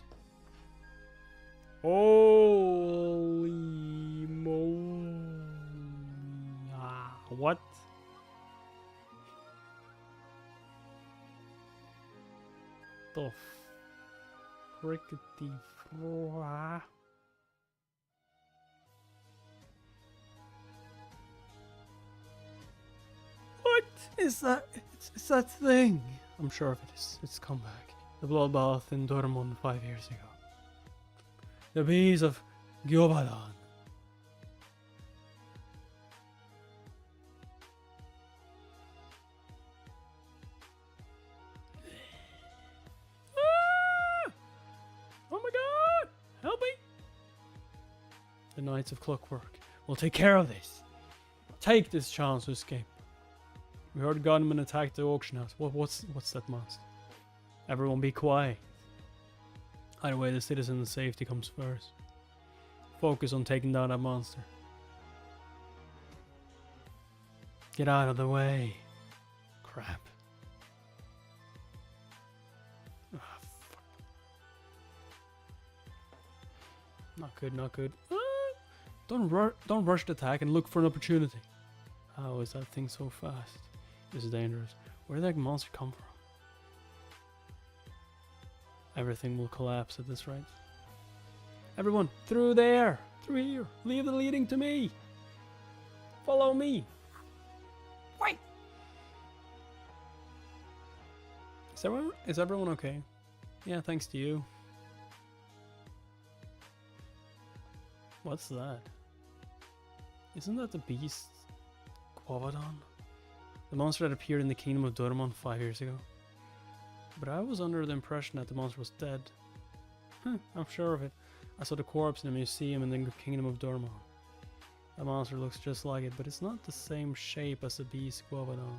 Holy moly. What? The frickety froa. What is that? It's that thing. I'm sure of it is. It's come back. The bloodbath in Dortmund 5 years ago. The bees of Gyobadan. Oh my god! Help me! The Knights of Clockwork will take care of this. Take this chance to escape. We heard gunmen attack the auction house. What's that monster? Everyone be quiet. Either way, the citizen's safety comes first. Focus on taking down that monster. Get out of the way. Crap. Ah, fuck. Not good, not good. Don't rush the attack and look for an opportunity. How is that thing so fast? This is dangerous. Where did that monster come from? Everything will collapse at this rate. Everyone, through there! Through here! Leave the leading to me! Follow me! Wait! Is everyone okay? Yeah, thanks to you. What's that? Isn't that the beast Quavadon? The monster that appeared in the kingdom of Dortmund 5 years ago? But I was under the impression that the monster was dead. I'm sure of it. I saw the corpse in a museum in the Kingdom of Dormon. The monster looks just like it, but it's not the same shape as the beast Guavadon.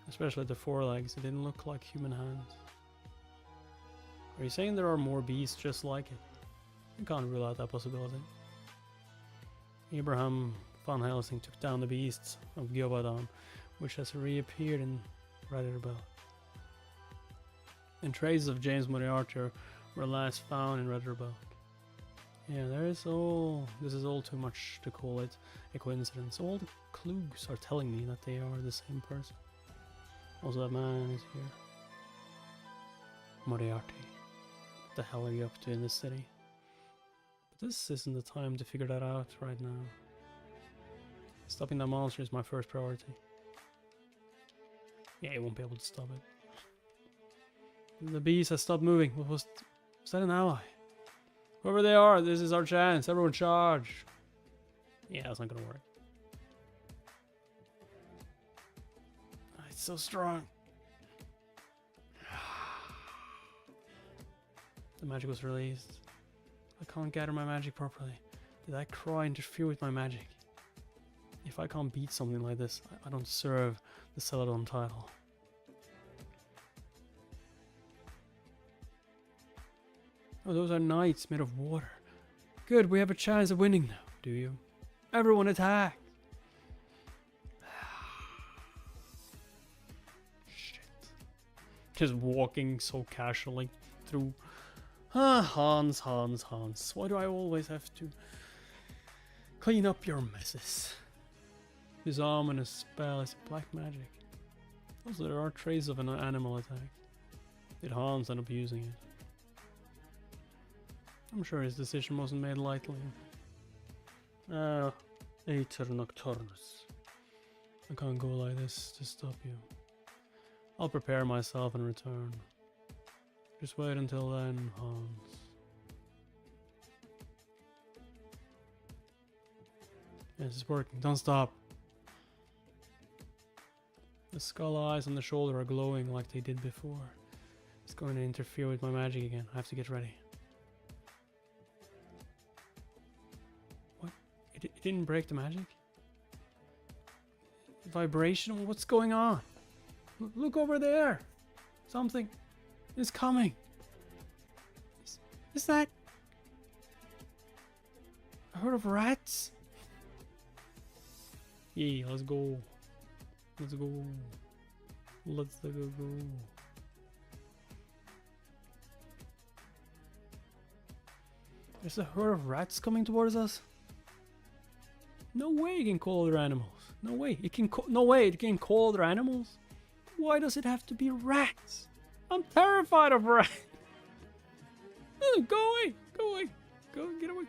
Especially the forelegs, it didn't look like human hands. Are you saying there are more beasts just like it? I can't rule out that possibility. Abraham Van Helsing took down the beasts of Guavadon, which has reappeared in Redderbell. And traces of James Moriarty were last found in Redderbell. Yeah, this is all too much to call it a coincidence. All the clues are telling me that they are the same person. Also, that man is here. Moriarty. What the hell are you up to in this city? But this isn't the time to figure that out right now. Stopping that monster is my first priority. Yeah, he won't be able to stop it. The beast has stopped moving. Was that an ally? Whoever they are, this is our chance. Everyone charge. Yeah, that's not gonna work. It's so strong. The magic was released. I can't gather my magic properly. Did that cry interfere with my magic? If I can't beat something like this, I don't deserve the Celadon title. Oh, those are knights made of water. Good, we have a chance of winning now, do you? Everyone attack! Shit. Just walking so casually through. Hans. Why do I always have to clean up your messes? This ominous spell is black magic. Also, there are traces of an animal attack. Did Hans end up using it? I'm sure his decision wasn't made lightly. Aether Nocturnus. I can't go like this to stop you. I'll prepare myself and return. Just wait until then, Hans. Yes, it's working. Don't stop. The skull eyes on the shoulder are glowing like they did before. It's going to interfere with my magic again. I have to get ready. What? It didn't break the magic? Vibration? What's going on? Look over there! Something is coming. Is that a herd of rats? Yeah, let's go. Let's go. Let's go. There's a herd of rats coming towards us. No way it can call other animals. No way it can. No way it can call other animals. Why does it have to be rats? I'm terrified of rats. Go away! Go away! Go get away!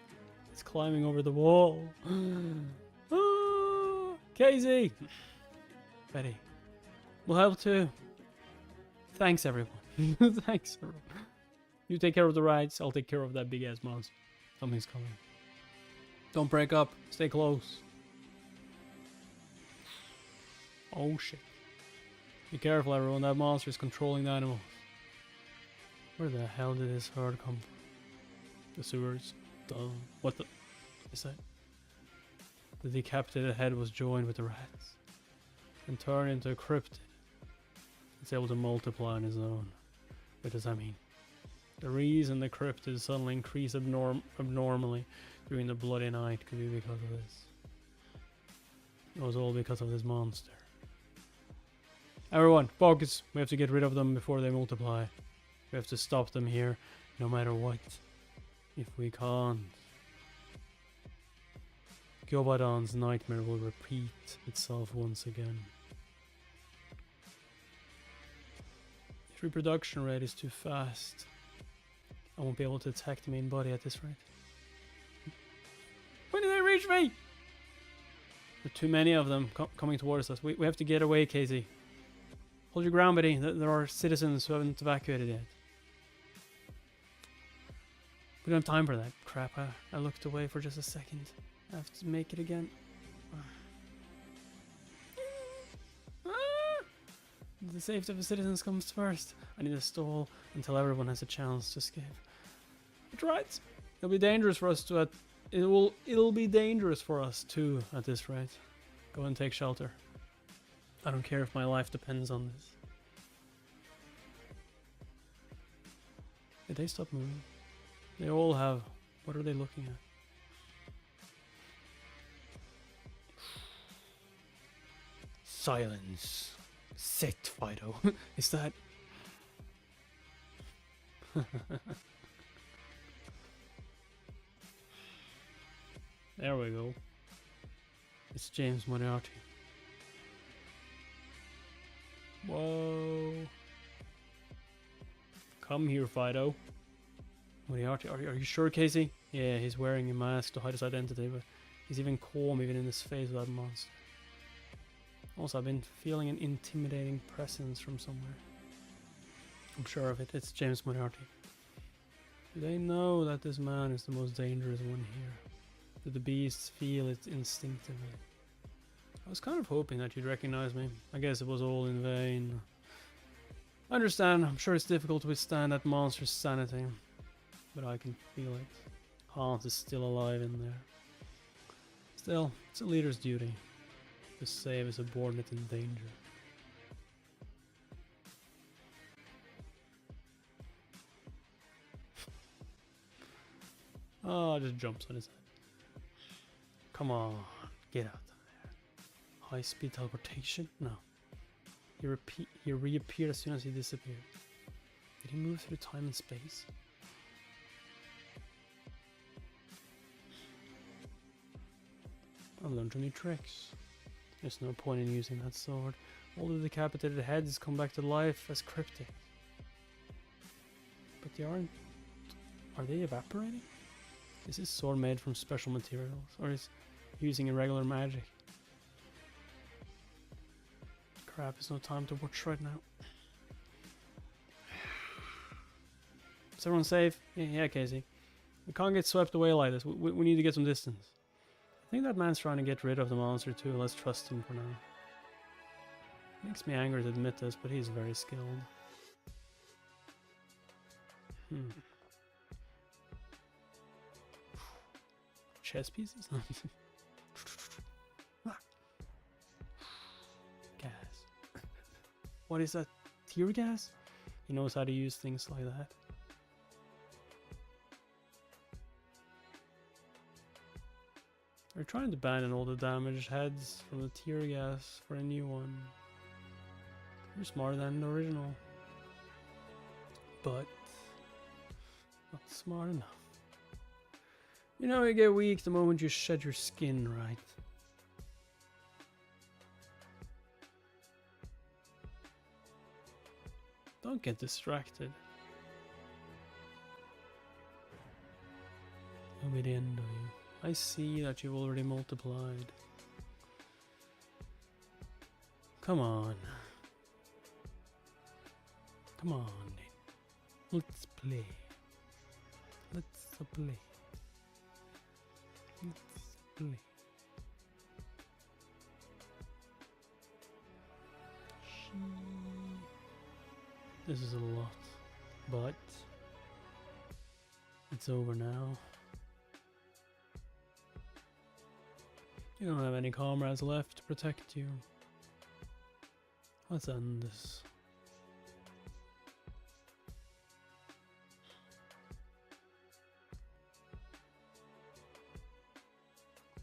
It's climbing over the wall. Casey! Betty. We'll help too. Thanks, everyone. Thanks, everyone. You take care of the rats, I'll take care of that big ass monster. Something's coming. Don't break up. Stay close. Oh shit. Be careful, everyone. That monster is controlling the animals. Where the hell did this herd come from? The sewers. Duh. What the is that? The decapitated head was joined with the rats and turned into a cryptid. It's able to multiply on its own. What does that mean? The reason the cryptid suddenly increased abnormally during the bloody night could be because of this. It was all because of this monster. Everyone, focus. We have to get rid of them before they multiply. We have to stop them here, no matter what. If we can't, Gobadon's nightmare will repeat itself once again. If reproduction rate is too fast, I won't be able to attack the main body at this rate. When did they reach me? There are too many of them coming towards us. We have to get away, Casey. Hold your ground, Betty. There are citizens who haven't evacuated yet. We don't have time for that crap. I looked away for just a second. I have to make it again. The safety of the citizens comes first. I need to stall until everyone has a chance to escape. That's right. It'll be dangerous for us to. It'll be dangerous for us too at this rate. Go and take shelter. I don't care if my life depends on this. Did they stop moving? They all have. What are they looking at? Silence. Sit, Fido. Is that... There we go. It's James Moriarty. Whoa. Come here, Fido. Moriarty, are you sure, Casey? Yeah, he's wearing a mask to hide his identity, but he's even calm even in his face of that monster. Also, I've been feeling an intimidating presence from somewhere. I'm sure of it. It's James Moriarty. Do they know that this man is the most dangerous one here? Do the beasts feel it instinctively? I was kind of hoping that you'd recognize me. I guess it was all in vain. I understand. I'm sure it's difficult to withstand that monster's sanity. But I can feel it. Hans is still alive in there. Still, it's a leader's duty to save his subordinate in danger. Oh, just jumps on his head. Come on, get out of there. High-speed teleportation? No. He reappeared as soon as he disappeared. Did he move through time and space? I've learned new tricks. There's no point in using that sword. All the decapitated heads come back to life as cryptic. But they aren't... Are they evaporating? Is this sword made from special materials? Or is he using irregular magic? Crap, there's no time to watch right now. Is everyone safe? Yeah, Casey. We can't get swept away like this. We need to get some distance. I think that man's trying to get rid of the monster too. Let's trust him for now. Makes me angry to admit this, but he's very skilled. Chess pieces? Gas. What is that? Tear gas? He knows how to use things like that. We're trying to abandon all the damaged heads from the tear gas for a new one. You're smarter than the original. But not smart enough. You know you get weak the moment you shed your skin, right? Don't get distracted. It'll be the end of you. I see that you've already multiplied. Come on. Come on. Let's play. Let's play. Let's play. This is a lot, but it's over now. You don't have any comrades left to protect you. Let's end this.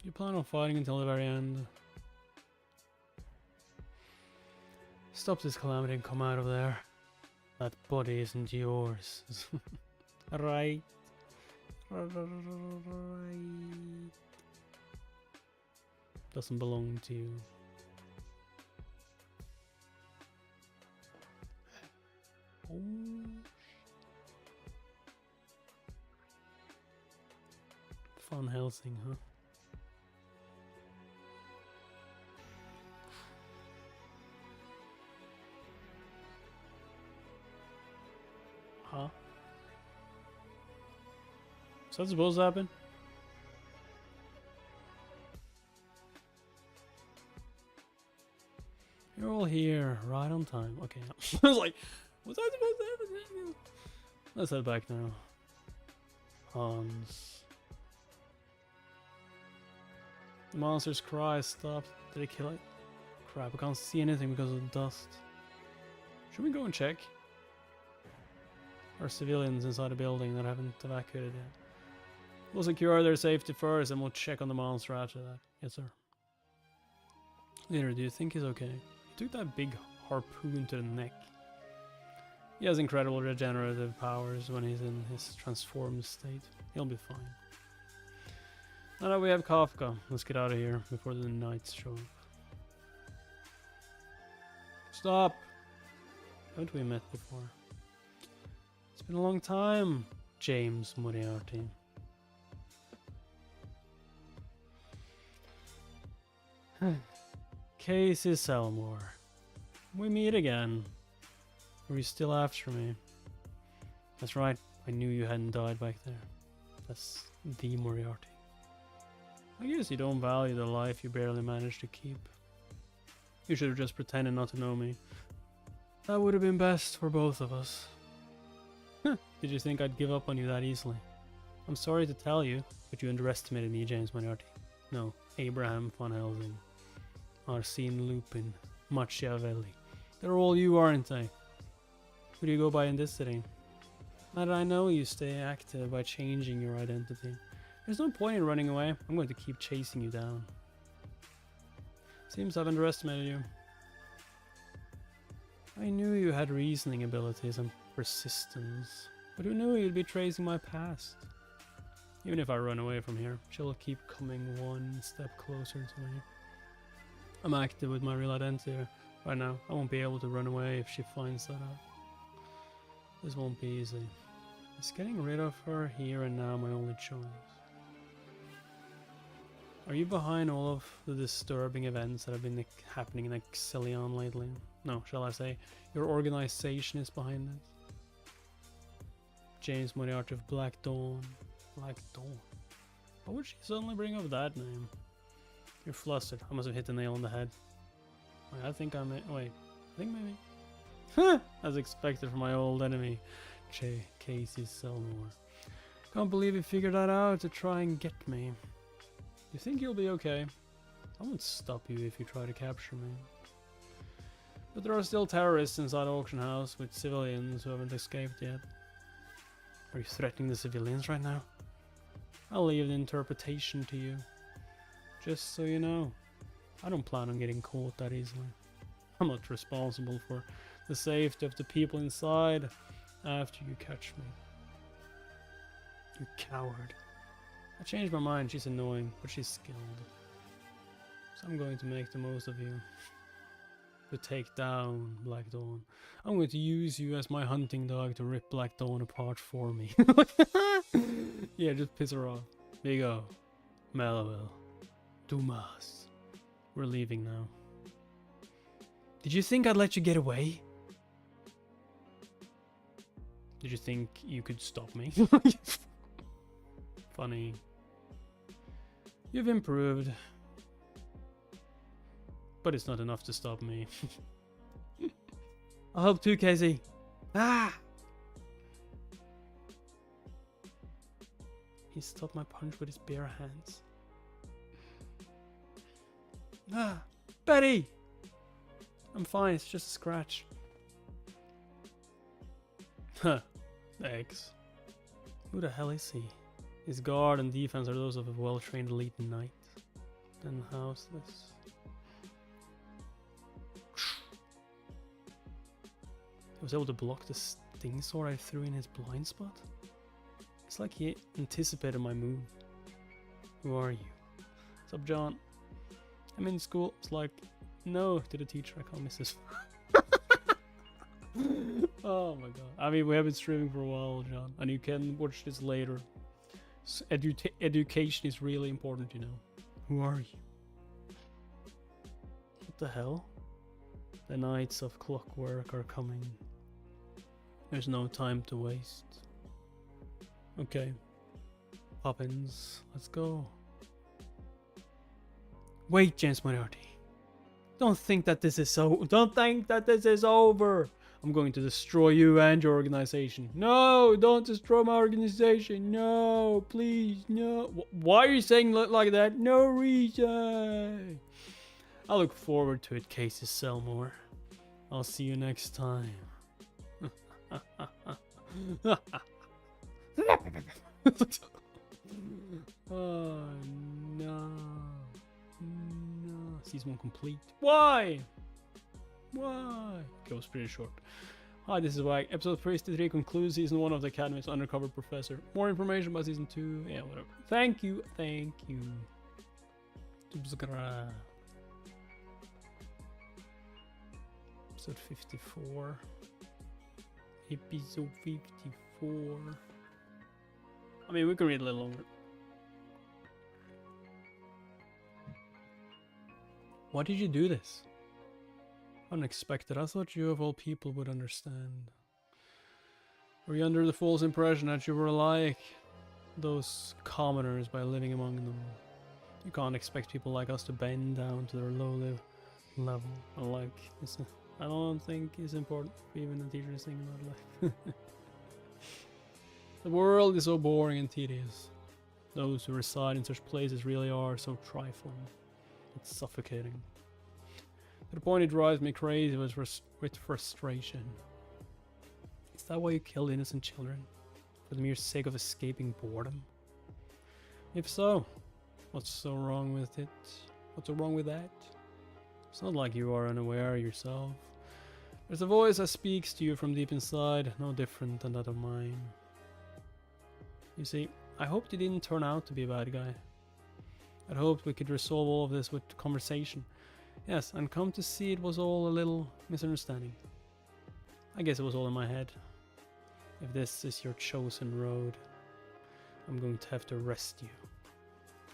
You plan on fighting until the very end. Stop this calamity and come out of there. That body isn't yours. Right. Right. Doesn't belong to you. Oh. Fun Helsing, huh? Huh? Is that supposed to happen? You're all here, right on time. Okay, I was like, was I supposed to have a... Let's head back now. Hans. The monster's cry stopped. Did it kill it? Crap, I can't see anything because of the dust. Should we go and check? Or civilians inside the building that haven't evacuated yet? We'll secure their safety first and we'll check on the monster after that. Yes, sir. Leader, do you think he's okay? He took that big harpoon to the neck. He has incredible regenerative powers when he's in his transformed state. He'll be fine. Now that we have Kafka, let's get out of here before the knights show up. Stop! Haven't we met before? It's been a long time, James Moriarty. Casey Selmore. We meet again. Were you still after me? That's right, I knew you hadn't died back there. That's the Moriarty. I guess you don't value the life you barely managed to keep. You should have just pretended not to know me. That would have been best for both of us. Did you think I'd give up on you that easily? I'm sorry to tell you, but you underestimated me, James Moriarty. No, Abraham von Helsing, Arsene Lupin, Machiavelli. They're all you, aren't they? Who do you go by in this city? Now that I know you stay active by changing your identity. There's no point in running away. I'm going to keep chasing you down. Seems I've underestimated you. I knew you had reasoning abilities and persistence, but who knew you'd be tracing my past? Even if I run away from here, she'll keep coming one step closer to me. I'm active with my real identity right now. I won't be able to run away if she finds that out. This won't be easy. Is getting rid of her here and now my only choice? Are you behind all of the disturbing events that have been happening in Excellion lately? No, shall I say, your organization is behind it? James Moriarty of Black Dawn. Black Dawn? Why would she suddenly bring up that name? You're flustered. I must have hit the nail on the head. Wait, I think maybe. As expected from my old enemy, Casey Selmore. Can't believe he figured that out to try and get me. You think you'll be okay? I won't stop you if you try to capture me. But there are still terrorists inside the auction house with civilians who haven't escaped yet. Are you threatening the civilians right now? I'll leave the interpretation to you. Just so you know, I don't plan on getting caught that easily. I'm not responsible for the safety of the people inside after you catch me. You coward. I changed my mind. She's annoying, but she's skilled. So I'm going to make the most of you. To take down Black Dawn. I'm going to use you as my hunting dog to rip Black Dawn apart for me. Yeah, just piss her off. Vigo. Melville. Dumas. We're leaving now. Did you think I'd let you get away? Did you think you could stop me? Funny. You've improved. But it's not enough to stop me. I hope too, Casey. Ah! He stopped my punch with his bare hands. Ah! Betty! I'm fine, it's just a scratch. Huh. Eggs. Who the hell is he? His guard and defense are those of a well-trained elite knight. Then houseless. He was able to block the sting sword I threw in his blind spot? It's like he anticipated my move. Who are you? What's up, John? I'm in school. It's like, no, to the teacher, I can't miss this. Oh my god. I mean, we have been streaming for a while, John, and you can watch this later. So education is really important, you know. Who are you? What the hell? The Knights of Clockwork are coming. There's no time to waste. Okay. Poppins, let's go. Wait, James Moriarty. Don't think that this is so. Don't think that this is over. I'm going to destroy you and your organization. No, don't destroy my organization. No, please, no. Why are you saying like that? No reason. I look forward to it, Casey Selmore. I'll see you next time. Oh no. No. Season 1 complete. Why? Why? Okay, it was pretty short. Hi, this is Wag. Episode 33 concludes Season 1 of the Academy's Undercover Professor. More information about Season 2. Yeah, whatever. Thank you. Thank you. Subscribe. Episode 54. Episode 54. I mean, we can read a little longer. Why did you do this? Unexpected. I thought you of all people would understand. Were you under the false impression that you were like those commoners by living among them? You can't expect people like us to bend down to their low level. I don't think it's important for even a teacher to think about life. The world is so boring and tedious. Those who reside in such places really are so trifling. It's suffocating. To the point it drives me crazy with frustration. Is that why you killed innocent children? For the mere sake of escaping boredom? If so, what's so wrong with it? What's so wrong with that? It's not like you are unaware yourself. There's a voice that speaks to you from deep inside, no different than that of mine. You see, I hoped you didn't turn out to be a bad guy. I'd hoped we could resolve all of this with conversation. Yes, and come to see it was all a little misunderstanding. I guess it was all in my head. If this is your chosen road, I'm going to have to arrest you.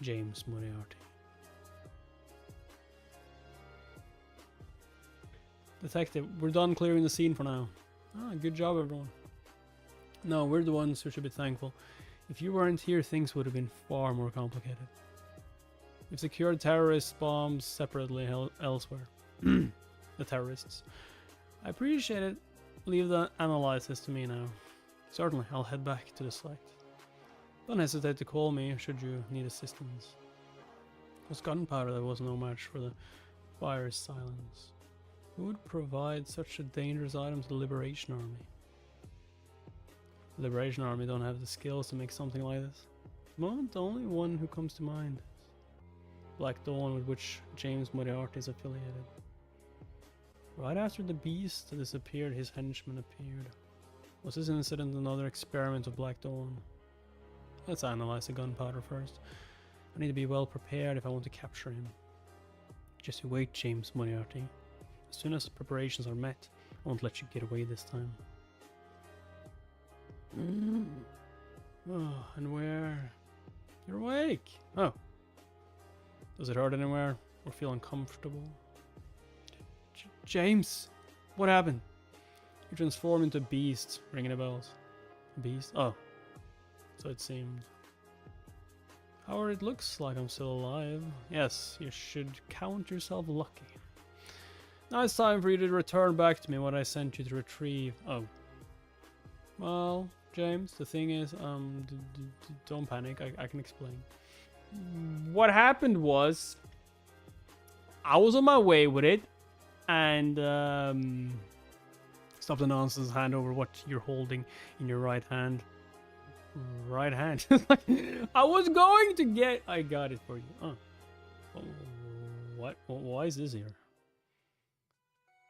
James Moriarty. Detective, we're done clearing the scene for now. Ah, good job everyone. No, we're the ones who should be thankful. If you weren't here, things would have been far more complicated. We've secured terrorist bombs separately elsewhere. The terrorists. I appreciate it. Leave the analysis to me now. Certainly, I'll head back to the site. Don't hesitate to call me should you need assistance. It was gunpowder that was no match for the fire's silence. Who would provide such a dangerous item to the Liberation Army? The Liberation Army don't have the skills to make something like this. At the moment, the only one who comes to mind is Black Dawn, with which James Moriarty is affiliated. Right after the beast disappeared, his henchman appeared. Was this incident another experiment of Black Dawn? Let's analyze the gunpowder first. I need to be well prepared if I want to capture him. Just you wait, James Moriarty. As soon as preparations are met, I won't let you get away this time. Oh, and where? You're awake! Oh. Does it hurt anywhere? Or feel uncomfortable? James! What happened? You transformed into a beast. Ringing the bells. A beast? Oh. So it seemed. However, it looks like I'm still alive. Yes, you should count yourself lucky. Now it's time for you to return back to me what I sent you to retrieve. Oh. Well, James, the thing is, don't panic. I can explain. What happened was, I was on my way with it, and stop the nonsense. Hand over what you're holding in your right hand. Right hand. I was going to get. I got it for you. Oh. What? Why is this here?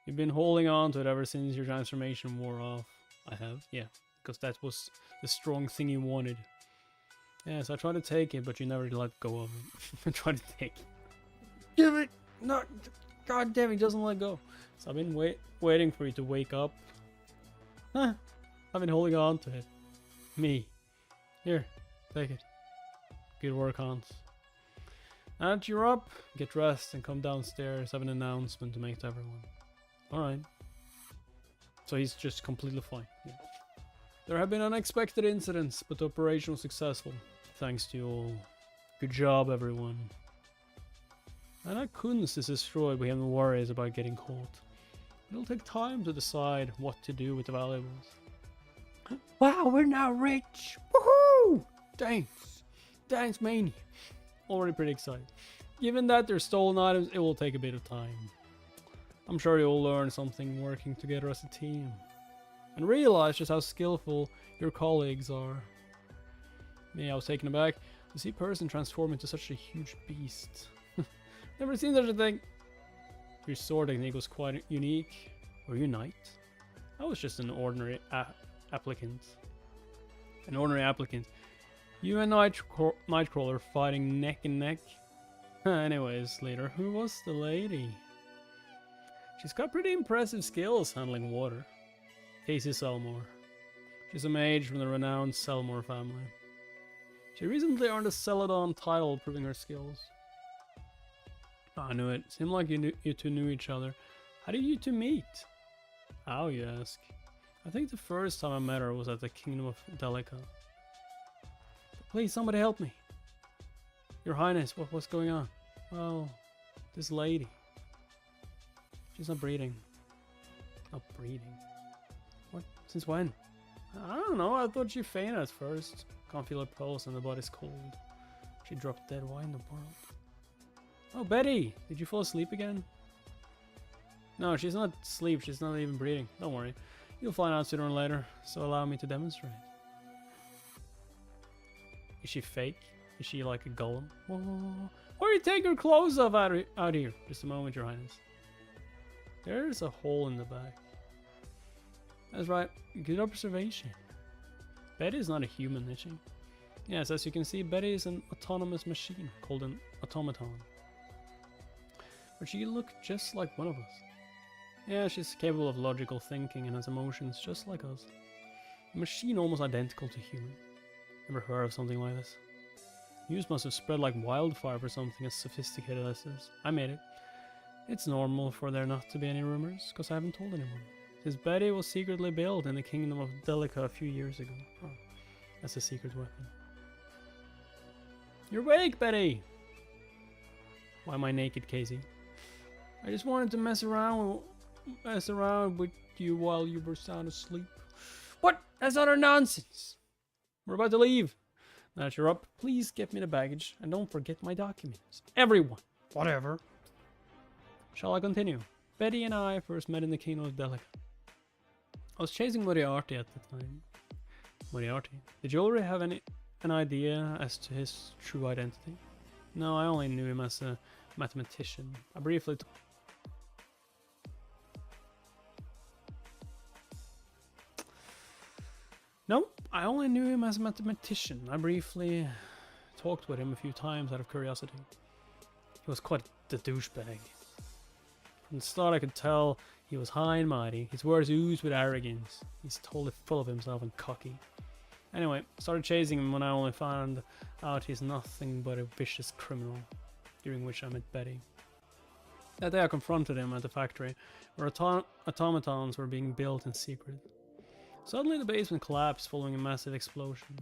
You've been holding on to it ever since your transformation wore off. I have, yeah, because that was the strong thing you wanted. Yes, I tried to take it, but you never let go of it. I tried to take it. Give it! No! God damn, it doesn't let go. So I've been waiting for you to wake up. Huh? I've been holding on to it. Me. Here, take it. Good work, Hans. Now that you're up, get dressed and come downstairs. I have an announcement to make to everyone. Alright. So he's just completely fine. Yeah. There have been unexpected incidents, but the operation was successful. Thanks to you all. Good job, everyone. And our kunst is destroyed, we have no worries about getting caught. It'll take time to decide what to do with the valuables. Wow, we're now rich! Woohoo! Thanks! Thanks, Mania! Already pretty excited. Given that they're stolen items, it will take a bit of time. I'm sure you'll learn something working together as a team. And realize just how skillful your colleagues are. Me, I was taken aback to see a person transform into such a huge beast. Never seen such a thing. Your sword technique was quite unique. Were you knight? I was just an ordinary applicant. An ordinary applicant. You and Nightcrawler fighting neck and neck. Anyways, later, who was the lady? She's got pretty impressive skills handling water. Casey Selmore. She's a mage from the renowned Selmore family. She recently earned a Celadon title proving her skills. I knew it. Seemed like you two knew each other. How did you two meet? How, you ask? I think the first time I met her was at the Kingdom of Delica. Please, somebody help me. Your Highness, what's going on? Well, this lady. She's not breathing. Not breathing? What? Since when? I don't know. I thought she fainted at first. Can't feel her pulse and the body's cold. She dropped dead. Why in the world? Oh, Betty! Did you fall asleep again? No, she's not asleep. She's not even breathing. Don't worry. You'll find out sooner or later. So allow me to demonstrate. Is she fake? Is she like a golem? Whoa, whoa, whoa. Why are you taking her clothes off out here? Just a moment, Your Highness. There's a hole in the back. That's right. Good observation. Betty is not a human, is she? Yes, as you can see, Betty is an autonomous machine called an automaton. But she looked just like one of us. Yeah, she's capable of logical thinking and has emotions just like us. A machine almost identical to human. Never heard of something like this. News must have spread like wildfire for something as sophisticated as this. I made it. It's normal for there not to be any rumors, because I haven't told anyone. Since Betty was secretly built in the Kingdom of Delica a few years ago. Oh, that's a secret weapon. You're awake, Betty! Why am I naked, Casey? I just wanted to mess around with you while you were sound asleep. What? That's utter nonsense! We're about to leave. Now that you're up, please get me the baggage and don't forget my documents. Everyone! Whatever. Shall I continue? Betty and I first met in the Kingdom of Delica. I was chasing Moriarty at the time. Moriarty? Did you already have an idea as to his true identity? No, I only knew him as a mathematician. I briefly talked with him a few times out of curiosity. He was quite the douchebag. From the start I could tell he was high and mighty. His words oozed with arrogance. He's totally full of himself and cocky. Anyway, started chasing him when I only found out he's nothing but a vicious criminal, during which I met Betty. That day I confronted him at the factory, where automatons were being built in secret. Suddenly the basement collapsed following a massive explosion.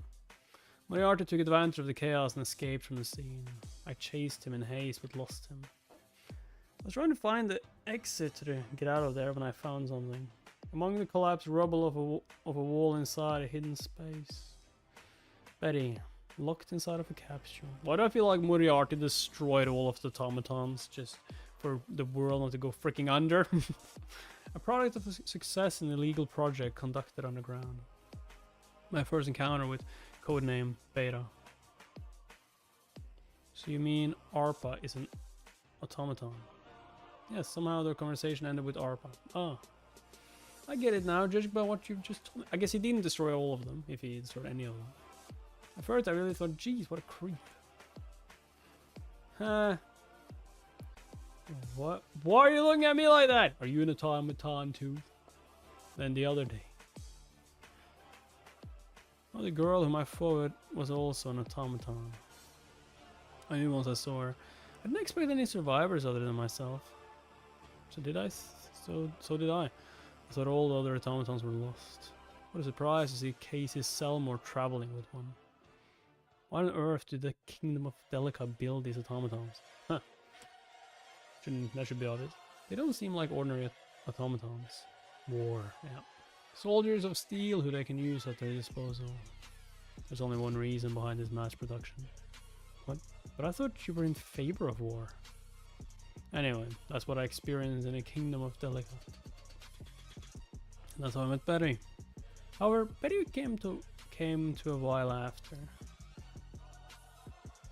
Moriarty took advantage of the chaos and escaped from the scene. I chased him in haste but lost him. I was trying to find the exit to get out of there when I found something. Among the collapsed rubble of a wall inside a hidden space. Betty, locked inside of a capsule. Why do I feel like Moriarty destroyed all of the automatons just for the world not to go freaking under? A product of a success in the illegal project conducted underground. My first encounter with codename Beta. So you mean ARPA is an automaton? Yes, somehow their conversation ended with ARPA. Ah. I get it now, judging by what you've just told me. I guess he didn't destroy all of them, if he destroyed any of them. At first I really thought, geez, what a creep. What? Why are you looking at me like that? Are you an automaton too? Then the other day. Well, the girl whom I fought was also an automaton. I knew once I saw her. I didn't expect any survivors other than myself. So did I? So did I. I thought all the other automatons were lost. What a surprise to see Casey Selmore traveling with one. Why on earth did the Kingdom of Delica build these automatons? Huh. That should be obvious. They don't seem like ordinary automatons. War, yeah. Soldiers of steel who they can use at their disposal. There's only one reason behind this mass production. What? But I thought you were in favor of war. Anyway, that's what I experienced in a kingdom of Delica. And that's how I met Betty. However, Betty came to a while after.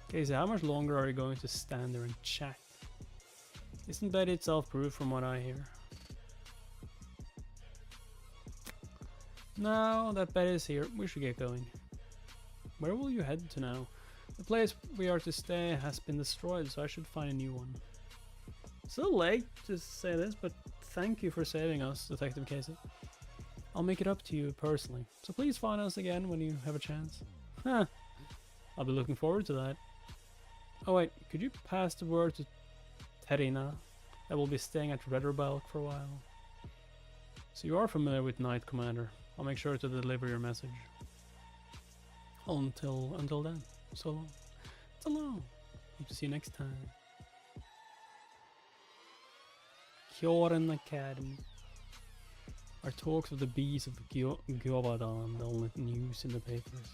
Casey, how much longer are you going to stand there and chat? Isn't Betty itself proof from what I hear? Now that Betty's here, we should get going. Where will you head to now? The place we are to stay has been destroyed, so I should find a new one. Still late to say this, but thank you for saving us, Detective Casey. I'll make it up to you personally, so please find us again when you have a chance. Huh. I'll be looking forward to that. Oh wait, could you pass the word to Terina that will be staying at Redderbelk for a while? So you are familiar with Knight Commander. I'll make sure to deliver your message. Until then, so long. So long. Hope to see you next time. Kjoren Academy. Our talks of the bees of Gjovadan, the only news in the papers.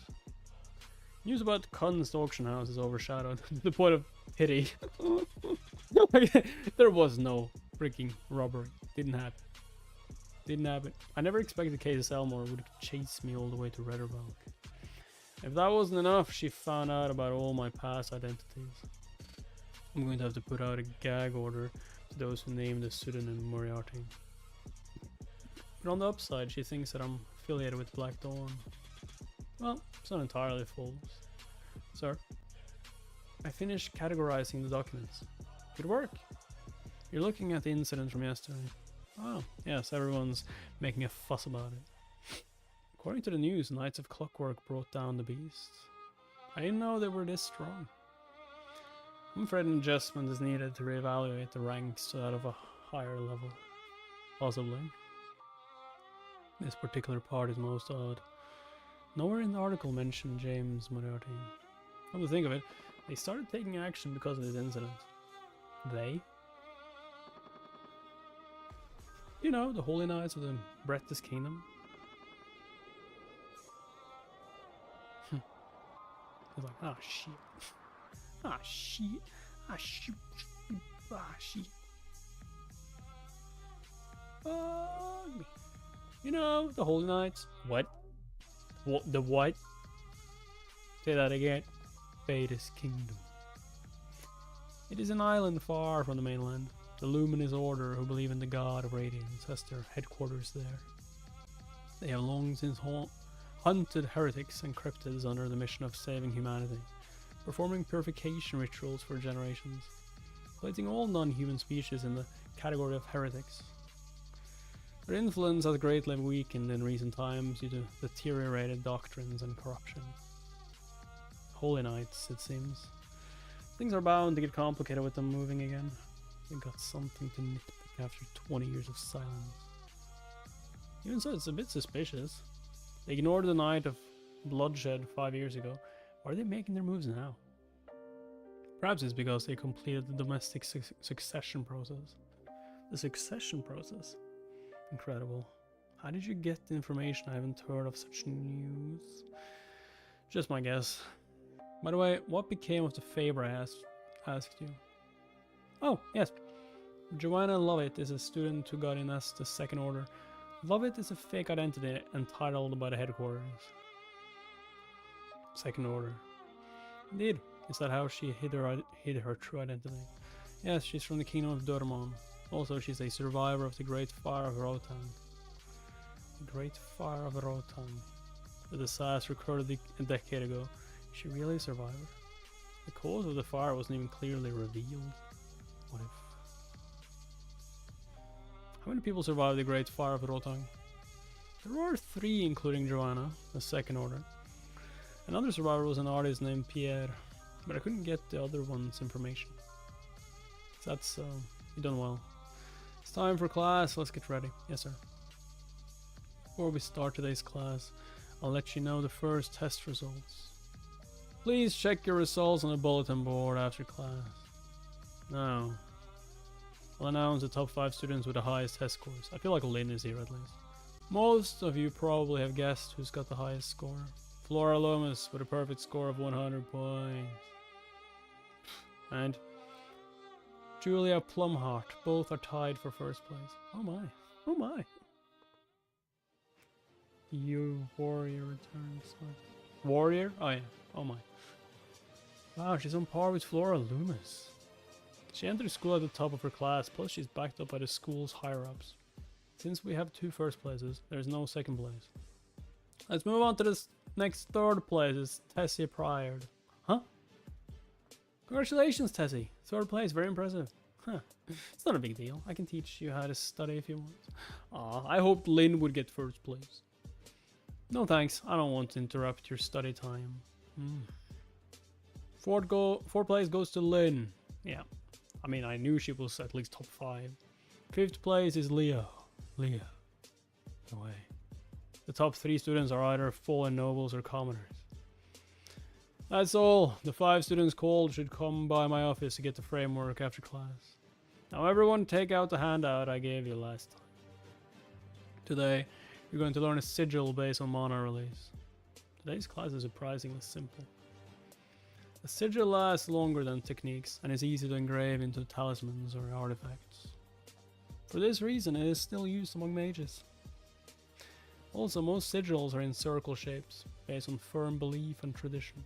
News about Kunst auction house is overshadowed to the point of pity. There was no freaking robbery. Didn't happen. I never expected Case Elmore would chase me all the way to Redderbelk. If that wasn't enough, she found out about all my past identities. I'm going to have to put out a gag order to those who name the pseudonym Moriarty. But on the upside, she thinks that I'm affiliated with Black Dawn. Well, it's not entirely false. Sir, I finished categorizing the documents. Good work. You're looking at the incident from yesterday. Oh, yes, everyone's making a fuss about it. According to the news, Knights of Clockwork brought down the beasts. I didn't know they were this strong. I'm afraid an adjustment is needed to reevaluate the ranks to that of a higher level. Possibly. This particular part is most odd. Nowhere in the article mentioned James Moriarty. Come to think of it, they started taking action because of this incident. They? You know, the Holy Knights of the Breathless Kingdom. It's like, ah shit. Ah shit. Ah shit. Ah shit. Fuck me. You know, the Holy Knights. What? What? The what? Say that again. Beta's Kingdom. It is an island far from the mainland. The Luminous Order, who believe in the god of radiance, has their headquarters there. They have long since hunted heretics and cryptids under the mission of saving humanity, performing purification rituals for generations, placing all non-human species in the category of heretics. Their influence has greatly weakened in recent times due to deteriorated doctrines and corruption. Holy Knights, it seems. Things are bound to get complicated with them moving again. They've got something to nitpick after 20 years of silence. Even so, it's a bit suspicious. They ignored the night of bloodshed 5 years ago. Why are they making their moves now? Perhaps it's because they completed the domestic succession process. The succession process? Incredible. How did you get the information? I haven't heard of such news. Just my guess. By the way, what became of the favor I asked you? Oh, yes. Joanna Lovett is a student who got in as the Second Order. Lovett is a fake identity entitled by the headquarters. Second Order. Indeed. Is that how she hid her true identity? Yes, she's from the Kingdom of Dormon. Also, she's a survivor of the Great Fire of Rotan. The Great Fire of Rotan. The disaster occurred a decade ago. Is she really a survivor? The cause of the fire wasn't even clearly revealed. What if? How many people survived the Great Fire of Rotan? There were 3, including Joanna, the Second Order. Another survivor was an artist named Pierre, but I couldn't get the other one's information. That's, you done well. It's time for class, let's get ready. Yes, sir. Before we start today's class, I'll let you know the first test results. Please check your results on the bulletin board after class. Now, I'll announce the top 5 students with the highest test scores. I feel like Lynn is here at least. Most of you probably have guessed who's got the highest score. Flora Lomas with a perfect score of 100 points. And Julia Plumhart. Both are tied for first place. Oh my. Oh my. You warrior returns. Warrior? Oh yeah. Oh my. Wow, she's on par with Flora Loomis. She entered school at the top of her class, plus she's backed up by the school's higher-ups. Since we have 2 first places, there's no second place. Let's move on to this next third place. It's Tessie Pryor. Huh? Congratulations, Tessie. Third place, very impressive. Huh. It's not a big deal. I can teach you how to study if you want. Aw, I hoped Lynn would get first place. No thanks, I don't want to interrupt your study time. Fourth place goes to Lynn. Yeah, I mean, I knew she was at least top 5. 5th place is Leo. Leo. No way. The top 3 students are either fallen nobles or commoners. That's all. The 5 students called should come by my office to get the framework after class. Now everyone take out the handout I gave you last time. Today, you're going to learn a sigil based on mana release. Today's class is surprisingly simple. A sigil lasts longer than techniques and is easy to engrave into talismans or artifacts. For this reason, it is still used among mages. Also, most sigils are in circle shapes, based on firm belief and tradition,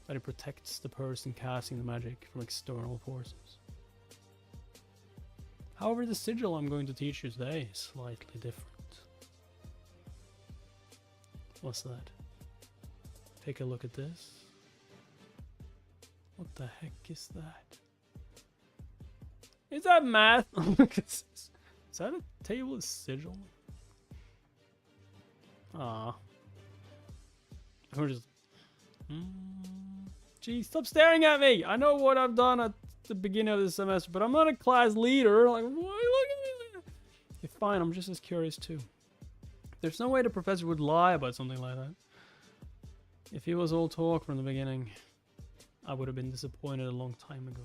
that it protects the person casting the magic from external forces. However, the sigil I'm going to teach you today is slightly different. What's that? Take a look at this. What the heck is that? Is that math? Is that a table of sigil? Ah. We're just... Gee, stop staring at me! I know what I've done at the beginning of the semester, but I'm not a class leader. Like, why are you looking at me? Okay, fine, I'm just as curious too. There's no way the professor would lie about something like that. If he was all talk from the beginning, I would have been disappointed a long time ago.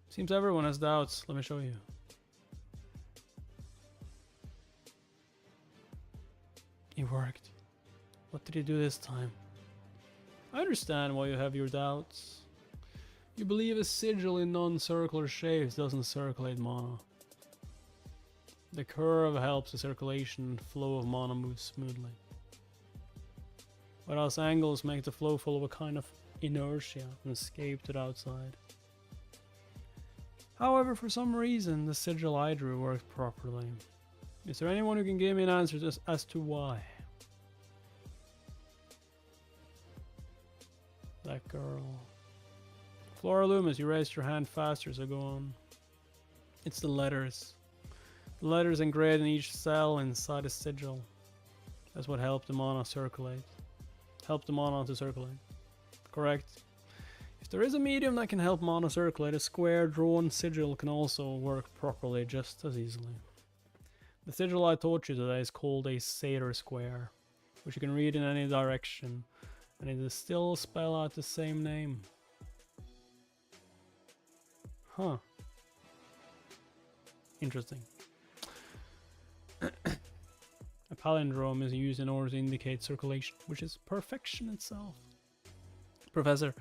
Seems everyone has doubts. Let me show you. It worked. What did he do this time? I understand why you have your doubts. You believe a sigil in non-circular shapes doesn't circulate mana. The curve helps the circulation and flow of mana move smoothly. Whereas angles make the flow follow a kind of inertia and escape to the outside. However, for some reason, the sigil I drew worked properly. Is there anyone who can give me an answer as to why? That girl. Flora Loomis, you raised your hand faster, so go on. It's the letters. The letters engraved in each cell inside a sigil. That's what helped the mana circulate. Help the mana to circulate. Correct. If there is a medium that can help mana circulate, a square drawn sigil can also work properly just as easily. The sigil I taught you today is called a Satyr square, which you can read in any direction, and it will still spell out the same name. Huh. Interesting. A palindrome is used in order to indicate circulation, which is perfection itself. Professor,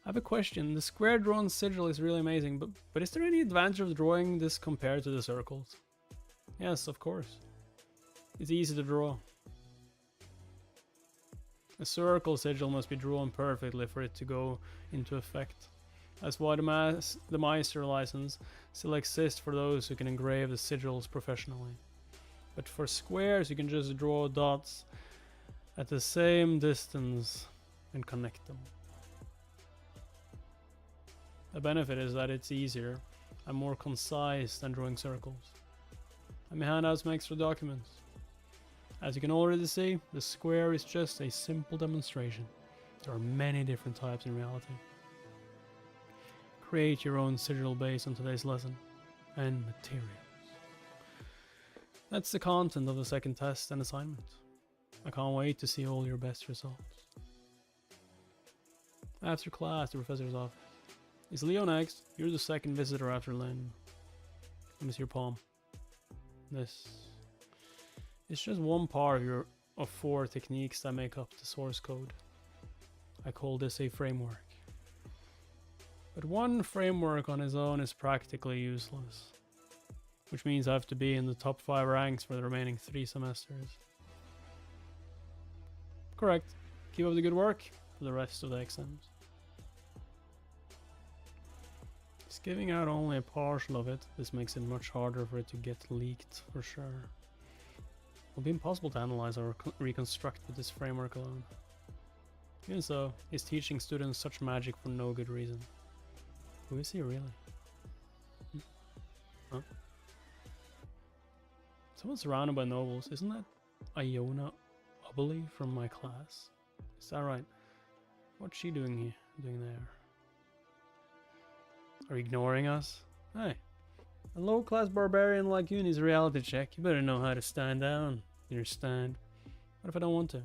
I have a question. The square drawn sigil is really amazing, but is there any advantage of drawing this compared to the circles? Yes, of course. It's easy to draw. A circle sigil must be drawn perfectly for it to go into effect. That's why the Meister license still exists for those who can engrave the sigils professionally. But for squares, you can just draw dots at the same distance and connect them. The benefit is that it's easier and more concise than drawing circles. Let me hand out some extra documents. As you can already see, the square is just a simple demonstration. There are many different types in reality. Create your own sigil based on today's lesson and materials. That's the content of the second test and assignment. I can't wait to see all your best results. After class, the professor's office. Is Leo next? You're the second visitor after Lynn. Let me see your palm. This. It's just one part of 4 techniques that make up the source code. I call this a framework. But one framework on its own is practically useless. Which means I have to be in the top 5 ranks for the remaining 3 semesters. Correct. Keep up the good work for the rest of the exams. Just giving out only a partial of it, this makes it much harder for it to get leaked for sure. It will be impossible to analyze or reconstruct with this framework alone. Even so, he's teaching students such magic for no good reason. Who is he really? Huh? Someone's surrounded by nobles, isn't that Iona Obeli from my class? Is that right? What's she doing here? Doing there? Are you ignoring us? Hey. A low-class barbarian like you needs a reality check. You better know how to stand down in your stand. What if I don't want to?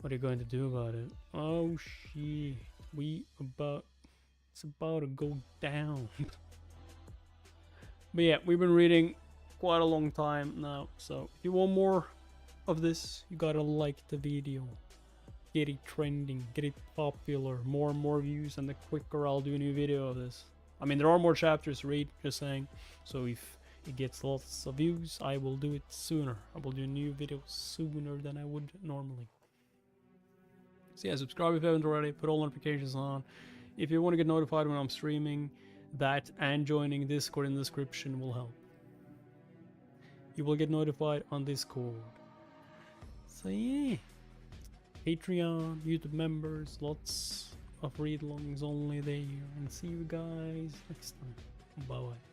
What are you going to do about it? Oh shit. It's about to go down. But yeah, we've been reading quite a long time now. So if you want more of this, you gotta like the video. Get it trending, get it popular, more and more views, and the quicker I'll do a new video of this. I mean, there are more chapters to read, just saying. So if it gets lots of views, I will do it sooner. I will do a new video sooner than I would normally. So yeah, subscribe if you haven't already, put all notifications on. If you want to get notified when I'm streaming, that and joining Discord in the description will help. You will get notified on Discord. So yeah. Patreon, YouTube members, lots of read-alongs only there. And see you guys next time. Bye-bye.